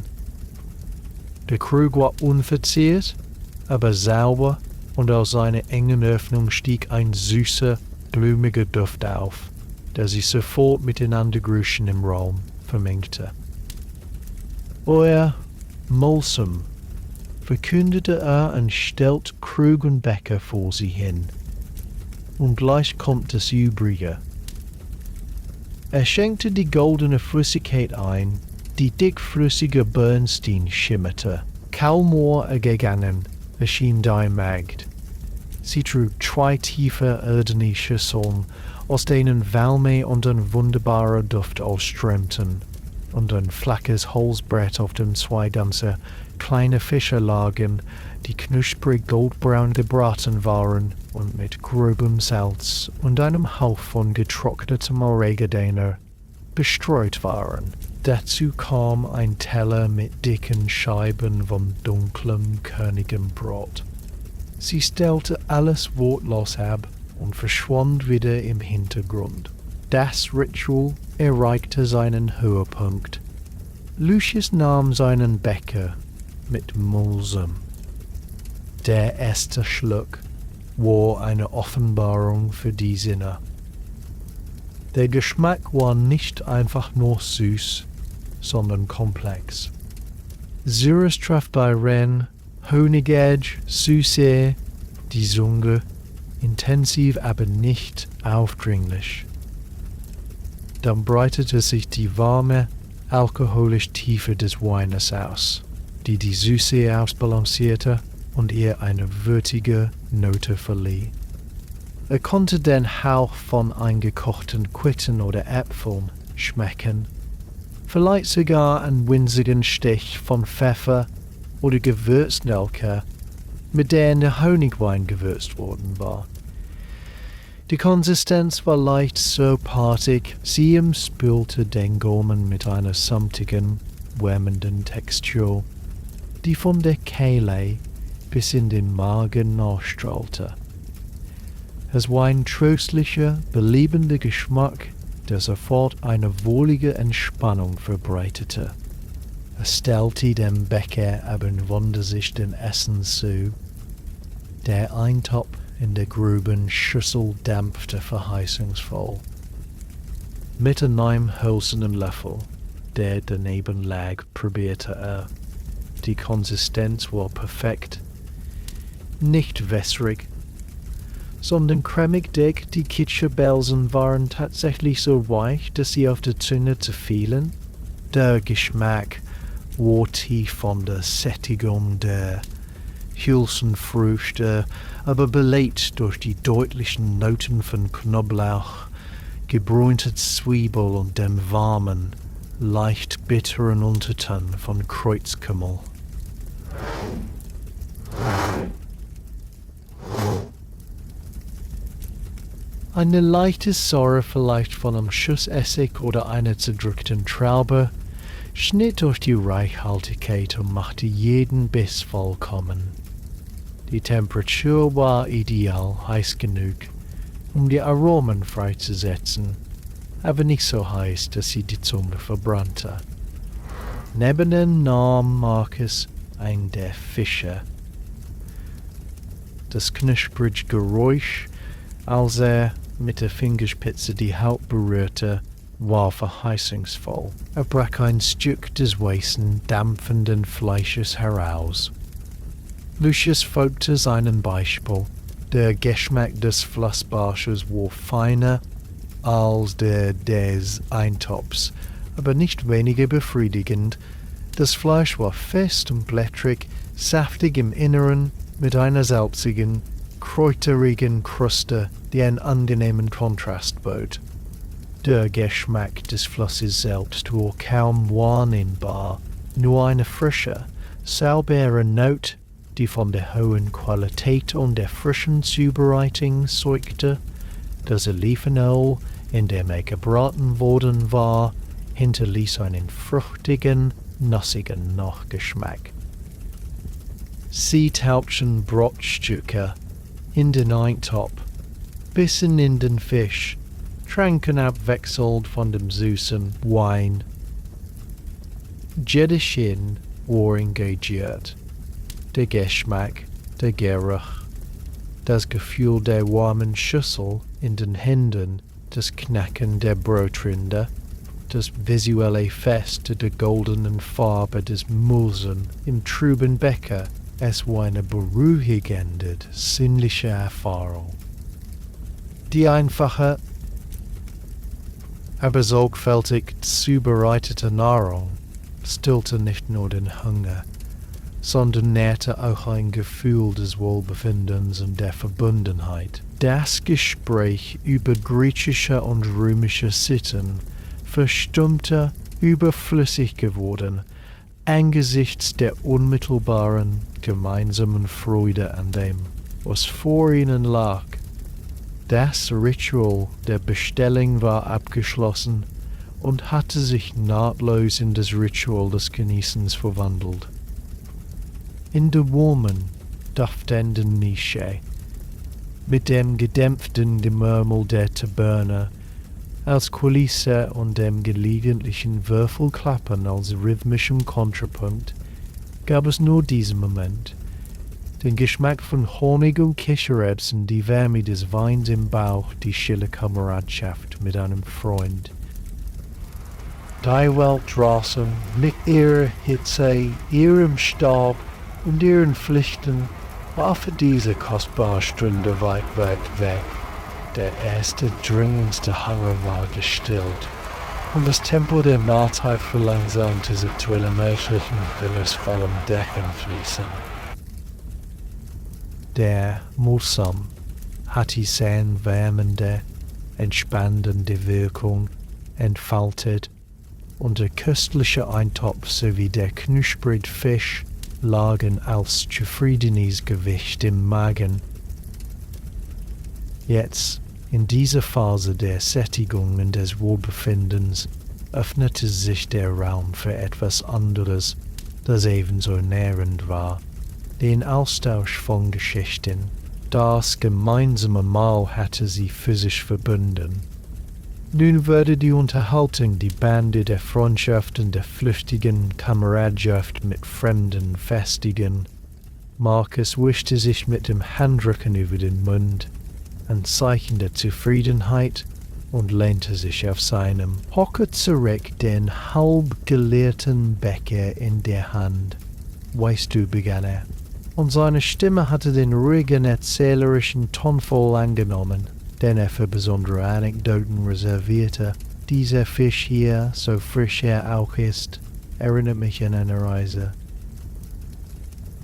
Der Krug war unverziert, aber sauber, und aus seiner engen Öffnung stieg ein süßer, blumiger Duft auf, der sich sofort mit den anderen Gerüchen im Raum vermengte. Euer Molsum, verkündete er und stellt Krug und Becher vor sie hin. Und gleich kommt das Übrige. Er schenkte die goldene Flüssigkeit ein, die dickflüssige Bernstein schimmerte. Kaum ergegangen erschien die Magd. Sie trug zwei tiefe irdene Schüsseln, aus denen Wärme und ein wunderbarer Duft ausströmten, und ein flaches Holzbrett, auf dem zwei ganze kleine Fische lagen, die knusprig goldbraun gebraten waren und mit grobem Salz und einem Hauch von getrocknetem Oregano bestreut waren. Dazu kam ein Teller mit dicken Scheiben von dunklem, körnigem Brot. Sie stellte alles wortlos ab und verschwand wieder im Hintergrund. Das Ritual erreichte seinen Höhepunkt. Lucius nahm seinen Becher mit Mulsum. Der erste Schluck war eine Offenbarung für die Sinne. Der Geschmack war nicht einfach nur süß, sondern komplex. Süßes traf bei Ren, Honigedge, Süße, die Zunge, intensiv aber nicht aufdringlich. Dann breitete sich die warme, alkoholische Tiefe des Weines aus, die Süße ausbalancierte und ihr eine würzige Note verlieh. Er konnte den Hauch von eingekochten Quitten oder Äpfeln schmecken, vielleicht sogar einen winzigen Stich von Pfeffer oder Gewürznelke, mit der der Honigwein gewürzt worden war. Die Konsistenz war leicht soapartig, sie umspülte den Gaumen mit einer samtigen, wärmenden Textur, die von der Kehle bis in den Magen nachstrahlte. Es war ein tröstlicher, belebender Geschmack, der sofort eine wohlige Entspannung verbreitete. Er stellte dem Becher aber und wandte sich dem Essen zu. Der Eintopf in der groben Schüssel dampfte verheißungsvoll. Mit einem hölzernen Löffel, der daneben lag, probierte er. Die Konsistenz war perfekt. Nicht wässrig, sondern cremig dick. Die Kitscherbelsen waren tatsächlich so weich, dass sie auf der Zunge zerfielen. Der Geschmack war tief von der Sättigung der Hülsenfrüchte, aber belebt durch die deutlichen Noten von Knoblauch, gebräunter Zwiebel und dem warmen, leicht bitteren Unterton von Kreuzkümmel. Eine leichte Säure, vielleicht von einem Schuss Essig oder einer zerdrückten Traube, schnitt durch die Reichhaltigkeit und machte jeden Biss vollkommen. Die Temperatur war ideal heiß genug, um die Aromen freizusetzen, aber nicht so heiß, dass sie die Zunge verbrannte. Neben ihm nahm Marcus ein der Fische. Das knusprige Geräusch, als er mit der Fingerspitze die Haut berührte, war verheißungsvoll. Er brach ein Stück des weißen, dampfenden Fleisches heraus. Lucius folgte seinem Beispiel. Der Geschmack des Flussbarsches war feiner als der des Eintopfs, aber nicht weniger befriedigend. Das Fleisch war fest und blättrig, saftig im Inneren, mit einer salzigen, kräuterigen Kruste, die einen angenehmen Kontrast bot. Der Geschmack des Flusses selbst war kaum wahrnehmbar, nur eine frische, saubere Note, die von der hohen Qualität und der frischen Zubereitung zeugte. Das Olivenöl, in dem er gebraten worden war, hinterließ einen fruchtigen, nussigen Nachgeschmack. Sie tauchten Brotstücke in den Eintopf, bissen in den Fisch, tranken abwechselnd von dem süßen Wein. Jede Sinn war engagiert. Der Geschmack, der Geruch, das Gefühl der warmen Schüssel in den Händen, das Knacken der Brotrinde, das visuelle Fest der goldenen Farbe des Mulsen im trüben Becher, es war eine beruhigende, sinnliche Erfahrung. Die einfache, aber sorgfältig zubereitete Nahrung stillte nicht nur den Hunger, sondern nährte auch ein Gefühl des Wohlbefindens und der Verbundenheit. Das Gespräch über griechische und römische Sitten verstummte, überflüssig geworden, angesichts der unmittelbaren gemeinsamen Freude an dem, was vor ihnen lag. Das Ritual der Bestellung war abgeschlossen und hatte sich nahtlos in das Ritual des Genießens verwandelt. In der warmen, duftenden Nische, mit dem gedämpften Gemurmel der Taverne als Kulisse und dem gelegentlichen Würfelklappern als rhythmischem Kontrapunkt, gab es nur diesen Moment, den Geschmack von Honig und Kichererbsen, die Wärme des Weins im Bauch, die stille Kameradschaft mit einem Freund. Die Welt draußen, mit ihrer Hitze, ihrem Staub und ihren Pflichten, war für diese kostbare Stunde weit weg. Der erste dringendste Hunger war gestillt, und das Tempo der Mahlzeit verlangsamte sich zu einem möglichen genussvollen Deckenfließen. Der Mulsam hat die sehr wärmende, entspannende Wirkung entfaltet, und der köstliche Eintopf sowie der knusprige Fisch lagen als zufriedenes Gewicht im Magen. Jetzt, in dieser Phase der Sättigung und des Wohlbefindens, öffnete sich der Raum für etwas anderes, das ebenso nährend war, den Austausch von Geschichten. Das gemeinsame Mahl hatte sie physisch verbunden. Nun würde die Unterhaltung die Bande der Freundschaft und der flüchtigen Kameradschaft mit Fremden festigen. Marcus wischte sich mit dem Handrücken über den Mund, ein Zeichen der Zufriedenheit, und lehnte sich auf seinem Hocker zurück, den halb geleerten Becher in der Hand. Weißt du, begann er, und seine Stimme hatte den ruhigen, erzählerischen Tonfall angenommen, den er für besondere Anekdoten reservierte. Dieser Fisch hier, so frisch er auch ist, erinnert mich an eine Reise.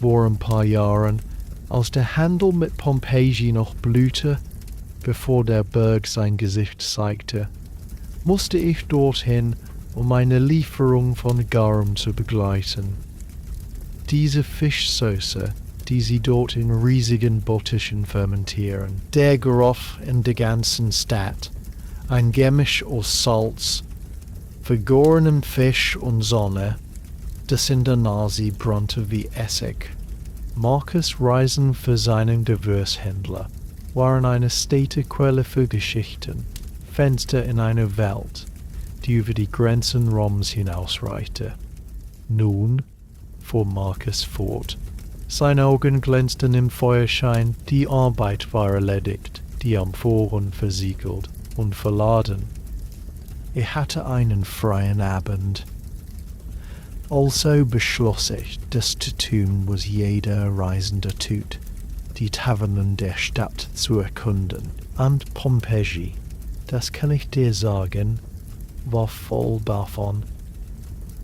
Vor ein paar Jahren, als der Handel mit Pompeji noch blühte, bevor der Berg sein Gesicht zeigte, musste ich dorthin, um eine Lieferung von Garum zu begleiten. Diese Fischsoße, die sie dort in riesigen Bottischen fermentieren. Der Geruch in der ganzen Stadt, ein Gemisch aus Salz, vergorenem Fisch und Sonne, das in der Nase brannte wie Essig. Marcus' Reisen für seinen Gewürzhändler waren eine stete Quelle für Geschichten, Fenster in eine Welt, die über die Grenzen Roms hinausreichte. Nun fuhr Marcus fort. Seine Augen glänzten im Feuerschein, die Arbeit war erledigt, die Amphoren versiegelt und verladen. Er hatte einen freien Abend. Also beschloss ich, das zu tun, was jeder Reisende tut, die Tavernen der Stadt zu erkunden. Und Pompeji, das kann ich dir sagen, war voll davon.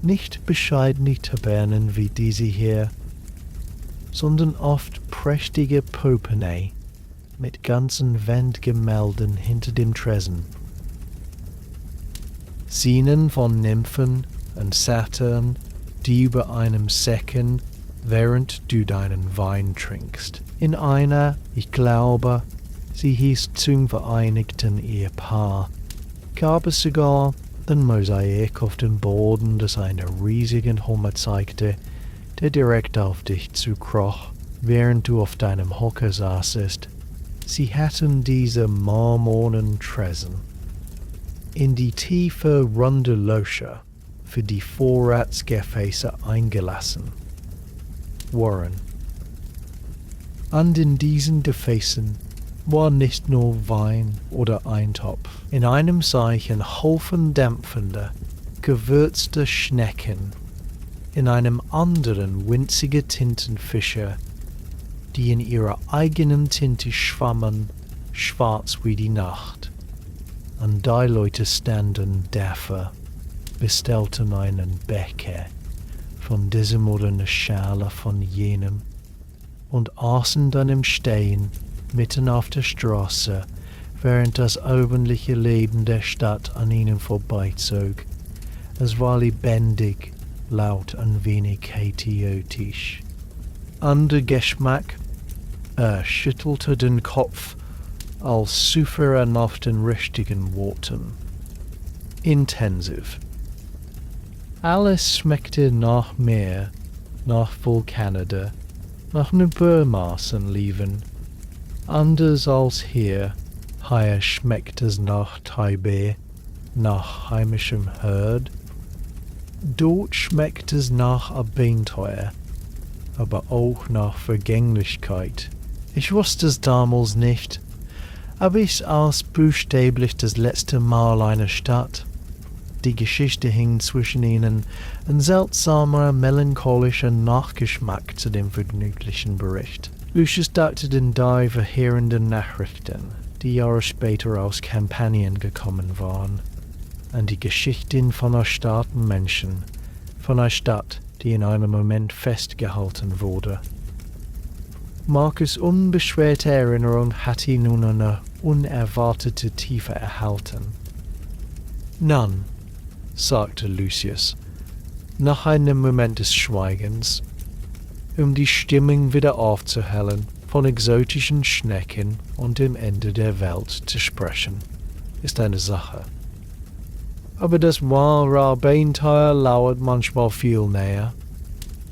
Nicht bescheidene Tavernen wie diese hier, sondern oft prächtige Popene mit ganzen Wandgemälden hinter dem Tresen. Szenen von Nymphen und Satyren, die über einem Säcken während du deinen Wein trinkst. In einer, ich glaube, sie hieß zum vereinigten Ehepaar, gab es sogar den Mosaik auf dem Boden, das einer riesigen Hummer zeigte, der direkt auf dich zukroch, während du auf deinem Hocker saßest. Sie hatten diese marmornen Tresen in die tiefe, runde Löcher für die Vorratsgefäße eingelassen. Warren. Und in diesen Gefäßen war nicht nur Wein oder Eintopf. In einem sah ich einen Haufen dämpfender, gewürzter Schnecken, in einem anderen winzige Tintenfische, die in ihrer eigenen Tinte schwammen, schwarz wie die Nacht. Und die Leute standen dafür, bestellten einen Becher von diesem oder eine Schale von jenem und aßen dann im Stehen mitten auf der Straße, während das öffentliche Leben der Stadt an ihnen vorbeizog. Es war lebendig, laut und wenig chaotisch. Und der Geschmack, schüttelte den Kopf, als suche er nach den richtigen Worten. Intensiv. Alles schmeckte nach Meer, nach Vulkanide, nach Übermaßen Leben. Anders als hier schmeckt es nach Taipei, nach heimischem Herd. Dort schmeckt es nach Abenteuer, aber auch nach Vergänglichkeit. Ich wusste es damals nicht, aber ich sah buchstäblich das letzte Mal eine Stadt. Die Geschichte hing zwischen ihnen, ein seltsamer, melancholischer Nachgeschmack zu dem vergnüglichen Bericht. Lucius dachte den die verheerenden Nachrichten, die Jahre später aus Kampagnen gekommen waren, an die Geschichten von erstarrten Menschen, von einer Stadt, die in einem Moment festgehalten wurde. Marcus' unbeschwerte Erinnerung hatte nun eine unerwartete Tiefe erhalten. Nun, sagte Lucius, nach einem Moment des Schweigens, um die Stimmung wieder aufzuhellen, von exotischen Schnecken und dem Ende der Welt zu sprechen, ist eine Sache. Aber das wahre Abenteuer lauert manchmal viel näher.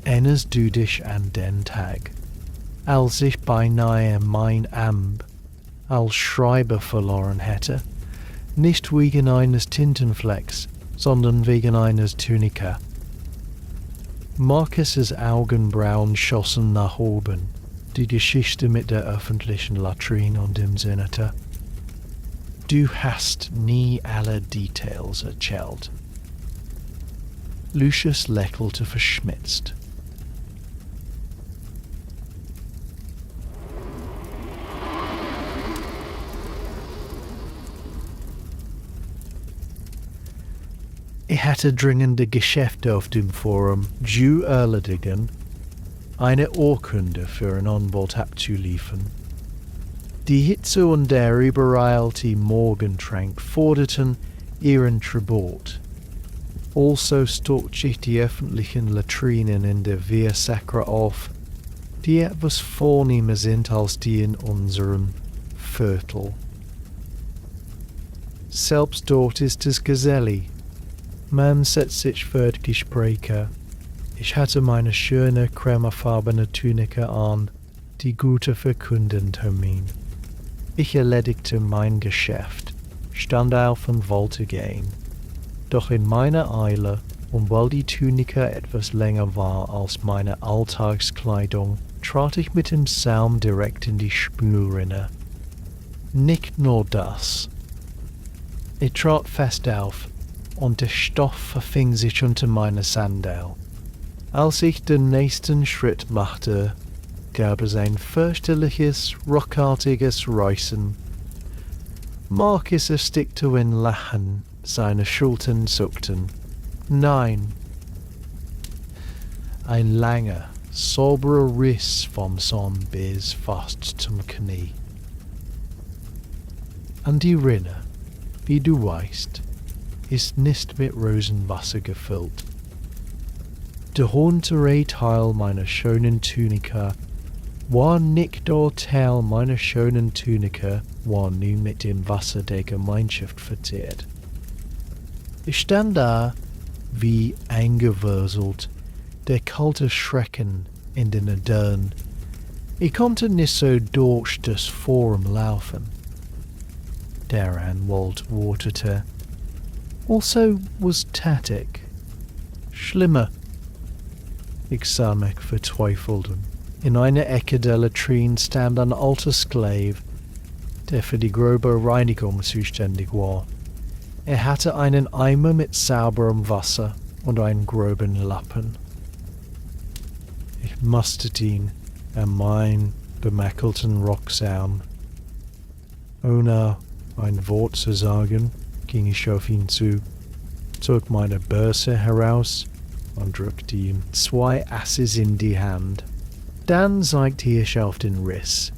Erinnerst du dich an den Tag, als ich beinahe mein Amt als Schreiber verloren hätte? Nicht wegen eines Tintenflecks, sondern wegen eines Tunika. Marcus' Augenbrauen schossen nach oben, die Geschichte mit der öffentlichen Latrine und dem Senator. Du hast nie alle Details erzählt. Lucius lächelte verschmitzt. Ich hatte dringende Geschäfte auf dem Forum zu erledigen, eine Urkunde für ein Anwalt abzuliefern. Die Hitze und der übereilte Morgentrank forderten ihren Tribut. Also stockte ich die öffentlichen Latrinen in der Via Sacra auf, die etwas vornehmer sind als die in unserem Viertel. Selbst dort ist es gesellig. Man setzt sich für Gespräche. Ich hatte meine schöne cremefarbene Tunika an, die gute für Kundentermin. Ich erledigte mein Geschäft, stand auf und wollte gehen. Doch in meiner Eile, und weil die Tunika etwas länger war als meine Alltagskleidung, trat ich mit dem Saum direkt in die Spülrinne. Nicht nur das. Ich trat fest auf, und der Stoff verfing sich unter meine Sandal. Als ich den nächsten Schritt machte, gab es ein fürchterliches, ruckartiges Reißen. Marcus erstickte in Lachen, seine Schultern zuckten. Nein. Ein langer, sauberer Riss vom Saum bis fast zum Knie. Und die Rinne, wie du weißt, ist nicht mit Rosenwasser gefüllt. der untere Teil meiner schönen Tunika war nicht der Teil meiner schönen Tunika, war nun mit dem Wasser der Gemeinschaft verzehrt. Ich stand da, wie eingewurselt, der kalte Schrecken in den Adern. Ich konnte nicht so durch das Forum laufen. Der Anwalt wartete. Also was tätig. Schlimmer. Ich sah mich verzweifelt. In einer Ecke der Latrine stand ein alter Sklave, der für die grobe Reinigung zuständig war. Er hatte einen Eimer mit sauberem Wasser und einen groben Lappen. Ich musterte ihn an meinen bemackelten Rock sahen. Ohne ein Wort zu sagen, ging ich auf ihn zu, zog meine Börse heraus und drückte ihm 2 Asses in die Hand. Dann zeigte ich auf den Riss.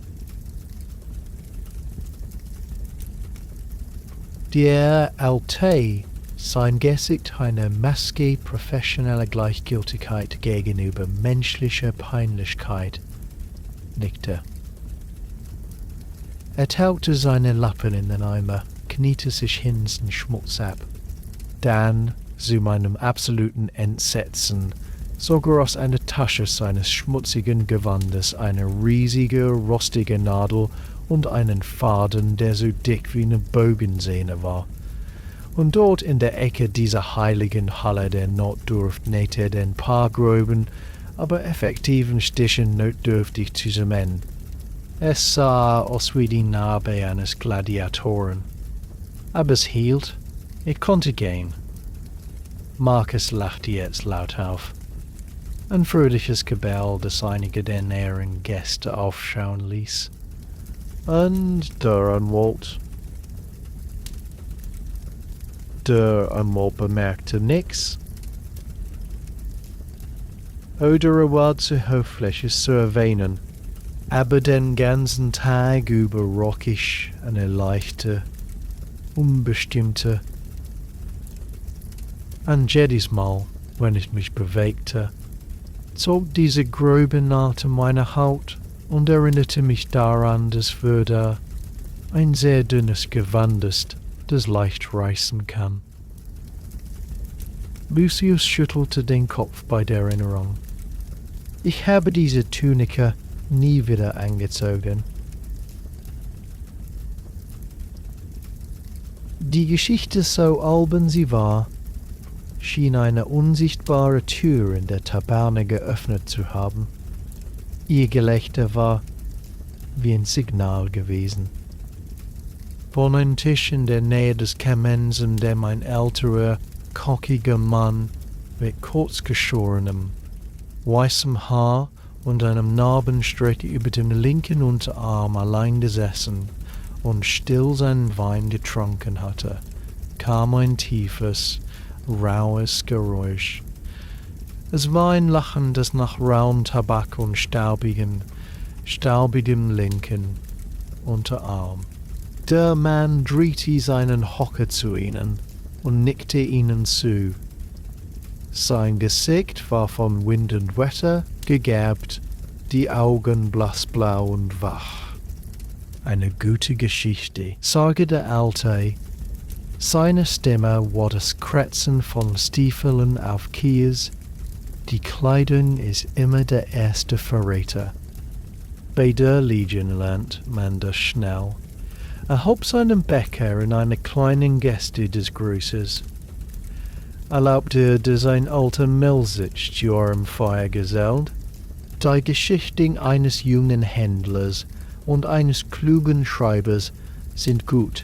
Der Alte, sein Gesicht eine Maske professioneller Gleichgültigkeit gegenüber menschlicher Peinlichkeit, nickte. Er tauchte seine Lappen in den Eimer, kniete sich hin den Schmutz ab. Dann, zu meinem absoluten Entsetzen, zog er aus einer Tasche seines schmutzigen Gewandes eine riesige, rostige Nadel und einen Faden, der so dick wie eine Bogensehne war. Und dort in der Ecke dieser heiligen Halle der Notdurft nähte er den paar groben, aber effektiven Stichen notdürftig zusammen. Es sah aus wie die Narbe eines Gladiatoren. Aber es hielt. Ich konnte gehen. Marcus lachte jetzt laut auf. Ein fröhliches Gebell, das einige der näheren Gäste aufschauen ließ. Und der Anwalt bemerkte nix. Oder er war zu höflich, es zu erwähnen, aber den ganzen Tag über roch ich eine leichte, unbestimmte. An jedis Mal, wenn ich mich bewegte, zog diese grobe Naht meine Haut und erinnerte mich daran, dass würde ein sehr dünnes Gewand ist, das leicht reißen kann. Lucius schüttelte den Kopf bei der Erinnerung. Ich habe diese Tunika nie wieder angezogen. Die Geschichte, so albern sie war, schien eine unsichtbare Tür in der Taverne geöffnet zu haben. Ihr Gelächter war wie ein Signal gewesen. Von einem Tisch in der Nähe des Kamins, in dem ein älterer, kockiger Mann mit kurzgeschorenem, weißem Haar und einem Narbenstrich über dem linken Unterarm allein gesessen und still seinen Wein getrunken hatte, kam ein tiefes, rauhes Geräusch. Es war ein Lachen, das nach rauem Tabak und staubigem linken Unterarm. Der Mann drehte seinen Hocker zu ihnen und nickte ihnen zu. Sein Gesicht war von Wind und Wetter gegerbt, die Augen blassblau und wach. Eine gute Geschichte, sagte der Alte. Seine Stimme war das Kratzen von Stiefeln auf Kies. Die Kleidung ist immer der erste Verräter. Bei der Legion lernt man das schnell. Er hob seinen Becher in einer kleinen Geste des Grußes. Erlaubte, dass ein alter Milsitz zu eurem Feuer gesellt. Die Geschichten eines jungen Händlers und eines klugen Schreibers sind gut.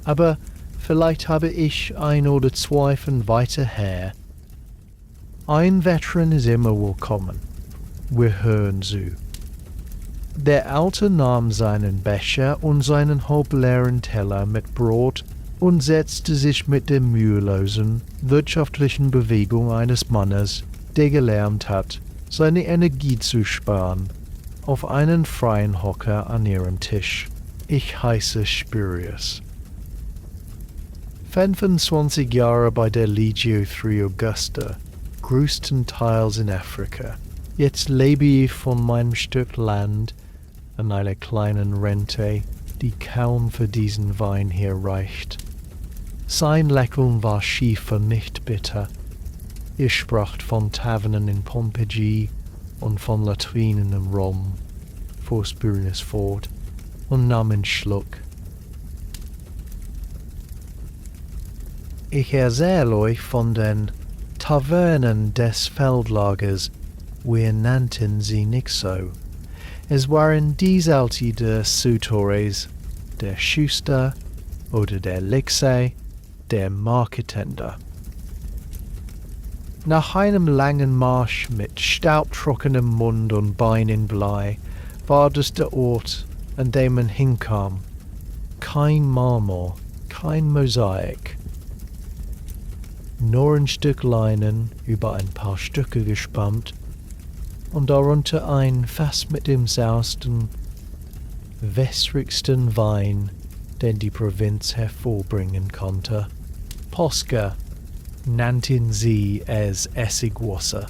Aber vielleicht habe ich ein oder zwei von weiter her. Ein Veteran ist immer willkommen. Wir hören zu. Der Alte nahm seinen Becher und seinen halbleeren Teller mit Brot und setzte sich mit der mühelosen, wirtschaftlichen Bewegung eines Mannes, der gelernt hat, seine Energie zu sparen, auf einen freien Hocker an ihrem Tisch. Ich heiße Spurius. 25 Jahre bei der Legio III Augusta, größten Teils in Afrika. Jetzt lebe ich von meinem Stück Land an einer kleinen Rente, die kaum für diesen Wein hier reicht. Sein Lächeln war schief und nicht bitter. Er sprach von Tavernen in Pompeji und von Latrinen in Rom, fuhr Spurius fort und nahm einen Schluck. Ich erzähle euch von den Tavernen des Feldlagers. Wir nannten sie nicht so. Es waren dies alte der Sutores, der Schuster oder der Lixei, der Marketender. Nach einem langen Marsch mit staubtrockenem Mund und Beinen Blei war das der Ort, an dem man hinkam. Kein Marmor, kein Mosaik. Nur ein Stück Leinen über ein paar Stücke gespannt und darunter ein Fass mit dem sausten, wässrigsten Wein, den die Provinz hervorbringen konnte. Posca nannten sie es Essigwasser,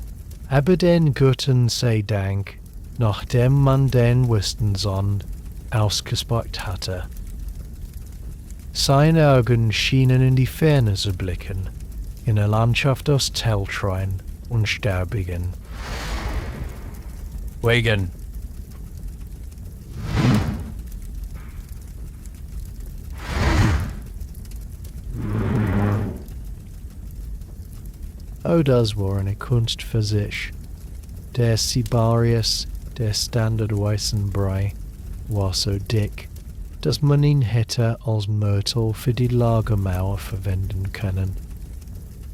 aber den Göttern sei Dank, nachdem man den Wüstensand ausgespart hatte. Seine Augen schienen in die Ferne zu blicken, in der Landschaft aus Teltrein und Staubigen. Wegen. Oh, das war eine Kunst für sich. Der Sibarius, der standardweißen Brei, war so dick, dass man ihn hätte als Mörtel für die Lagermauer verwenden können.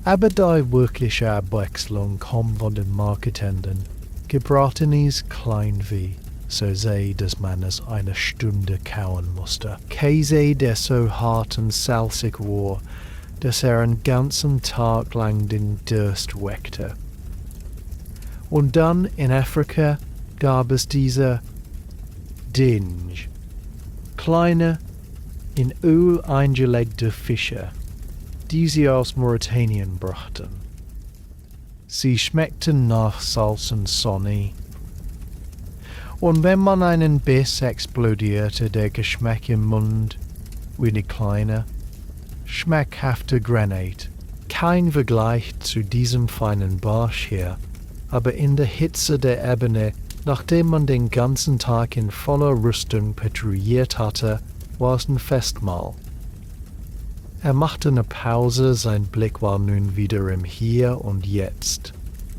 Aber die wirkliche Abwechslung kam von den Marketenden, gebratenes Kleinvieh, so sehr, dass man es eine Stunde kauen musste. Käse, der so hart und salzig war, dass einen ganzen Tag lang den Durst weckte. Und dann in Afrika gab es diese Dinge, kleine, in Öl eingelegte Fische, die sie aus Mauretanien brachten. Sie schmeckten nach Salz und Sonne. Und wenn man einen Biss explodierte, der Geschmack im Mund wie eine kleine, schmackhafte Granate. Kein Vergleich zu diesem feinen Barsch hier, aber in der Hitze der Ebene, nachdem man den ganzen Tag in voller Rüstung patrouilliert hatte, war es ein Festmahl. Er machte eine Pause, sein Blick war nun wieder im Hier und Jetzt.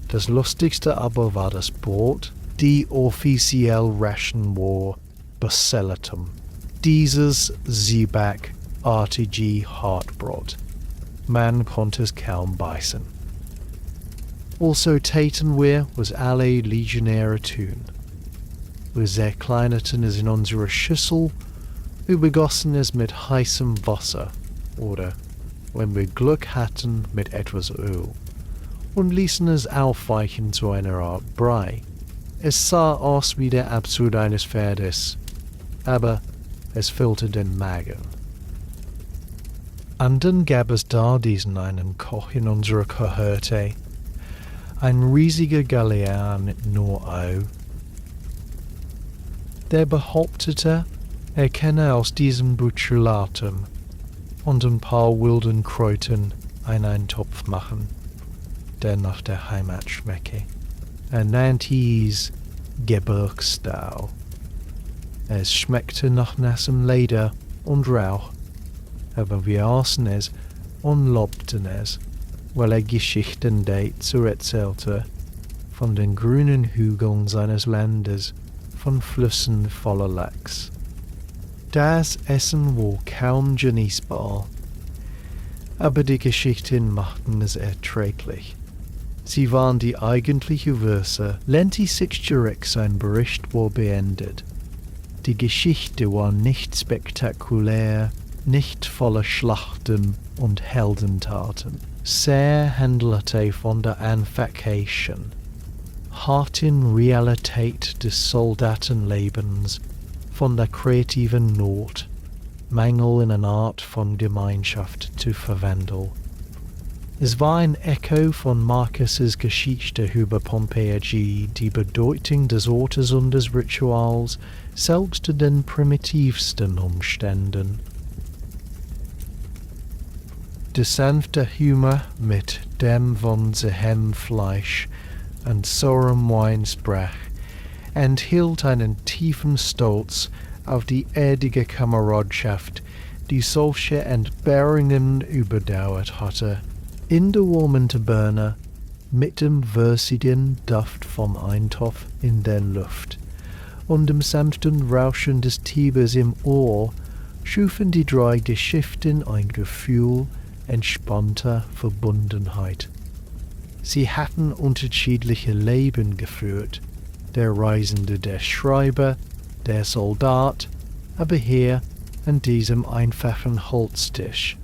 Das Lustigste aber war das Brot, die offiziell Ration war, Basellatum. Dieses Zwieback-artige Hartbrot. Man konnte es kaum beißen. Also täten wir, was alle Legionäre tun. Wir zerkleinerten es in unsere Schüssel, übergossen es mit heißem Wasser oder, wenn wir Glück hatten, mit etwas Öl und ließen es aufweichen zu einer Art Brei. Es sah aus wie der Abzug eines Pferdes, aber es füllte den Magen. Und dann gab es da diesen einen Koch in unserer Kohorte, ein riesiger Galeer mit nur Au. Der behauptete, er kenne aus diesem Buchelatum und ein paar wilden Kräutern einen Eintopf machen, der nach der Heimat schmecke. Er nannte es Gebirgsstau. Es schmeckte nach nassem Leder und Rauch, aber wir aßen es und lobten es, weil er Geschichten dazu erzählte, von den grünen Hügeln seines Landes, von Flüssen voller Lachs. Das Essen war kaum genießbar, aber die Geschichten machten es erträglich. Sie waren die eigentliche Würze, lehnte sich zurück, sein Bericht war beendet. Die Geschichte war nicht spektakulär, nicht voller Schlachten und Heldentaten. Sie handelte von der Einfachheit, harten Realität des Soldatenlebens, von der kreativen Not, Mangel in einer Art von Gemeinschaft zu verwandeln. Es war ein Echo von Marcus' Geschichte über Pompeji, die Bedeutung des Ortes und des Rituals, selbst in den primitivsten Umständen. Der sanfte Humor mit dem von sehem Fleisch und saurem Wein sprach, enthielt einen tiefen Stolz auf die erdige Kameradschaft, die solche Entbehrungen überdauert hatte. In der warmen Taverne, mit dem würzigen Duft vom Eintopf in der Luft und dem sanften Rauschen des Tibers im Ohr, schufen die drei Geschichten ein Gefühl entspannter Verbundenheit. Sie hatten unterschiedliche Leben geführt, der Reisende, der Schreiber, der Soldat, aber hier an diesem einfachen Holztisch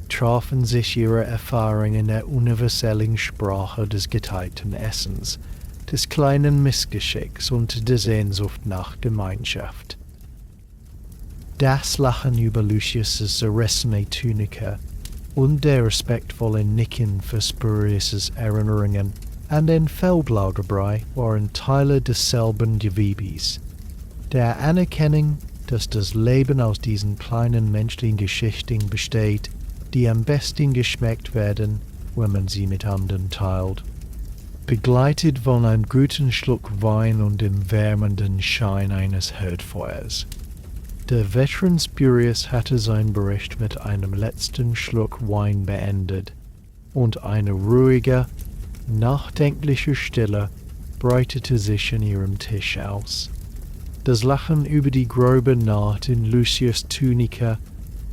trafen sich ihre Erfahrungen in der universellen Sprache des geteilten Essens, des kleinen Missgeschicks und der Sehnsucht nach Gemeinschaft. Das Lachen über Lucius' zerrissene Tunika und der respektvolle Nicken für Spurius' Erinnerungen an den Feldlagerbrei waren Teile desselben Gewebes. Der Anerkennung, dass das Leben aus diesen kleinen menschlichen Geschichten besteht, die am besten geschmeckt werden, wenn man sie mit anderen teilt. Begleitet von einem guten Schluck Wein und dem wärmenden Schein eines Herdfeuers. Der Veteran Spurius hatte seinen Bericht mit einem letzten Schluck Wein beendet, und eine ruhige, nachdenkliche Stille breitete sich an ihrem Tisch aus. Das Lachen über die grobe Naht in Lucius' Tunika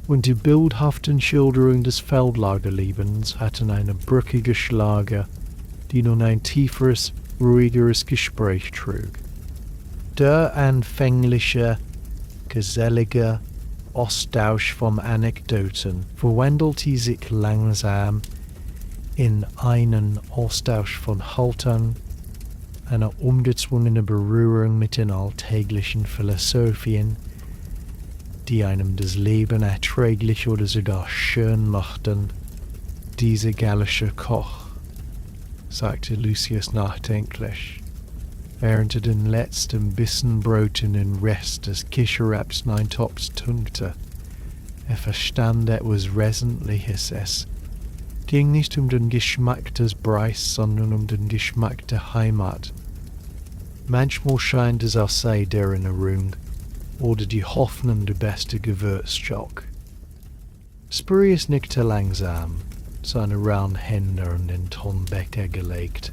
und die bildhaften Schilderungen des Feldlagerlebens hatten eine Brücke geschlagen, die nun ein tieferes, ruhigeres Gespräch trug. Der anfängliche, gesellige Austausch von Anekdoten verwandelte sich langsam in einen Austausch von Haltung, eine ungezwungene Berührung mit den alltäglichen Philosophien, die einem das Leben erträglich oder sogar schön machten. Dieser gallische Koch, sagte Lucius nachdenklich, während er den letzten Bissen Brot in den Rest des Kichererbseneintopfs tunkte. Er verstand etwas Wesentliches. Es ging nicht um den Geschmack des Breis, sondern um den Geschmack der Heimat. Manchmal scheint es, als sei der Erinnerung oder die Hoffnung der beste Gewürzstock. Spurius nickte langsam, seine rauen Hände an den Tonbecher gelegt.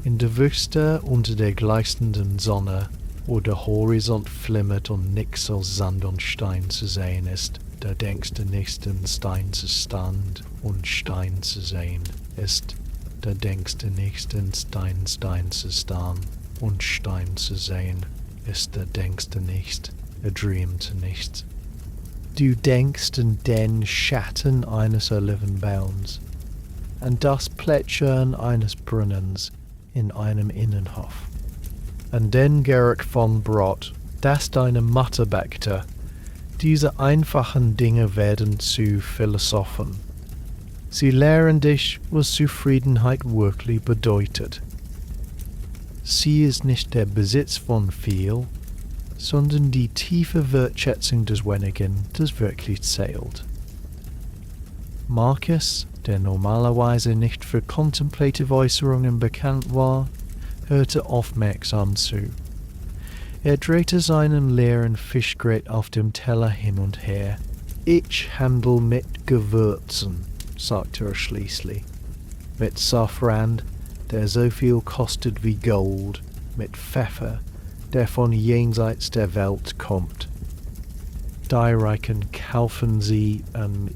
In der Wüste unter der gleißenden Sonne, wo der Horizont flimmert und nix als Sand und Stein zu sehen ist, da denkst du nicht an Stein zu Stand und Stein zu sehen ist, da denkst du nicht an Stein zu Stand und Stein zu sehen ist, da denkst du nicht, dreamt nicht. Du denkst an den Schatten eines Olivenbaums, an das Plätschern eines Brunnens in einem Innenhof, an den Geruch von Brot, das deine Mutter backte. Diese einfachen Dinge werden zu Philosophen. Sie lehren dich, was Zufriedenheit wirklich bedeutet. Sie ist nicht der Besitz von viel, sondern die tiefe Wertschätzung des Wenigen, das wirklich zählt. Marcus, der normalerweise nicht für contemplative Äußerungen bekannt war, hörte aufmerksam zu. Er drehte seinen leeren Fischgrät auf dem Teller hin und her. Ich handel mit Gewürzen, sagte er schließlich. Mit Safran, der so viel kostet wie Gold, mit Pfeffer, der von jenseits der Welt kommt. Deireichen kaufen sie,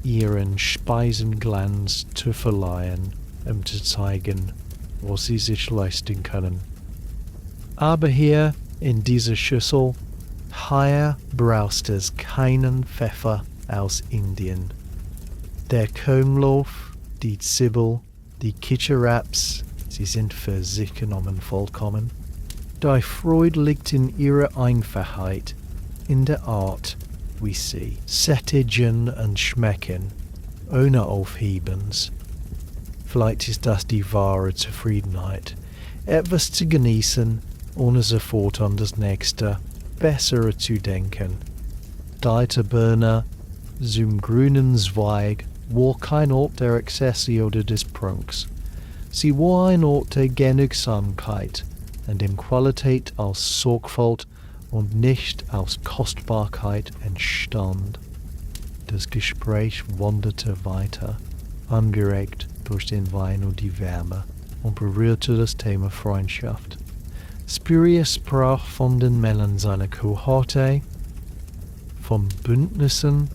ihren Speisenglanz zu verleihen, zu zeigen, was sie sich leisten können. Aber hier, in dieser Schüssel, hier brauchst es keinen Pfeffer aus Indien. Der Kornloaf, die Zwiebel, die Kichererbs, sie sind für sich genommen vollkommen. Die Freude liegt in ihrer Einfachheit, in der Art, wie sie sättigen und schmecken, ohne Aufhebens. Vielleicht ist das die wahre Zufriedenheit. Etwas zu genießen, ohne sofort an das nächste, bessere zu denken. Deite Birne, zum grünen Zweig, war kein Ort der Exzesse oder des Prunks. Sie war ein Ort der Genügsamkeit, an dem Qualität aus Sorgfalt und nicht aus Kostbarkeit entstand. Das Gespräch wanderte weiter, angeregt durch den Wein und die Wärme, und berührte das Thema Freundschaft. Spurier sprach von den Männern seiner Kohorte, von Bündnissen,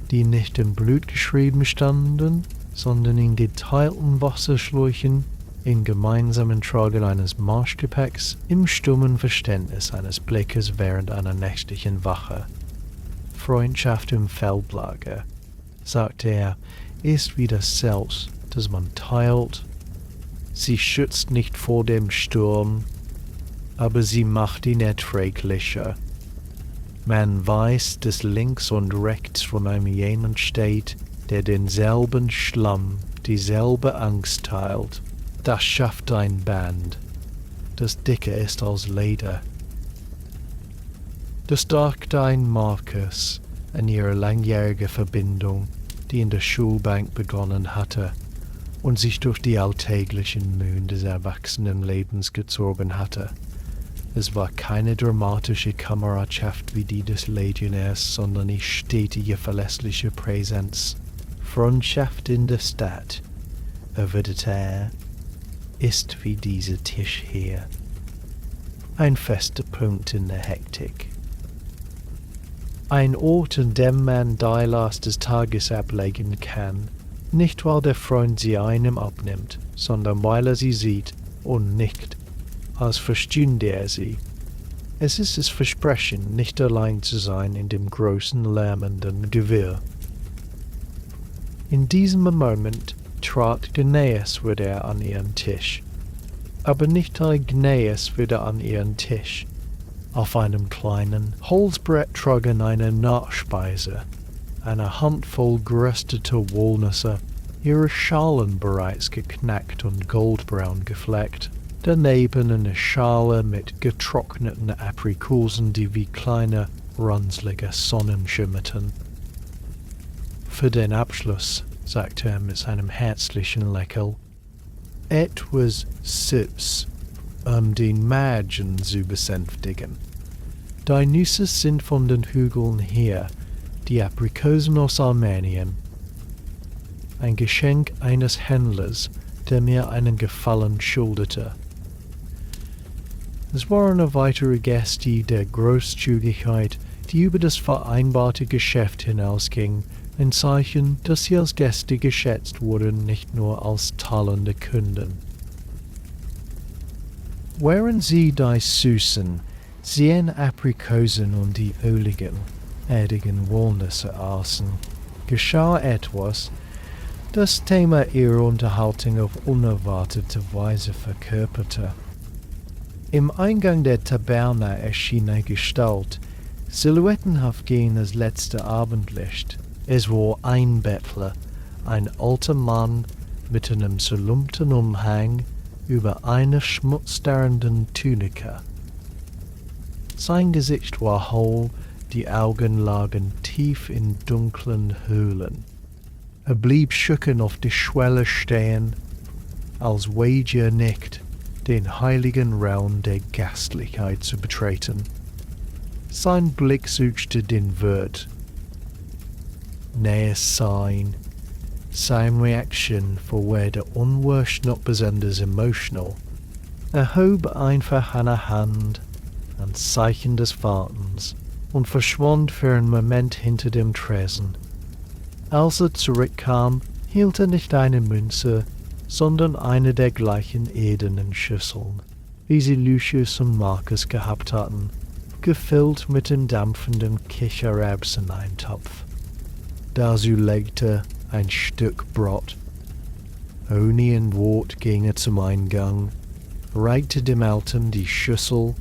die nicht im Blut geschrieben standen, sondern in geteilten Wasserschläuchen, im gemeinsamen Tragen eines Marschgepäcks, im stummen Verständnis eines Blickes während einer nächtlichen Wache. Freundschaft im Feldlager, sagte er, ist wie das Selbst, das man teilt. Sie schützt nicht vor dem Sturm, aber sie macht ihn erträglicher. Man weiß, dass links und rechts von einem jemand steht, der denselben Schlamm, dieselbe Angst teilt. Das schafft ein Band, das dicker ist als Leder. Das dachte ein Markus an ihre langjährige Verbindung, die in der Schulbank begonnen hatte und sich durch die alltäglichen Mühen des Erwachsenenlebens gezogen hatte. Es war keine dramatische Kameradschaft wie die des Legionärs, sondern die stetige, verlässliche Präsenz. Freundschaft in der Stadt, erwiderte er, ist wie dieser Tisch hier. Ein fester Punkt in der Hektik. Ein Ort, an dem man Deilas des Tages ablegen kann, nicht weil der Freund sie einem abnimmt, sondern weil er sie sieht und nickt, als verstünde er sie. Es ist das Versprechen, nicht allein zu sein in dem großen, lärmenden Gewirr. In diesem Moment trat Gnaeus wieder an ihren Tisch, aber nicht Gnaeus wieder an ihren Tisch. Auf einem kleinen Holzbrett trugen eine Nachspeise, eine Handvoll gerösteter Walnüsse, ihre Schalen bereits geknackt und goldbraun gefleckt. Daneben eine Schale mit getrockneten Aprikosen, die wie kleine, runzlige Sonnen schimmerten. Für den Abschluss, sagte er mit seinem herzlichen Lächeln, etwas Süß, den Magen zu besänftigen. Die Nüsse sind von den Hügeln hier, die Aprikosen aus Armenien. Ein Geschenk eines Händlers, der mir einen Gefallen schuldete. Es war eine weitere Geste der Großzügigkeit, die über das vereinbarte Geschäft hinausging, ein Zeichen, dass sie als Gäste geschätzt wurden, nicht nur als zahlende Kunden. Während sie die süßen, sehr Aprikosen und die öligen, erdigen Walnüsse aßen, geschah etwas, das Thema ihrer Unterhaltung auf unerwartete Weise verkörperte. Im Eingang der Taverne erschien eine Gestalt, silhouettenhaft gegen das letzte Abendlicht. Es war ein Bettler, ein alter Mann mit einem zerlumpten Umhang über einer schmutzdärrenden Tunika. Sein Gesicht war hohl, die Augen lagen tief in dunklen Höhlen. Er blieb schüchtern auf der Schwelle stehen, als Wager nicht, den heiligen Raum der Gastlichkeit zu betreten. Sein Blick suchte den Wirt. Näher sein, seine Reaktion verwehrt unwurscht noch besonders emotional. Er hob einfach eine Hand, ein Zeichen des Wartens, und verschwand für einen Moment hinter dem Tresen. Als er zurückkam, hielt er nicht eine Münze, sondern eine der gleichen edlen Schüsseln, wie sie Lucius und Marcus gehabt hatten, gefüllt mit dem dampfenden Kichererbseneintopf. Dazu legte ein Stück Brot. Ohne ein Wort ging er zum Eingang, reichte dem Alten die Schüssel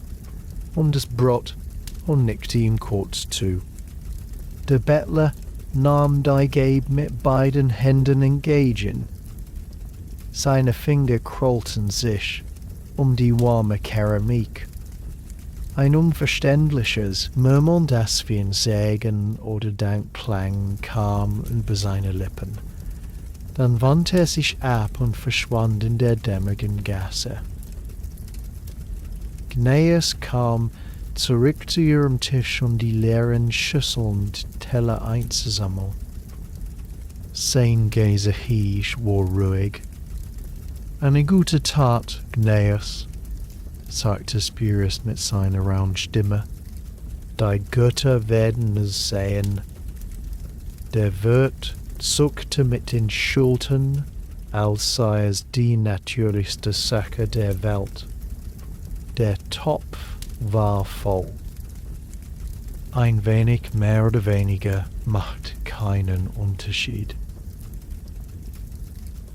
und das Brot und nickte ihm kurz zu. Der Bettler nahm die Gabe mit beiden Händen entgegen. Seine Finger krollten sich die warme Keramik. Ein unverständliches, murmelndes wie ein Sägen oder Dankklang kam über seine Lippen. Dann wandte er sich ab und verschwand in der dämmerigen Gasse. Gnaeus kam zurück zu ihrem Tisch, um die leeren Schüsseln und Teller einzusammeln. Sein Gesicht war ruhig. Eine gute Tat, Gnaeus, sagte Spyrus mit seiner rauen Stimme. Die Götter werden es sehen. Der Wirt zuckte mit den Schultern, als sei es die natürlichste Sache der Welt. Der Topf war voll. Ein wenig mehr oder weniger macht keinen Unterschied.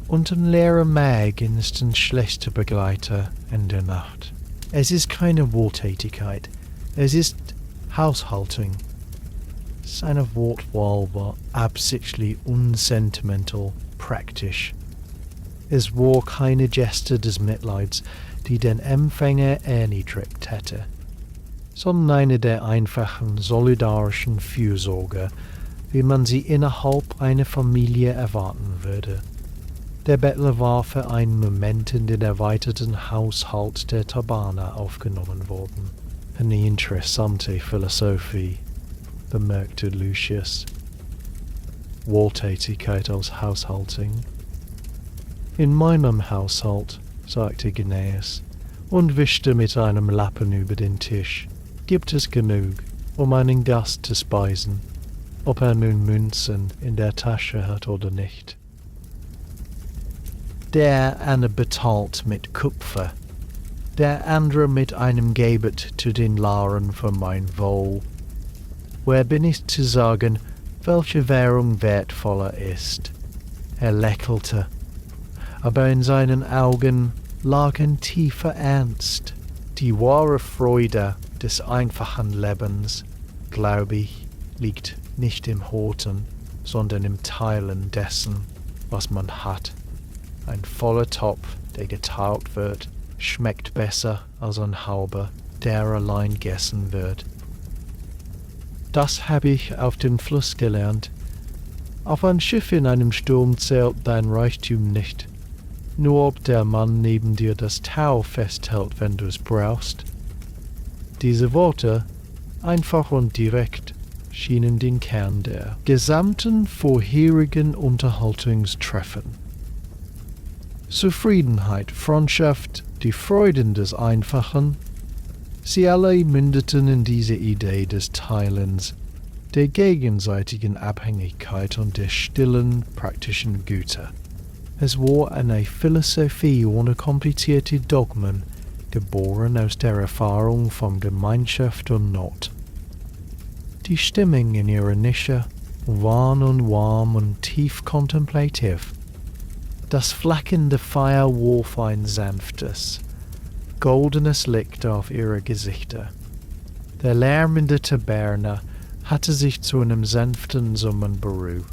Und ein leerer Magen ist ein schlechter Begleiter in der Nacht. Es ist keine Wohltätigkeit, es ist Haushaltung. Seine Wortwahl war absichtlich unsentimental, praktisch. Es war keine Geste des Mitleids, die den Empfänger erniedrigt hätte, sondern eine der einfachen, solidarischen Fürsorge, wie man sie innerhalb einer Familie erwarten würde. Der Bettler war für einen Moment in den erweiterten Haushalt der Taverne aufgenommen worden. Eine interessante Philosophie, bemerkte Lucius. Wohltätigkeit als Haushaltung. In meinem Haushalt, sagte Gnaeus und wischte mit einem Lappen über den Tisch, gibt es genug, um einen Gast zu speisen, ob er nun Münzen in der Tasche hat oder nicht. Der eine bezahlt mit Kupfer, der andere mit einem Gebet zu den Laren für mein Wohl. Wer bin ich zu sagen, welche Währung wertvoller ist? Er lächelte, aber in seinen Augen lag ein tiefer Ernst. Die wahre Freude des einfachen Lebens, glaube ich, liegt nicht im Horten, sondern im Teilen dessen, was man hat. Ein voller Topf, der geteilt wird, schmeckt besser als ein halber, der allein gegessen wird. Das habe ich auf dem Fluss gelernt. Auf ein Schiff in einem Sturm zählt dein Reichtum nicht. Nur ob der Mann neben dir das Tau festhält, wenn du es brauchst. Diese Worte, einfach und direkt, schienen den Kern der gesamten vorherigen Unterhaltungstreffen. Zufriedenheit, Freundschaft, die Freuden des Einfachen, sie alle mündeten in diese Idee des Teilens, der gegenseitigen Abhängigkeit und der stillen, praktischen Güter. Es war eine Philosophie ohne komplizierte Dogmen, geboren aus der Erfahrung von Gemeinschaft und Not. Die Stimmung in ihrer Nische war nun warm und tief kontemplativ. Das flackernde Feuer warf ein sanftes, goldenes Licht auf ihre Gesichter. Der Lärm in der Taverne hatte sich zu einem sanften Summen beruhigt.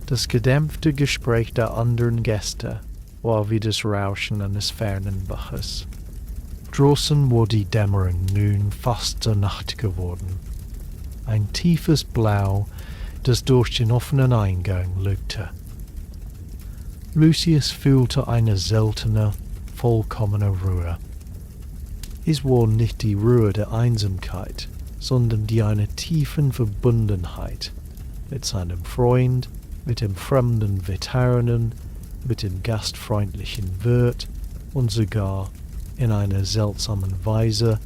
Das gedämpfte Gespräch der anderen Gäste war wie das Rauschen eines fernen Baches. Draußen war die Dämmerung nun fast zur Nacht geworden. Ein tiefes Blau, das durch den offenen Eingang lugte. Lucius fühlte eine seltene, vollkommene Ruhe. Es war nicht die Ruhe der Einsamkeit, sondern die einer tiefen Verbundenheit mit seinem Freund, mit dem fremden Veteranen, mit dem gastfreundlichen Wirt und sogar in einer seltsamen Weise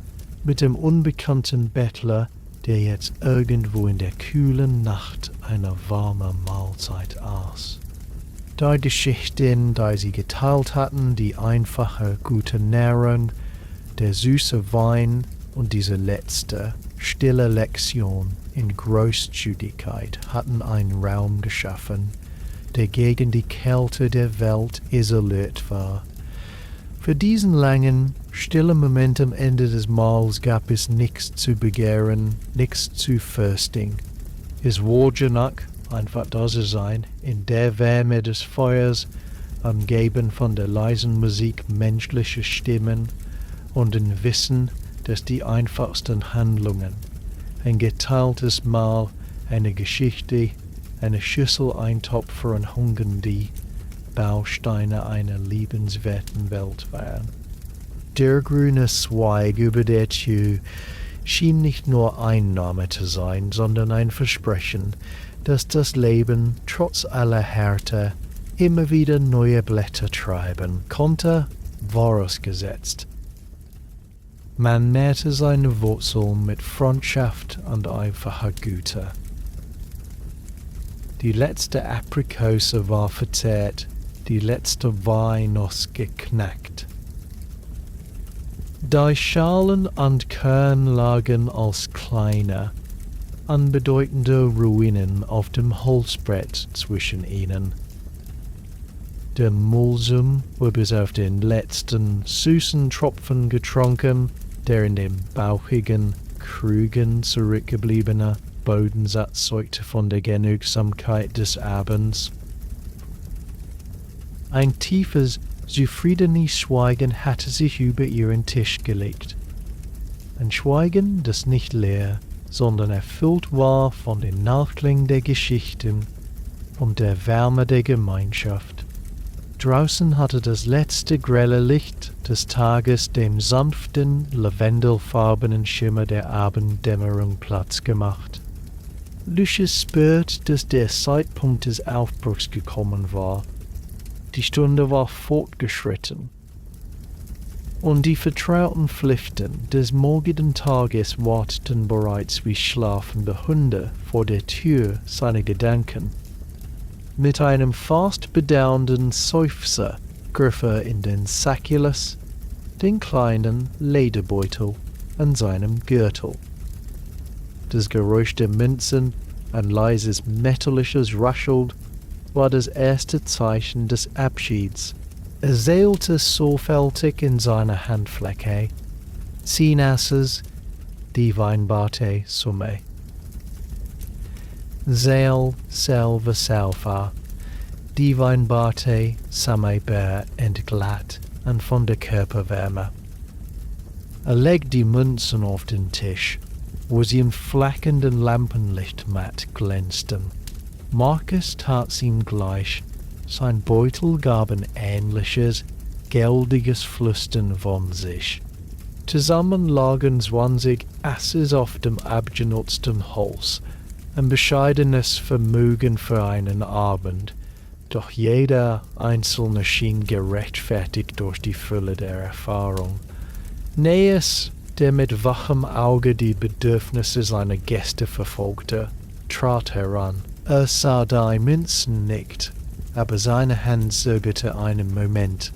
mit dem unbekannten Bettler, der jetzt irgendwo in der kühlen Nacht eine warme Mahlzeit aß. Die Geschichten, die sie geteilt hatten, die einfache, gute Nahrung, der süße Wein und diese letzte, stille Lektion in Großzügigkeit hatten einen Raum geschaffen, der gegen die Kälte der Welt isoliert war. Für diesen langen, stillen Moment am Ende des Mahls gab es nichts zu begehren, nichts zu fürchten. Es war genug, einfach da zu sein, in der Wärme des Feuers, umgeben von der leisen Musik menschlicher Stimmen und dem Wissen, dass die einfachsten Handlungen, ein geteiltes Mahl, eine Geschichte, eine Schüssel Eintopf für einen Hungernden, Bausteine einer liebenswerten Welt waren. Der grüne Zweig über der Tür schien nicht nur Einnahme zu sein, sondern ein Versprechen, dass das Leben trotz aller Härte immer wieder neue Blätter treiben konnte, vorausgesetzt. Man nährte seine Wurzeln mit Freundschaft und einfacher Güte. Die letzte Aprikose war verzehrt, die letzte Walnuss geknackt. Die Schalen und Kern lagen als kleine, unbedeutende Ruinen auf dem Holzbrett zwischen ihnen. Der Mulsum war bis auf den letzten süßen Tropfen getrunken, der in dem bauchigen, krügen zurückgebliebene Bodensatz zeugte von der Genügsamkeit des Abends. Ein tiefes, zufriedenes Schweigen hatte sich über ihren Tisch gelegt. Ein Schweigen, das nicht leer, sondern erfüllt war von den Nachklängen der Geschichten und der Wärme der Gemeinschaft. Draußen hatte das letzte grelle Licht des Tages dem sanften, lavendelfarbenen Schimmer der Abenddämmerung Platz gemacht. Lucius spürte, dass der Zeitpunkt des Aufbruchs gekommen war. Die Stunde war fortgeschritten, und die vertrauten Pflichten des morgigen Tages warteten bereits wie schlafende Hunde vor der Tür seiner Gedanken. Mit einem fast bedauernden Seufzer griff er in den Sacculus, den kleinen Lederbeutel an seinem Gürtel. Das Geräusch der Münzen, ein leises metallisches Rascheln, war das erste Zeichen des Abschieds. Er zählte sorgfältig in seine Handfläche 10 Asses, die Weinbarte Summe. Zähl selve Salva, die Weinbarte Summe bär entglatt und von der Körperwärme. Er legte die Münzen auf den Tisch, wo sie im flackenden Lampenlicht matt glänzten. Marcus tat's ihm gleich. Sein Beutel gab ein ähnliches, geldiges Flüstern von sich. Zusammen lagen 20 Asses auf dem abgenutzten Holz, ein bescheidenes Vermögen für einen Abend, doch jeder einzelne schien gerechtfertigt durch die Fülle der Erfahrung. Nähes, der mit wachem Auge die Bedürfnisse seiner Gäste verfolgte, trat heran. Er sah die Münzen nicht, aber seine Hand zögerte einen Moment.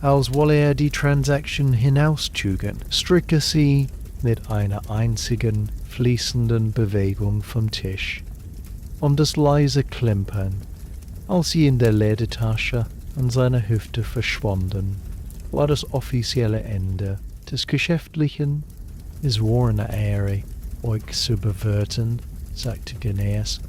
Als wolle er die Transaktion hinauszögern, strich er sie mit einer einzigen, fließenden Bewegung vom Tisch. Und das leise Klimpern, als sie in der Ledertasche an seiner Hüfte verschwanden, war das offizielle Ende des Geschäftlichen. Es war eine Ehre, euch zu bewirten, sagte Genäs,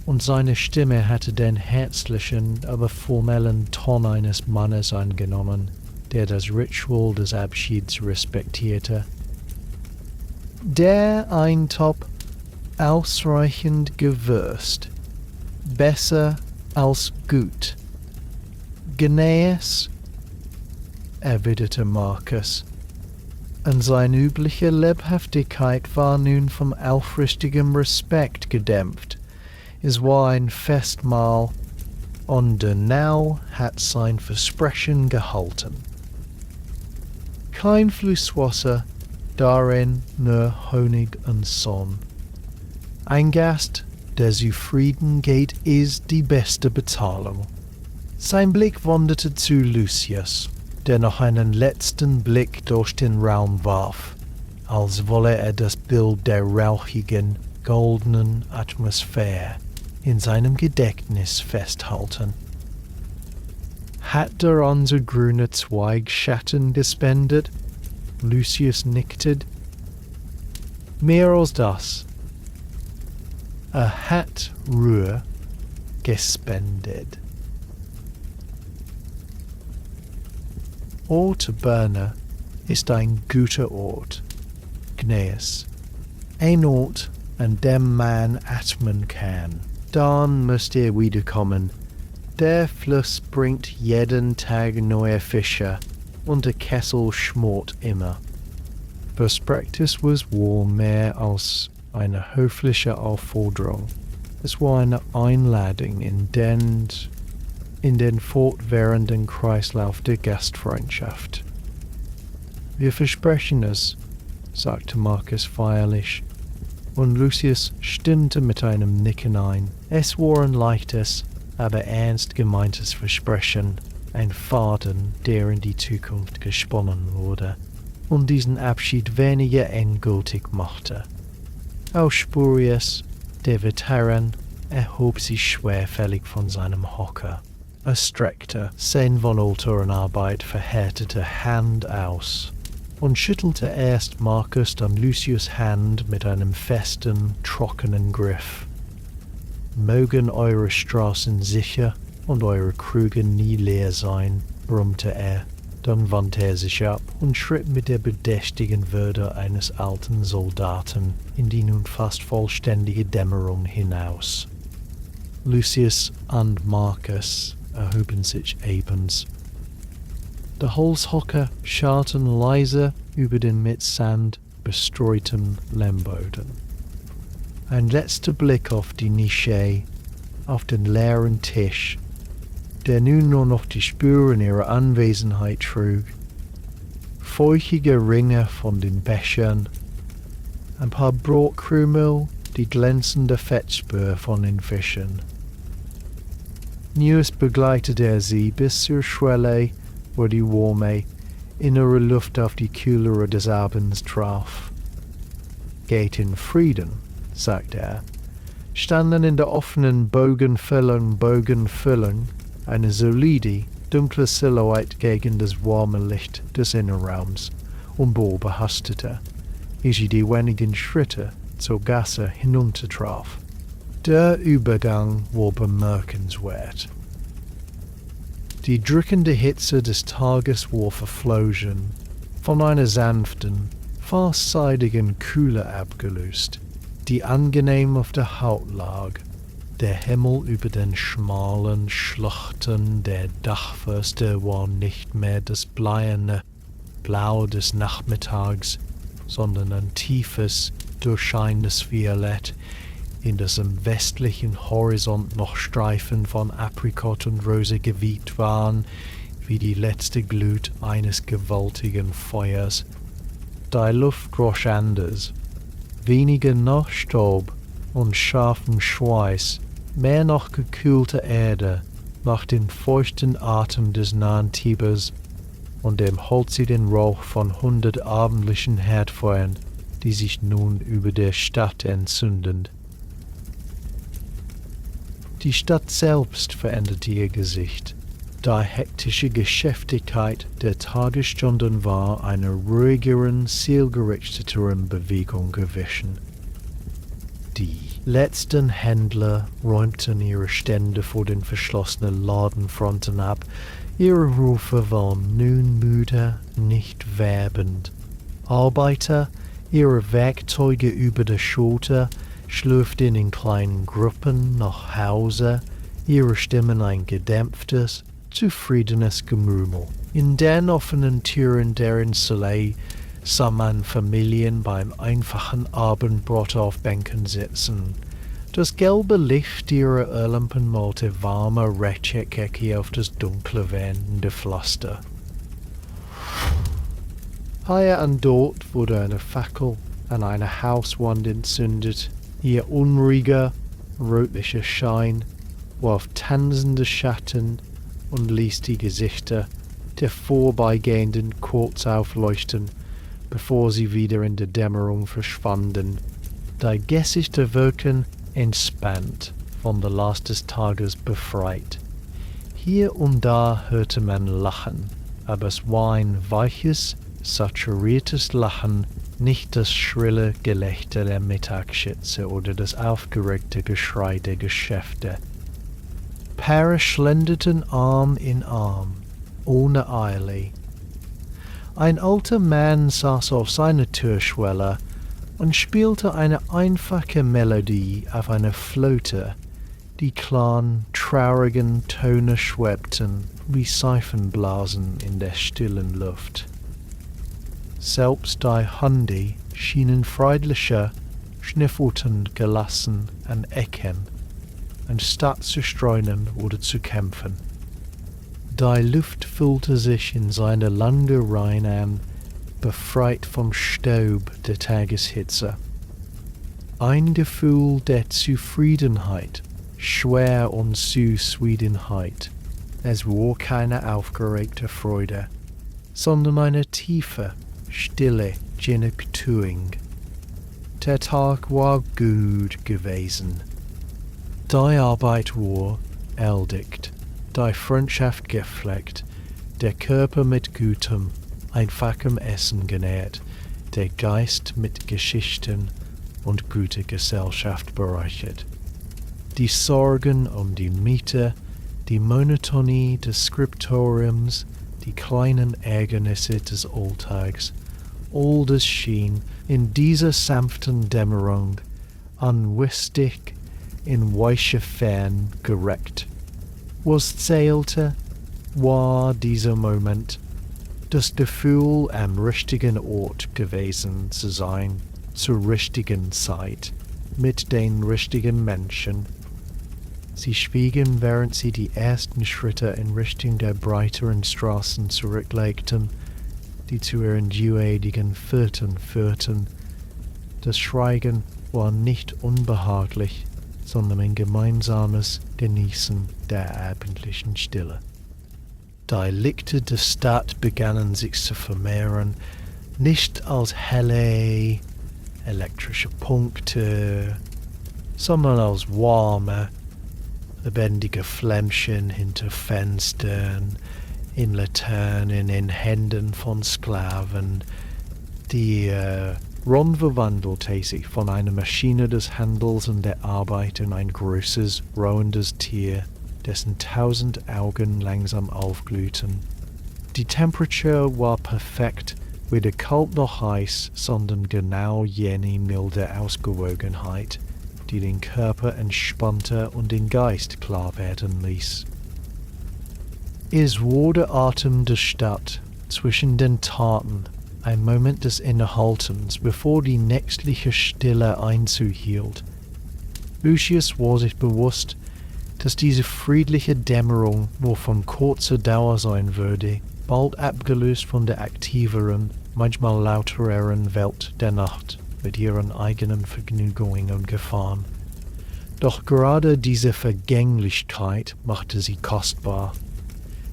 und seine Stimme hatte den herzlichen, aber formellen Ton eines Mannes angenommen, der das Ritual des Abschieds respektierte. Der Eintopf ausreichend gewürzt, besser als gut. Genäs, erwiderte Marcus, und seine übliche Lebhaftigkeit war nun vom aufrichtigem Respekt gedämpft. Es war ein Festmahl, und der Now hat sein Versprechen gehalten. Kein Flusswasser, darin nur Honig und Sonne. Ein Gast, der zufrieden geht, ist die beste Bezahlung. Sein Blick wanderte zu Lucius, der noch einen letzten Blick durch den Raum warf, als wolle er das Bild der rauchigen, goldenen Atmosphäre in seinem Gedächtnis festhalten. Hat der unser grüner Zweig Schatten gespendet? Lucius nickte. Mehr als das. Er hat Ruhe gespendet. Taverne ist ein guter Ort, Gneis. Ein Ort, an dem man atmen kann. Dann müsst ihr wiederkommen. Der Fluss bringt jeden Tag neue Fische und der Kessel schmort immer. Prospektus was wohl mehr als eine höfliche Aufforderung. Es war eine Einladung in den fortwährenden Kreislauf der Gastfreundschaft. Wir versprechen es, sagte Marcus feierlich, und Lucius stimmte mit einem Nicken ein. Es war ein leichtes, aber ernst gemeintes Versprechen, ein Faden, der in die Zukunft gesponnen wurde und diesen Abschied weniger endgültig machte. Auch Spurius, der Veteran, erhob sich schwerfällig von seinem Hocker. Er streckte seine von Autorenarbeit verhärtete Hand aus und schüttelte erst Marcus dann Lucius' Hand mit einem festen, trockenen Griff. Mögen eure Straßen sicher und eure Krüge nie leer sein, brummte er. Dann wandte er sich ab und schritt mit der bedächtigen Würde eines alten Soldaten in die nun fast vollständige Dämmerung hinaus. Lucius und Marcus erhoben sich ebenso. Der Holzhocker scharrten leise über den mit Sand bestreuten Lehmboden. Ein letzter Blick auf die Nische, auf den leeren Tisch, der nun nur noch die Spuren ihrer Anwesenheit trug. Feuchtige Ringe von den Bechern, ein paar Brotkrümel, die glänzende Fettspur von den Fischen. News begleitete er sie bis zur Schwelle, wo die warme, innere Luft auf die kühlere des Abends traf. Geht in Frieden, sagte er, standen in der offenen Bogenfüllung eine solide, dunkle Silhouette gegen das warme Licht des Innenraums und beobachtete, wie sie die wenigen Schritte zur Gasse hinuntertraf. Der Übergang war bemerkenswert. Die drückende Hitze des Tages war verflogen, von einer sanften, fast seidigen Kühle abgelöst, die angenehm auf der Haut lag. Der Himmel über den schmalen Schluchten der Dachfirste war nicht mehr das bleierne Blau des Nachmittags, sondern ein tiefes, durchscheinendes Violett, in das im westlichen Horizont noch Streifen von Aprikot und Rose gewiegt waren, wie die letzte Glut eines gewaltigen Feuers. Die Luft roch anders, weniger nach Staub und scharfem Schweiß, mehr nach gekühlter Erde, nach dem feuchten Atem des nahen Tibers und dem holzigen Rauch von 100 abendlichen Herdfeuern, die sich nun über der Stadt entzünden. Die Stadt selbst veränderte ihr Gesicht. Die hektische Geschäftigkeit der Tagesstunden war einer ruhigeren, zielgerichteteren Bewegung gewichen. Die letzten Händler räumten ihre Stände vor den verschlossenen Ladenfronten ab. Ihre Rufe waren nun müde, nicht werbend. Arbeiter, ihre Werkzeuge über der Schulter, schlürften in kleinen Gruppen nach Hause, ihre Stimmen ein gedämpftes, zufriedenes Gemurmel. In den offenen Türen der Inselei sah man Familien beim einfachen Abendbrot auf Bänken sitzen. Das gelbe Licht ihrer Öllampen malte warme Rechtecke auf das dunkle werdende Pflaster. Hier und dort wurde eine Fackel an einer Hauswand entzündet. Ihr unruhiger, rötlicher Schein warf tanzende Schatten und ließ die Gesichter der Vorbeigehenden kurz aufleuchten, bevor sie wieder in der Dämmerung verschwanden. Die Gesichter wirkten entspannt, von der Last des Tages befreit. Hier und da hörte man Lachen, aber es war ein weiches, saturiertes Lachen, nicht das schrille Gelächter der Mittagsschütze oder das aufgeregte Geschrei der Geschäfte. Paare schlenderten Arm in Arm, ohne Eile, Ein alter Mann saß auf seiner Türschwelle und spielte eine einfache Melodie auf einer Flöte. Die klaren, traurigen Töne schwebten wie Seifenblasen in der stillen Luft. Selbst die Hunde schienen friedlicher, schnüffelnd gelassen an Ecken, anstatt zu streuen oder zu kämpfen. Die Luft füllte sich in seiner Landereien an, befreit vom Staub der Tageshitze. Ein Gefühl der Zufriedenheit, schwer und Zufriedenheit. Es war keine aufgeregte Freude, sondern eine tiefe, stille Genugtuung. Der Tag war gut gewesen. Die Arbeit war erledigt, die Freundschaft gepflegt, der Körper mit gutem, einfachem Essen genährt, der Geist mit Geschichten und guter Gesellschaft bereichert. Die Sorgen um die Miete, die Monotonie des Skriptoriums, die kleinen Ärgernisse des Alltags, all das schien in dieser sanften Dämmerung anwistig in weiche Fern gereckt. Was zählte, war dieser Moment, das Gefühl, am richtigen Ort gewesen zu sein, zur richtigen Zeit, mit den richtigen Menschen. Sie schwiegen, während sie die ersten Schritte in Richtung der breiteren Straßen zurücklegten, die zu ihren duädigen Vierteln führten. Das Schweigen war nicht unbehaglich, sondern ein gemeinsames Genießen der abendlichen Stille. Die Lichter der Stadt begannen sich zu vermehren, nicht als helle, elektrische Punkte, sondern als warme, lebendige Flämmchen hinter Fenstern, in Laternen, in Händen von Sklaven. Die Ron verwandelte sich von einer Maschine des Handels und der Arbeit in ein großes, rohendes Tier, dessen 1000 Augen langsam aufglühten. Die Temperatur war perfekt, weder kalt noch heiß, sondern genau jene milde Ausgewogenheit, die den Körper entspannter und den Geist klar werden ließ. Es war der Atem der Stadt zwischen den Taten, ein Moment des Innehaltens, bevor die nächtliche Stille Einzug hielt. Lucius war sich bewusst, dass diese friedliche Dämmerung nur von kurzer Dauer sein würde, bald abgelöst von der aktiveren, manchmal lautereren Welt der Nacht mit ihren eigenen Vergnügungen und Gefahren. Doch gerade diese Vergänglichkeit machte sie kostbar.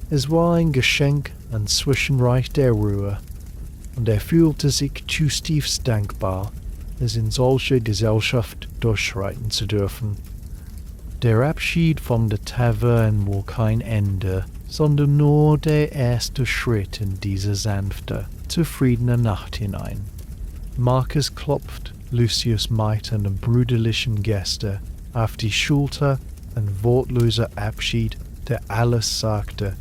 Es war ein Geschenk an Zwischenreich der Ruhe, und er fühlte sich zutiefst dankbar, es in solcher Gesellschaft durchschreiten zu dürfen. Der Abschied von der Taverne war kein Ende, sondern nur der erste Schritt in diese sanfte, zufriedene Nacht hinein. Marcus klopft Lucius mit einem brüderlichen Geste auf die Schulter, ein wortloser Abschied, der alles sagte: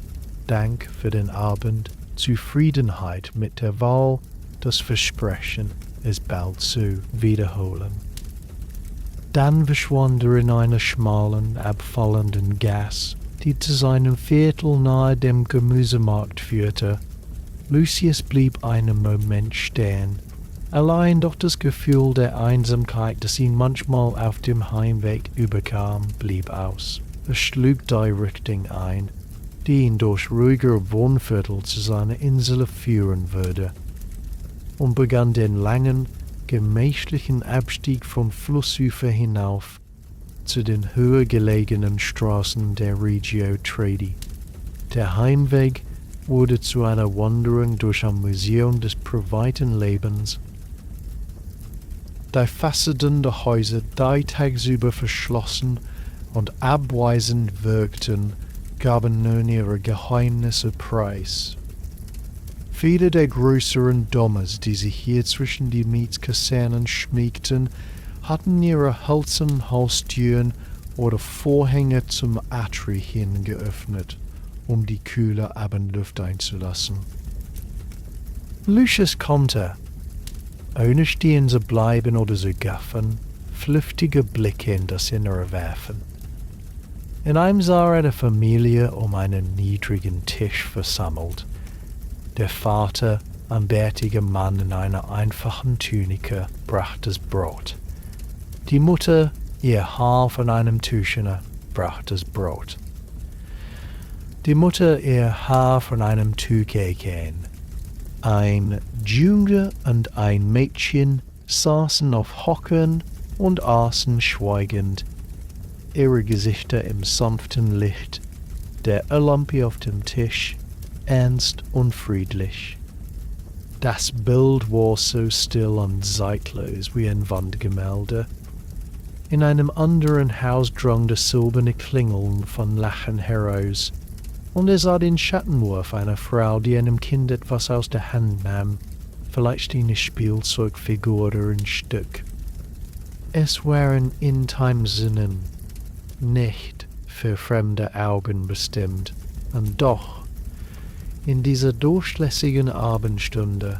Dank für den Abend, Zufriedenheit mit der Wahl, das Versprechen, es bald zu wiederholen. Dann verschwand er in einer schmalen, abfallenden Gasse, die zu seinem Viertel nahe dem Gemüsemarkt führte. Lucius blieb einen Moment stehen. Allein doch das Gefühl der Einsamkeit, das ihn manchmal auf dem Heimweg überkam, blieb aus. Er schlug die Richtung ein, die ihn durch ruhigere Wohnviertel zu seiner Insel führen würde, und begann den langen, gemächlichen Abstieg vom Flussufer hinauf zu den höher gelegenen Straßen der Regio Tredi. Der Heimweg wurde zu einer Wanderung durch ein Museum des privaten Lebens. Die Fassaden der Häuser, die tagsüber verschlossen und abweisend wirkten, gaben nun ihre Geheimnisse preis. Viele der größeren Domes, die sich hier zwischen die Mietskasernen schmiegten, hatten ihre hölzernen Haustüren oder Vorhänge zum Atri hin geöffnet, um die kühle Abendluft einzulassen. Lucius konnte, ohne stehen zu bleiben oder zu gaffen, flüchtige Blicke in das Innere werfen. In einem sah er die Familie einen niedrigen Tisch versammelt. Der Vater, ein bärtiger Mann in einer einfachen Tunike, brachte das Brot. Die Mutter, ihr Haar von einem Tuchene, brachte das Brot. Die Mutter ihr Haar von einem Tucheken. Ein Junge und ein Mädchen saßen auf Hocken und aßen schweigend, ihre Gesichter im sanften Licht, der Lampe auf dem Tisch, ernst und friedlich. Das Bild war so still und zeitlos wie ein Wandgemälde. In einem anderen Haus drang das silberne Klingeln von Lachen heraus, und er sah den Schattenwurf einer Frau, die einem Kind etwas aus der Hand nahm, vielleicht eine Spielzeugfigur oder ein Stück. Es waren Intimsinnen, nicht für fremde Augen bestimmt, und doch, in dieser durchlässigen Abendstunde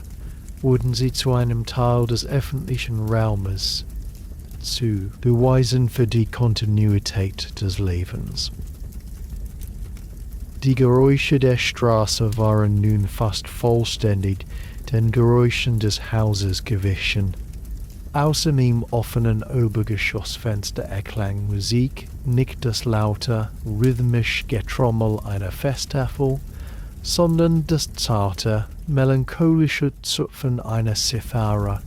wurden sie zu einem Teil des öffentlichen Raumes, zu Beweisen für die Kontinuität des Lebens. Die Geräusche der Straße waren nun fast vollständig den Geräuschen des Hauses gewichen. Außer dem offenen Obergeschossfenster erklang Musik, nicht das laute, rhythmisch Getrommel einer Festtafel, sondern das zarte, melancholische Zupfen einer Cithara.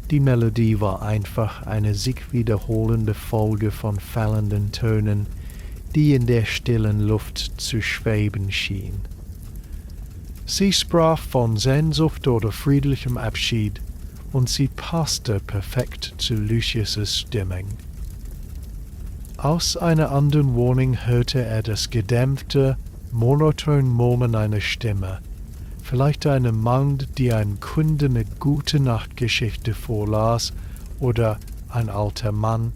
Die Melodie war einfach eine sich wiederholende Folge von fallenden Tönen, die in der stillen Luft zu schweben schien. Sie sprach von Sehnsucht oder friedlichem Abschied, und sie passte perfekt zu Lucius' Stimmung. Aus einer anderen Wohnung hörte er das gedämpfte, monoton Murmeln einer Stimme, vielleicht eine Magd, die einem Kunden eine Gute-Nacht-Geschichte vorlas, oder ein alter Mann,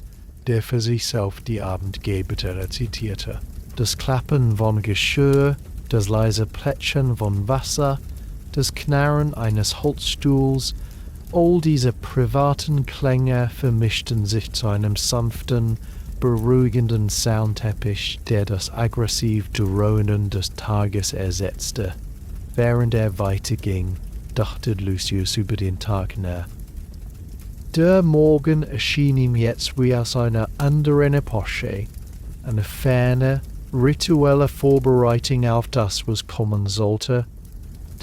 der für sich selbst die Abendgebete rezitierte. Das Klappen von Geschirr, das leise Plätschern von Wasser, das Knarren eines Holzstuhls, all diese privaten Klänge vermischten sich zu einem sanften, beruhigenden Soundteppich, der das aggressiv Drohnen des Tages ersetzte. Während er weiterging, dachte Lucius über den Tag nach. Der Morgen erschien ihm jetzt wie aus einer anderen Epoche, eine ferne, rituelle Vorbereitung auf das, was kommen sollte,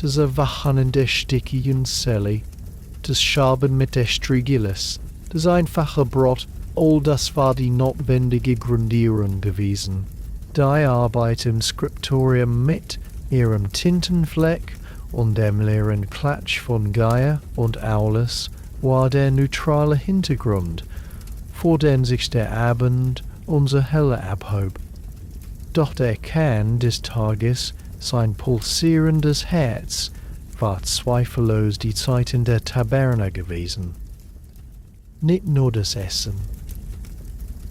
das Erwachen in der stickigen Zelle, das Schaben mit der Strigilis, das einfache Brot, all das war die notwendige Grundierung gewesen. Die Arbeit im Skriptorium mit ihrem Tintenfleck und dem leeren Klatsch von Geier und Aulus war der neutrale Hintergrund, vor dem sich der Abend unser Helle abhob. Doch der Kern des Tages, sein pulsierendes Herz, war zweifellos die Zeit in der Taverne gewesen. Nicht nur das Essen,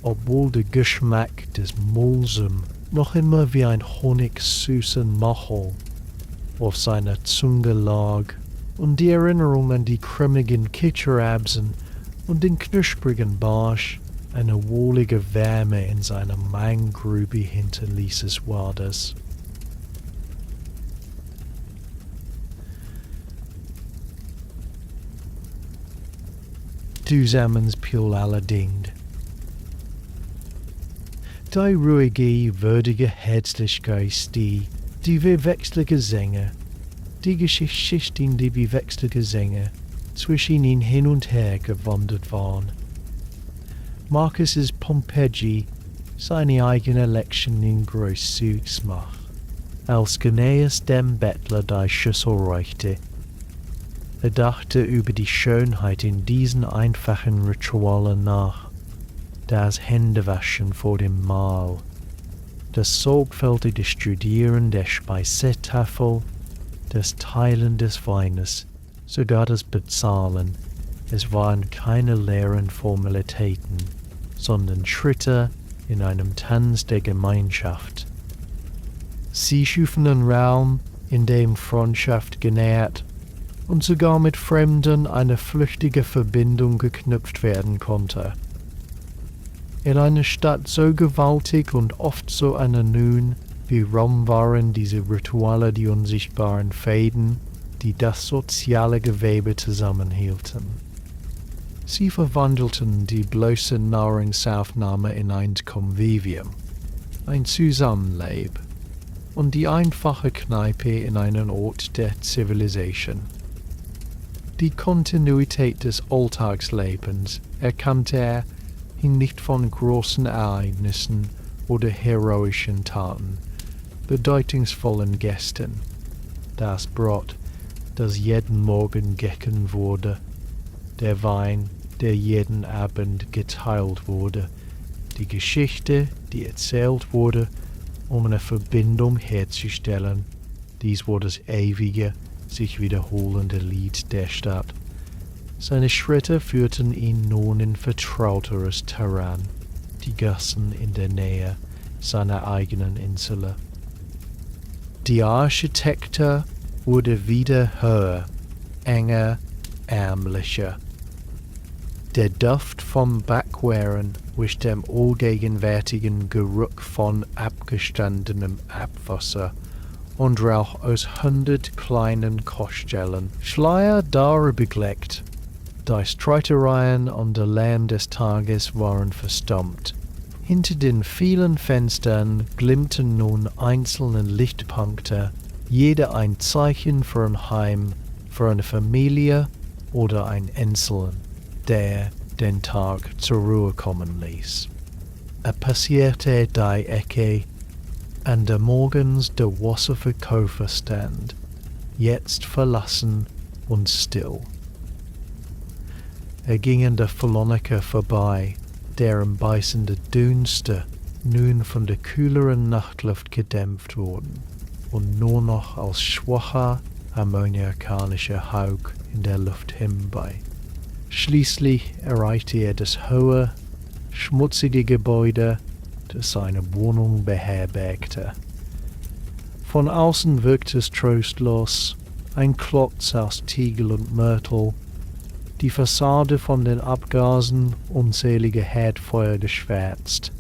obwohl der Geschmack des Mulsum noch immer wie ein honigsüßer Machel auf seiner Zunge lag, und die Erinnerung an die cremigen Kichererbsen und den knusprigen Barsch eine wohlige Wärme in seiner Magengrube hinterließ, es war das. Zusammenspiel aller Dinge. Die ruhige, würdige Herzlichkeit, die bewechselige Sänger, die Geschichten, die bewechselige Sänger, zwischen ihnen hin und her gewandert waren. Marcus' Pompeji seine eigene Lektion in Großzügsmach, als Genäus dem Bettler die Schüssel reichte. Er dachte über die Schönheit in diesen einfachen Ritualen nach, das Händewaschen vor dem Mahl, das sorgfältige Studieren der Speisetafel, das Teilen des Weines, sogar das Bezahlen. Es waren keine leeren Formalitäten, sondern Schritte in einem Tanz der Gemeinschaft. Sie schufen einen Raum, in dem Freundschaft genährt und sogar mit Fremden eine flüchtige Verbindung geknüpft werden konnte. In einer Stadt so gewaltig und oft so anonym wie Rom waren diese Rituale die unsichtbaren Fäden, die das soziale Gewebe zusammenhielten. Sie verwandelten die bloße Nahrungsaufnahme in ein Convivium, ein Zusammenleben, und die einfache Kneipe in einen Ort der Zivilisation. Die Kontinuität des Alltagslebens erkannte er ihn nicht von großen Ereignissen oder heroischen Taten, bedeutungsvollen Gästen, das Brot, das jeden Morgen gegessen wurde, der Wein, der jeden Abend geteilt wurde, die Geschichte, die erzählt wurde, um eine Verbindung herzustellen. Dies war das ewige, sich wiederholende Lied der Stadt. Seine Schritte führten ihn nun in vertrauteres Terrain, die Gassen in der Nähe seiner eigenen Insel. Die Architektur wurde wieder höher, enger, ärmlicher. Der Duft vom Backwaren wischt dem allgegenwärtigen Geruch von abgestandenem Abwasser und Rauch aus 100 kleinen Kochstellen. Schleier darüber gelegt. Die Streitereien an der Lärm des Tages waren verstummt. Hinter den vielen Fenstern glimmten nun einzelne Lichtpunkte, jeder ein Zeichen für ein Heim, für eine Familie oder ein Einzelnen, der den Tag zur Ruhe kommen ließ. Er passierte die Ecke, an der morgens der Wasserverkäuferstand, jetzt verlassen und still. Er ging an der Verloniker vorbei, deren beißende Dünste nun von der kühleren Nachtluft gedämpft wurden und nur noch als schwacher ammoniakanischer Hauch in der Luft hinbei. Schließlich erreichte er das hohe, schmutzige Gebäude, das seine Wohnung beherbergte. Von außen wirkte es trostlos, ein Klotz aus Tiegel und Mörtel, die Fassade von den Abgasen unzähliger Herdfeuer geschwärzt.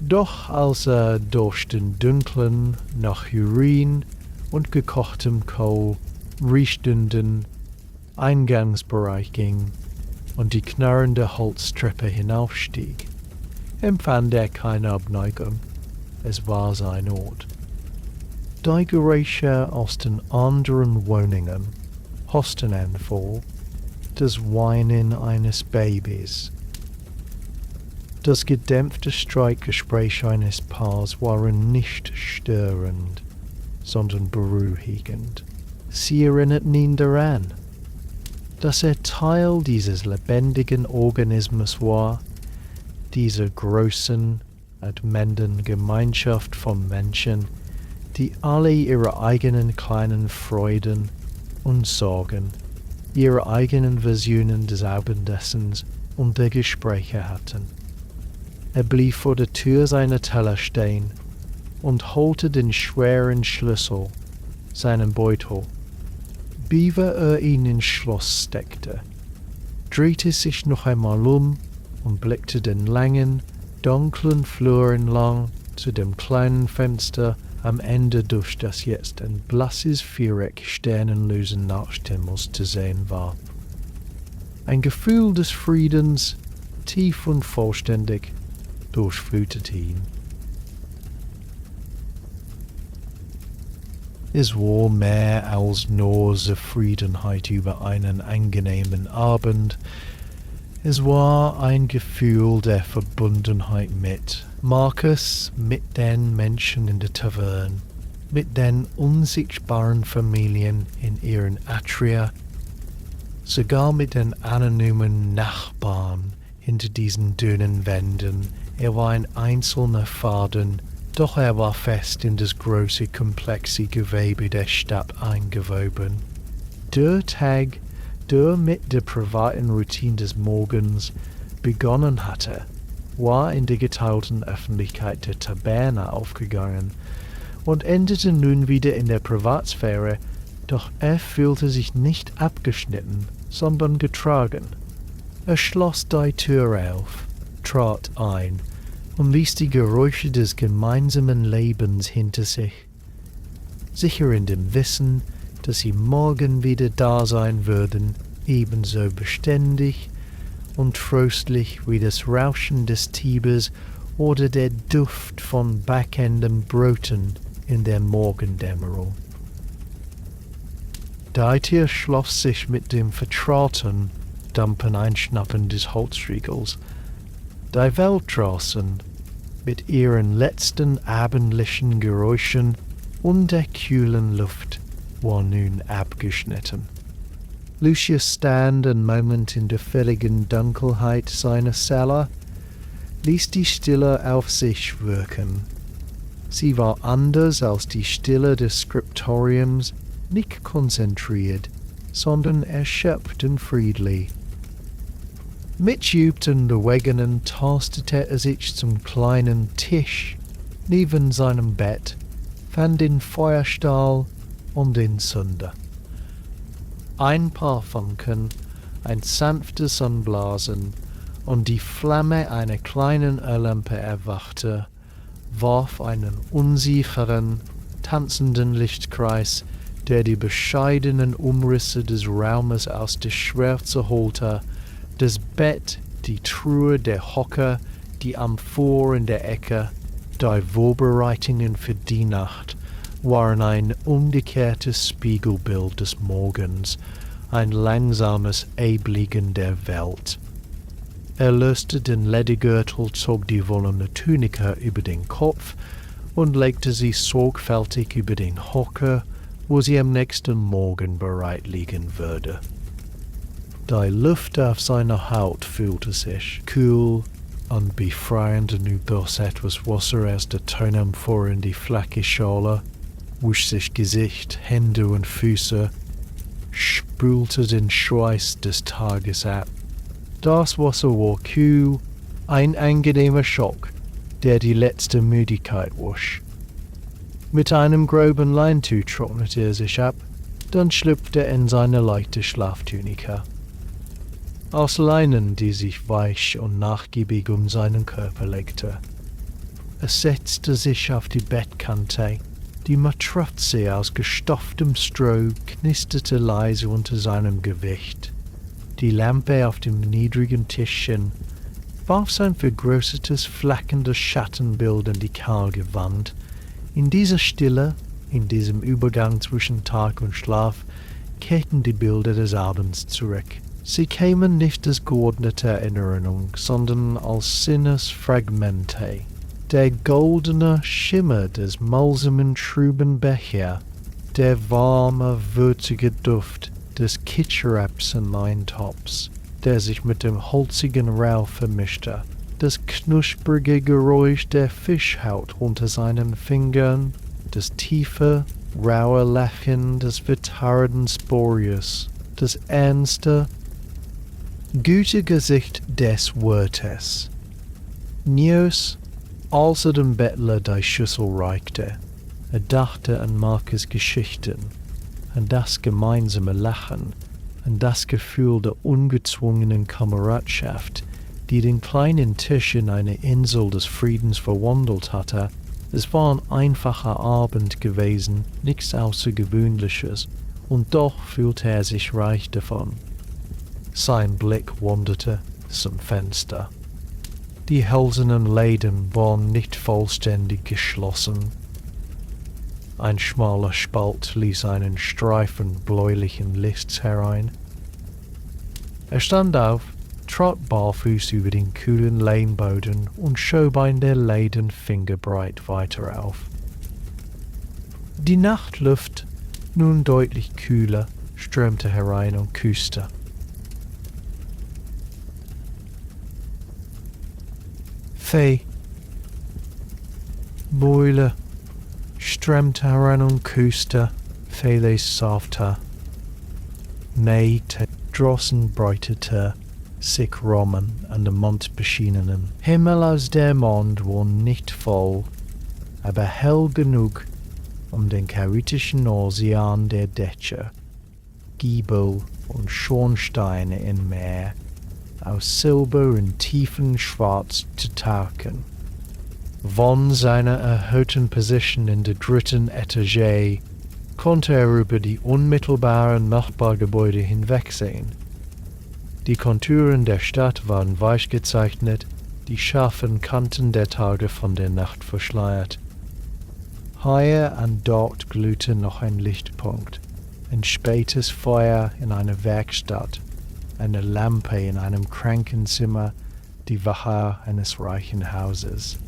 Doch als er durch den dunklen, nach Urin und gekochtem Kohl riechenden Eingangsbereich ging und die knarrende Holztreppe hinaufstieg, empfand er keine Abneigung. Es war sein Ort. Die Geräusche aus den anderen Wohnungen hussten vor, das Weinen eines Babys. Das gedämpfte Streitgespräch eines Paars waren nicht störend, sondern beruhigend. Sie erinnerten ihn daran, dass er Teil dieses lebendigen Organismus war, dieser großen, atmenden Gemeinschaft von Menschen, die alle ihre eigenen kleinen Freuden und Sorgen, ihre eigenen Versionen des Abendessens und der Gespräche hatten. Er blieb vor der Tür seiner Teller stehen und holte den schweren Schlüssel, seinen Beutel, bevor er ihn ins Schloss steckte, drehte sich noch einmal um und blickte den langen, dunklen Flur entlang zu dem kleinen Fenster am Ende, durch das jetzt ein blasses Viereck sternenlosen Nachthimmels zu sehen war. Ein Gefühl des Friedens, tief und vollständig, durchflutete ihn. Es war mehr als nur Zufriedenheit über einen angenehmen Abend. Es war ein Gefühl der Verbundenheit mit Marcus, mit den Menschen in der Taverne, mit den unsichtbaren Familien in ihren Atria, sogar mit den anonymen Nachbarn hinter diesen dünnen Wänden. Er war ein einzelner Faden, doch er war fest in das große, komplexe Gewebe der Stadt eingewoben. Der Tag, der mit der privaten Routine des Morgens begonnen hatte, war in der geteilten Öffentlichkeit der Taverne aufgegangen und endete nun wieder in der Privatsphäre Doch er fühlte sich nicht abgeschnitten, sondern getragen. Er schloss die Tür auf, trat ein und ließ die Geräusche des gemeinsamen Lebens hinter sich. Sicher in dem Wissen, dass sie morgen wieder da sein würden, ebenso beständig und tröstlich wie das Rauschen des Tibers oder der Duft von backenden Broten in der Morgendämmerung. Die Tür schloss sich mit dem vertrauten, dampen Einschnappen des Holzriegels. Die Welt draußen, mit ihren letzten abendlichen Geräuschen und der kühlen Luft, war nun abgeschnitten. Lucius stand einen Moment in der völligen Dunkelheit seiner Zelle, ließ die Stille auf sich wirken. Sie war anders als die Stille des Skriptoriums, nicht konzentriert, sondern erschöpft und friedlich. Mit jubelnden Bewegungen tastete er sich zum kleinen Tisch neben seinem Bett, fand den Feuerstahl und den Zünder. Ein paar Funken, ein sanftes Anblasen und die Flamme einer kleinen Öllampe erwachte, warf einen unsicheren, tanzenden Lichtkreis, der die bescheidenen Umrisse des Raumes aus der Schwärze holte, das Bett, die Truhe, der Hocker, die Amphor in der Ecke, die Vorbereitungen für die Nacht, waren ein umgekehrtes Spiegelbild des Morgens, ein langsames Ebliegen der Welt. Er löste den Ledergürtel, zog die wollene Tunika über den Kopf und legte sie sorgfältig über den Hocker, wo sie am nächsten Morgen bereit liegen würde. Die Luft auf seiner Haut fühlte sich kühl und befreiend und übergoss etwas Wasser aus der Tonamphore in die flache Schale, wusch sich Gesicht, Hände und Füße, spülte den Schweiß des Tages ab. Das Wasser war kühl, ein angenehmer Schock, der die letzte Müdigkeit wusch. Mit einem groben Leintuch trocknete er sich ab, dann schlüpfte er in seine leichte Schlaftunika. Aus Leinen, die sich weich und nachgiebig um seinen Körper legte. Er setzte sich auf die Bettkante. Die Matratze aus gestofftem Stroh knisterte leise unter seinem Gewicht. Die Lampe auf dem niedrigen Tischchen warf sein vergrößertes, flackendes Schattenbild an die karge Wand. In dieser Stille, in diesem Übergang zwischen Tag und Schlaf, kehrten die Bilder des Abends zurück. Sie kämen nicht als geordnete Erinnerung, sondern als Sinnesfragmente. Der goldene Schimmer des malsamen trüben Becher, der warme, würzige Duft des Kitscheraps-Eintopfs, der sich mit dem holzigen Rauch vermischte, das knusprige Geräusch der Fischhaut unter seinen Fingern, das tiefe, raue Lachen des vertarrten Sporius, das ernste, gute Gesicht des Wortes. Nius, als er dem Bettler die Schüssel reichte, er dachte an Markes Geschichten, an das gemeinsame Lachen, an das Gefühl der ungezwungenen Kameradschaft, die den kleinen Tisch in eine Insel des Friedens verwandelt hatte. Es war ein einfacher Abend gewesen, nichts Außergewöhnliches, und doch fühlte er sich reich davon. Sein Blick wanderte zum Fenster. Die hölzernen Läden waren nicht vollständig geschlossen. Ein schmaler Spalt ließ einen Streifen bläulichen Lichts herein. Er stand auf, trat barfuß über den kühlen Lehmboden und schob einen der Läden fingerbreit weiter auf. Die Nachtluft, nun deutlich kühler, strömte herein und küsste. Fee, Beule, strömte herein und küsste, Feles safter. Nähte, draußen breitete sich Rahmen an dem mondbeschienenen Himmel aus der Mond war nicht voll, aber hell genug, den chaotischen Ozean der Dächer, Giebel und Schornsteine im Meer, aus Silber und tiefen Schwarz zu tauchen. Von seiner erhöhten Position in der dritten Etage konnte er über die unmittelbaren Nachbargebäude hinwegsehen. Die Konturen der Stadt waren weich gezeichnet, die scharfen Kanten der Tage von der Nacht verschleiert. Hier und dort glühte noch ein Lichtpunkt, ein spätes Feuer in einer Werkstatt, eine Lampe in einem Krankenzimmer, die Wache eines reichen Hauses.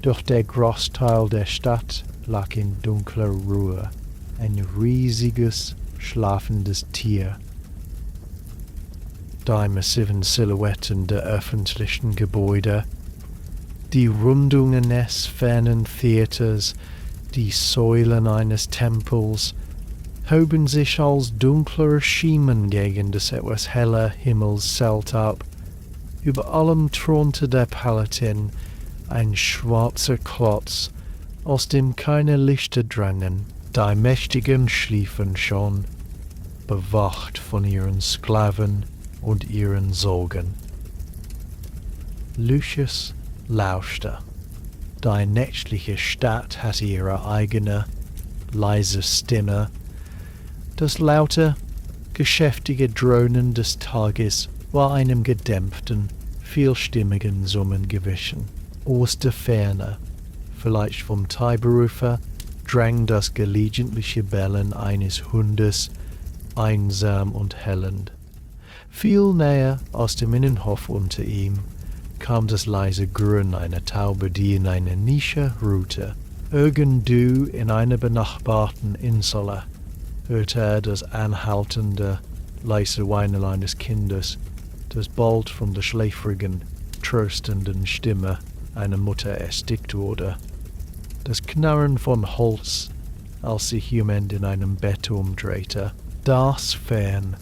Doch der Großteil der Stadt lag in dunkler Ruhe, ein riesiges, schlafendes Tier. Die massiven Silhouetten der öffentlichen Gebäude, die Rundungen des fernen Theaters, die Säulen eines Tempels, hoben sich als dunklere Schiemen gegen des etwas heller Himmelszelt ab. Über allem thronte der Palatin, ein schwarzer Klotz, aus dem keine Lichter drangen. Die Mächtigen schliefen schon, bewacht von ihren Sklaven und ihren Sorgen. Lucius lauschte. Die nächtliche Stadt hatte ihre eigene, leise Stimme. Das laute, geschäftige Drohnen des Tages war einem gedämpften, vielstimmigen Summen gewichen. Aus der Ferne, vielleicht vom Teiberufer, drang das gelegentliche Bellen eines Hundes, einsam und hellend. Viel näher aus dem Innenhof unter ihm kam das leise Grün einer Taube, die in einer Nische ruhte. Irgendwo in einer benachbarten Insel hörte er das anhaltende, leise Weinen eines Kindes, das bald von der schläfrigen, tröstenden Stimme einer Mutter erstickt wurde. Das Knarren von Holz, als sich jemand in einem Bett umdrehte. Das fern,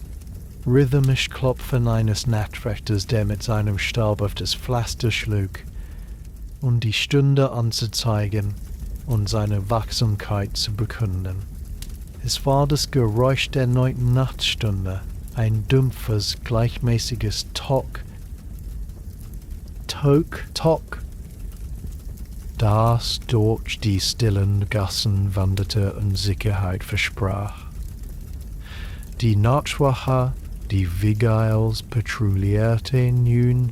rhythmisch Klopfen eines Nachtwächters, der mit seinem Stab auf das Pflaster schlug, um die Stunde anzuzeigen und seine Wachsamkeit zu bekunden. Es war das Geräusch der 9. Nachtstunde, ein dumpfes, gleichmäßiges Tok, Tok, Tok, das durch die stillen Gassen wanderte und Sicherheit versprach. Die Nachtwache, die Vigiles patrouillierte nun,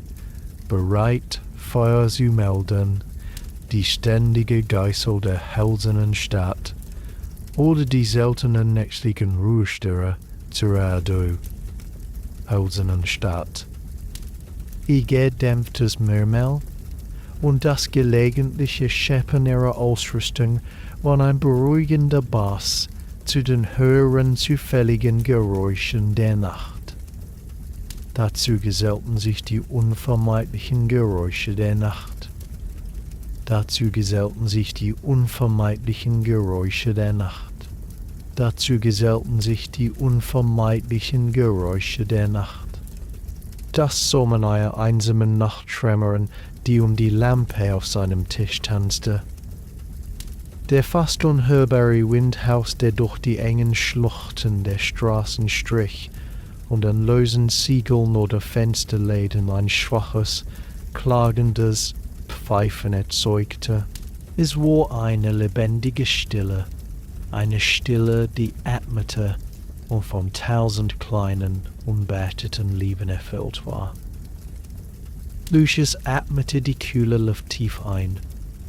bereit, Feuer zu melden, die ständige Geißel der hölzernen Stadt oder die seltenen nächtlichen Ruhestörer zur Erde, hölzernen Stadt. Ihr gedämpftes Murmel und das gelegentliche Scheppern ihrer Ausrüstung war ein beruhigender Bass zu den höheren zufälligen Geräuschen der Nacht. Dazu gesellten sich die unvermeidlichen Geräusche der Nacht. Dazu gesellten sich die unvermeidlichen Geräusche der Nacht. Dazu gesellten sich die unvermeidlichen Geräusche der Nacht. Das Summen einer einsamen Nachtschwärmerin, die um die Lampe auf seinem Tisch tanzte. Der fast unhörbare Windhaus, der durch die engen Schluchten der Straßen strich und an losen Ziegeln oder Fensterläden ein schwaches, klagendes Pfeifen erzeugte. Es war eine lebendige Stille, eine Stille, die atmete und von 1000 kleinen, unbeachteten Lieben erfüllt war. Lucius atmete die kühle Luft tief ein.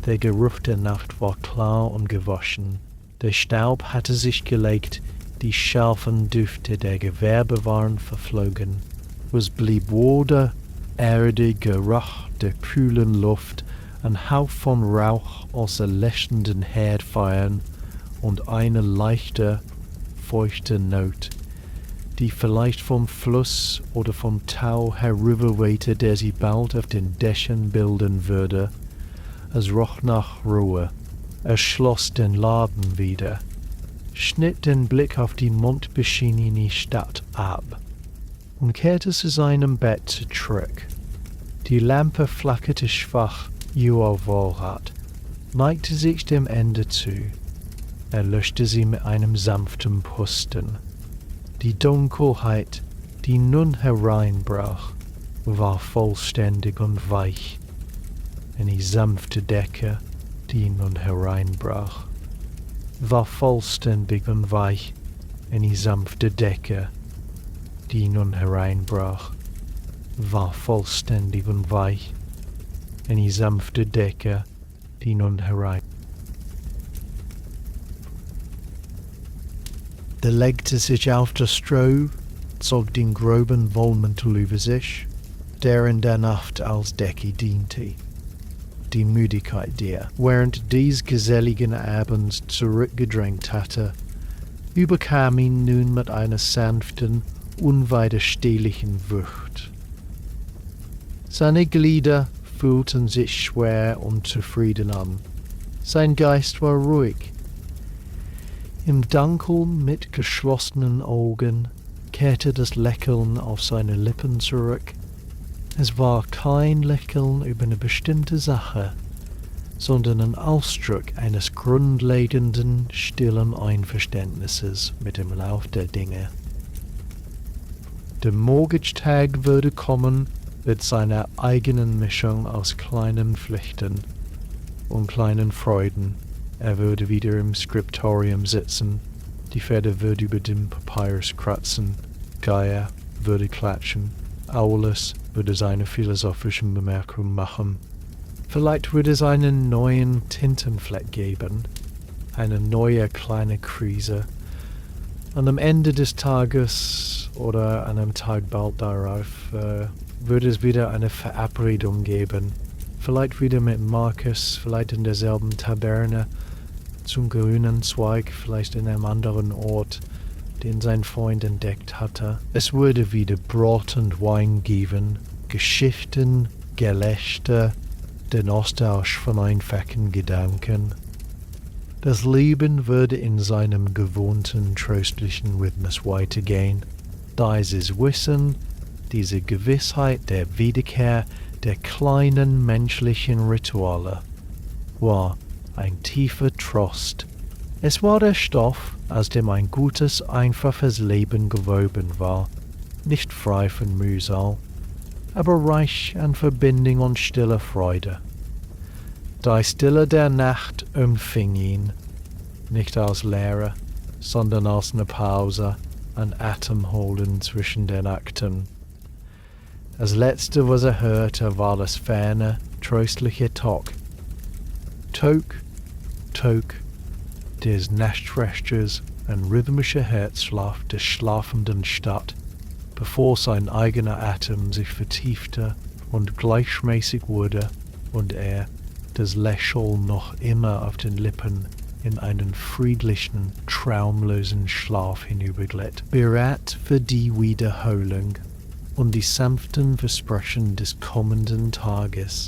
Der Geruch der Nacht war klar und gewaschen. Der Staub hatte sich gelegt, die scharfen Düfte der Gewerbe waren verflogen. Es blieb nur der erde Geruch der kühlen Luft, ein Hauch von Rauch aus erlöschenden Herdfeuern und eine leichte, feuchte Not, die vielleicht vom Fluss oder vom Tau herüberwehte, der sie bald auf den Dächern bilden würde. Es roch nach Ruhe. Er schloss den Laden wieder, schnitt den Blick auf die mondbeschienene Stadt ab und kehrte zu seinem Bett zurück. Die Lampe flackerte schwach, auf Vorrat, neigte sich dem Ende zu. löschte sie mit einem sanften Pusten. Die Dunkelheit, die nun hereinbrach, war vollständig und weich. Und die sanfte Decke, die nun hereinbrach, war vollständig und weich. Und die sanfte Decke, die nun hereinbrach, war vollständig und weich. Und die sanfte Decke, die nun herein. Der legte sich auf das Stroh, zog den groben Wollmantel über sich, der in der Nacht als Decke diente. Die Müdigkeit, die er während des geselligen Abends zurückgedrängt hatte, überkam ihn nun mit einer sanften, unwiderstehlichen Wucht. Seine Glieder fühlten sich schwer und zufrieden an. Sein Geist war ruhig. Im Dunkeln mit geschlossenen Augen kehrte das Lächeln auf seine Lippen zurück. Es war kein Lächeln über eine bestimmte Sache, sondern ein Ausdruck eines grundlegenden, stillen Einverständnisses mit dem Lauf der Dinge. Der Morgentag würde kommen mit seiner eigenen Mischung aus kleinen Pflichten und kleinen Freuden. Er würde wieder im Skriptorium sitzen, die Feder würde über dem Papyrus kratzen, Geier würde klatschen, Aulus würde seine philosophischen Bemerkungen machen. Vielleicht würde es einen neuen Tintenfleck geben, eine neue kleine Krise. Und am Ende des Tages oder an einem Tag bald darauf würde es wieder eine Verabredung geben. Vielleicht wieder mit Marcus, vielleicht in derselben Taverne, zum grünen Zweig, vielleicht in einem anderen Ort, den sein Freund entdeckt hatte. Es würde wieder Brot und Wein geben, Geschichten, Gelächter, den Austausch von einfachen Gedanken. Das Leben würde in seinem gewohnten, tröstlichen Rhythmus weitergehen. Dieses Wissen, diese Gewissheit der Wiederkehr der kleinen menschlichen Rituale war ein tiefer Trost. Es war der Stoff, aus dem ein gutes, einfaches Leben gewoben war, nicht frei von Mühsal, aber reich an Verbindung und stiller Freude. Die Stille der Nacht umfing ihn, nicht als Leere, sondern als eine Pause, ein Atemholen zwischen den Akten. Das Letzte, was er hörte, war das ferne, tröstliche Tok. Tok, Tok, des Nachtwächters, ein rhythmischer Herzschlaf der schlafenden Stadt, bevor sein eigener Atem sich vertiefte und gleichmäßig wurde und er, das Lächeln noch immer auf den Lippen, in einen friedlichen, traumlosen Schlaf hinüberglitt, bereit für die Wiederholung und die sanften Versprechen des kommenden Tages.